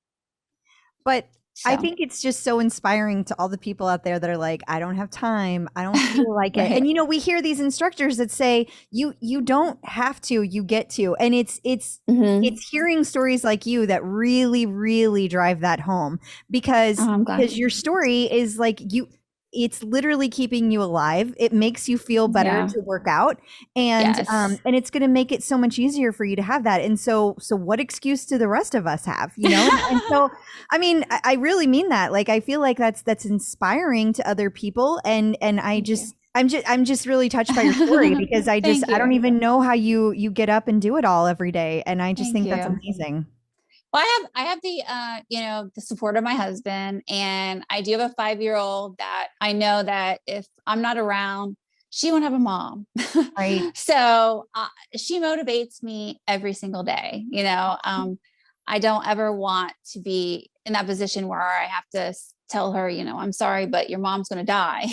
But I think it's just so inspiring to all the people out there that are like, I don't have time, I don't feel like it. And we hear these instructors that say you don't have to, you get to. And it's hearing stories like you that really, really drive that home, because your story is like, it's literally keeping you alive. It makes you feel better to work out, and and it's going to make it so much easier for you to have that. And so what excuse do the rest of us have, And so, I mean, I really mean that. Like, I feel like that's inspiring to other people, and I'm just really touched by your story, because I don't even know how you get up and do it all every day, and I just think that's amazing. Well, I have the, the support of my husband, and I do have a 5-year-old that I know that if I'm not around, she won't have a mom. Right. So she motivates me every single day. I don't ever want to be in that position where I have to tell her, I'm sorry, but your mom's going to die.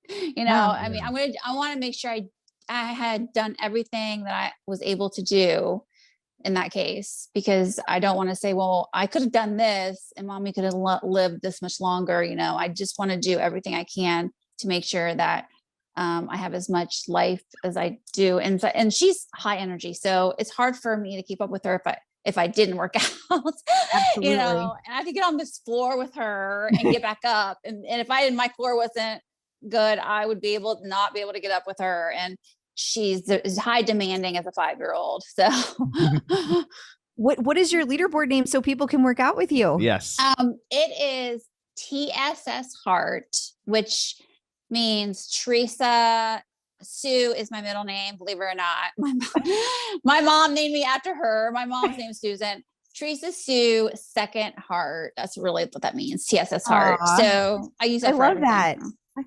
I mean, I want to make sure I had done everything that I was able to do in that case, because I don't want to say, well, I could have done this and mommy could have lived this much longer. I just want to do everything I can to make sure that I have as much life as I do. And she's high energy, so it's hard for me to keep up with her if I didn't work out. Absolutely. And I have to get on this floor with her and get back up. And if my floor wasn't good, I would not be able to get up with her. And she's high demanding as a 5-year-old. So what is your leaderboard name so people can work out with you? Yes. It is TSS Heart, which means Teresa. Sue is my middle name, believe it or not. My mom named me after her. My mom's name is Susan. Teresa Sue Second Heart. That's really what that means. TSS Heart. Aww. So I use that. I love that.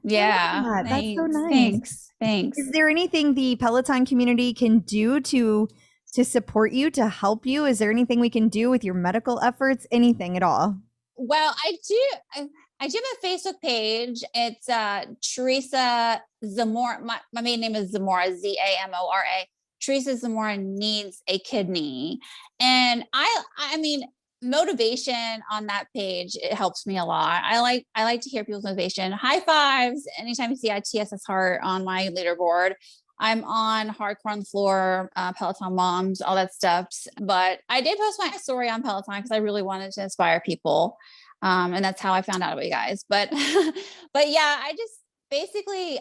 Yeah. That's so nice. Thanks. Is there anything the Peloton community can do to support you, to help you? Is there anything we can do with your medical efforts? Anything at all? Well, I do have a Facebook page. It's Teresa Zamora. My maiden name is Zamora, Zamora. Teresa Zamora needs a kidney. And I mean, motivation on that page, it helps me a lot. I like to hear people's motivation. High fives anytime you see a TSS Heart on my leaderboard. I'm on Hardcore on the Floor, Peloton Moms, all that stuff. But I did post my story on Peloton because I really wanted to inspire people. And that's how I found out about you guys. But yeah, I just basically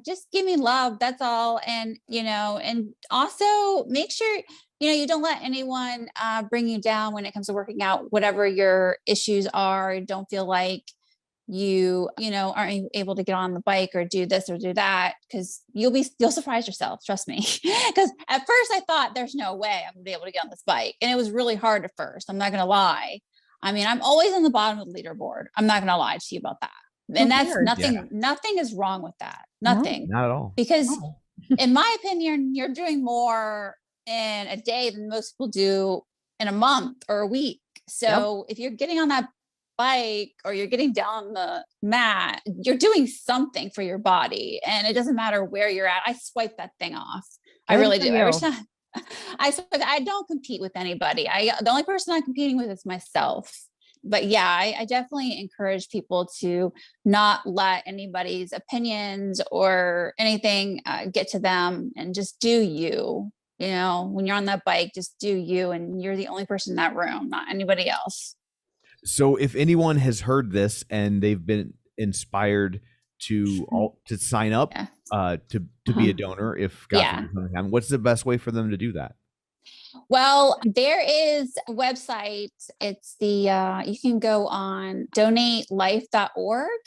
just give me love. That's all. And, and also make sure, you don't let anyone bring you down when it comes to working out, whatever your issues are. Don't feel like you aren't able to get on the bike or do this or do that, because you'll surprise yourself. Trust me. Because at first I thought there's no way I'm gonna be able to get on this bike. And it was really hard at first. I'm not going to lie. I mean, I'm always on the bottom of the leaderboard. I'm not going to lie to you about that. And that's nothing is wrong with that. Nothing. No, not at all. Because in my opinion, you're doing more in a day than most people do in a month or a week. So if you're getting on that bike or you're getting down the mat, you're doing something for your body. And it doesn't matter where you're at. I swipe that thing off. I really do. Every time I don't compete with anybody. The only person I'm competing with is myself. But yeah, I definitely encourage people to not let anybody's opinions or anything get to them, and just do you. When you're on that bike, just do you, and you're the only person in that room, not anybody else. So if anyone has heard this and they've been inspired to sign up to be a donor if God forbid something happens? What's the best way for them to do that? Well, there is a website. It's the you can go on donatelife.org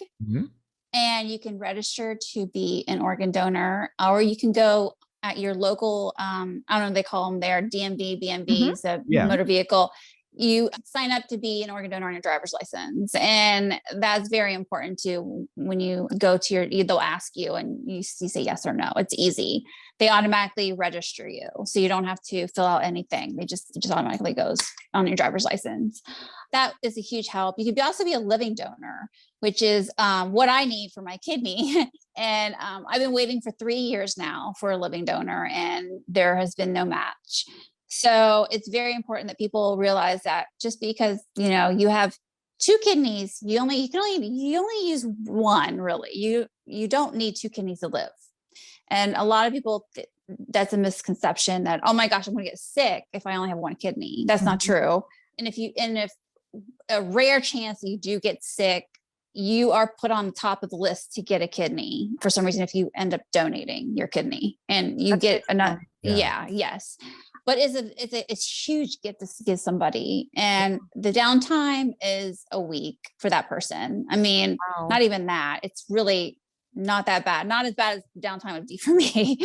and you can register to be an organ donor, or you can go at your local, I don't know what they call them there, DMV, BMV, so motor vehicle. You sign up to be an organ donor on your driver's license. And that's very important too. When you go to they'll ask you and you say yes or no. It's easy. They automatically register you. So you don't have to fill out anything. It just automatically goes on your driver's license. That is a huge help. You could also be a living donor, which is what I need for my kidney. And I've been waiting for 3 years now for a living donor, and there has been no match. So it's very important that people realize that just because, you have 2 kidneys, you only use one, really. You don't need 2 kidneys to live. And a lot of people, that's a misconception that, oh my gosh, I'm going to get sick if I only have 1 kidney. That's not true. And if a rare chance you do get sick, you are put on the top of the list to get a kidney for some reason if you end up donating your kidney and you get another. Yes. But it's huge gift to give somebody. And the downtime is a week for that person. I mean, not even that. It's really not that bad. Not as bad as downtime would be for me.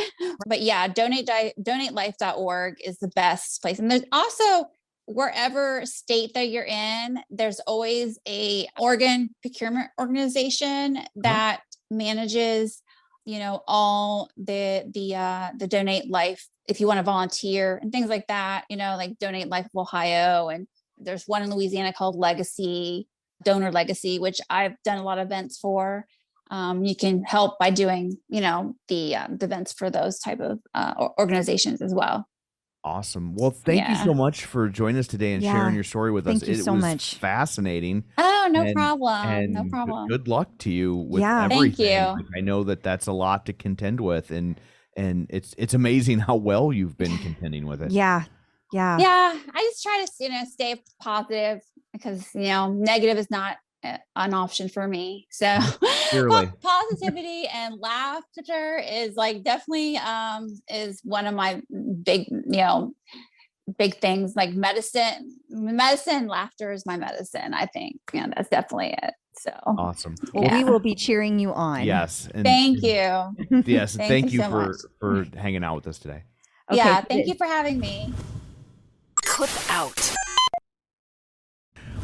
But yeah, donatelife.org is the best place. And there's also, wherever state that you're in, there's always a organ procurement organization that manages, all the Donate Life, if you want to volunteer and things like that, like Donate Life of Ohio. And there's one in Louisiana called Donor Legacy, which I've done a lot of events for. You can help by doing, the events for those type of organizations as well. Awesome. Well, thank you so much for joining us today and sharing your story with us. Thank you so much. Fascinating. Oh, no problem. No problem. Good luck to you with everything. Thank you. I know that's a lot to contend with, and it's amazing how well you've been contending with it. Yeah. I just try to, stay positive because, negative is not an option for me. So positivity and laughter is definitely is one of my big things. Like medicine, laughter is my medicine. I think, that's definitely it. So awesome. Well, we will be cheering you on. Yes. Thank you. Yes. Thank you so for hanging out with us today. Okay. Yeah. Thank you for having me. Clip out.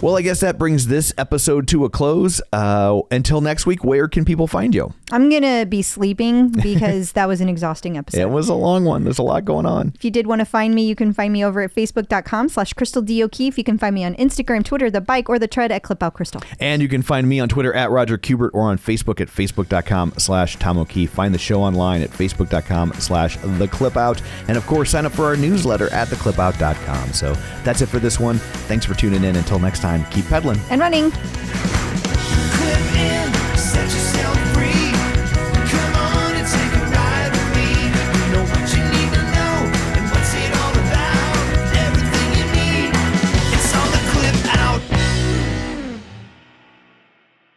Well, I guess that brings this episode to a close. Until next week, where can people find you? I'm going to be sleeping because that was an exhausting episode. It was a long one. There's a lot going on. If you did want to find me, you can find me over at facebook.com/CrystalDOKeefe. You can find me on Instagram, Twitter, The Bike, or The Tread at ClipOutCrystal. And you can find me on Twitter at Roger Kubert or on Facebook at facebook.com/Tom O'Keefe. Find the show online at facebook.com/TheClipOut. And of course, sign up for our newsletter at theclipout.com. So that's it for this one. Thanks for tuning in. Until next time, keep pedaling and running.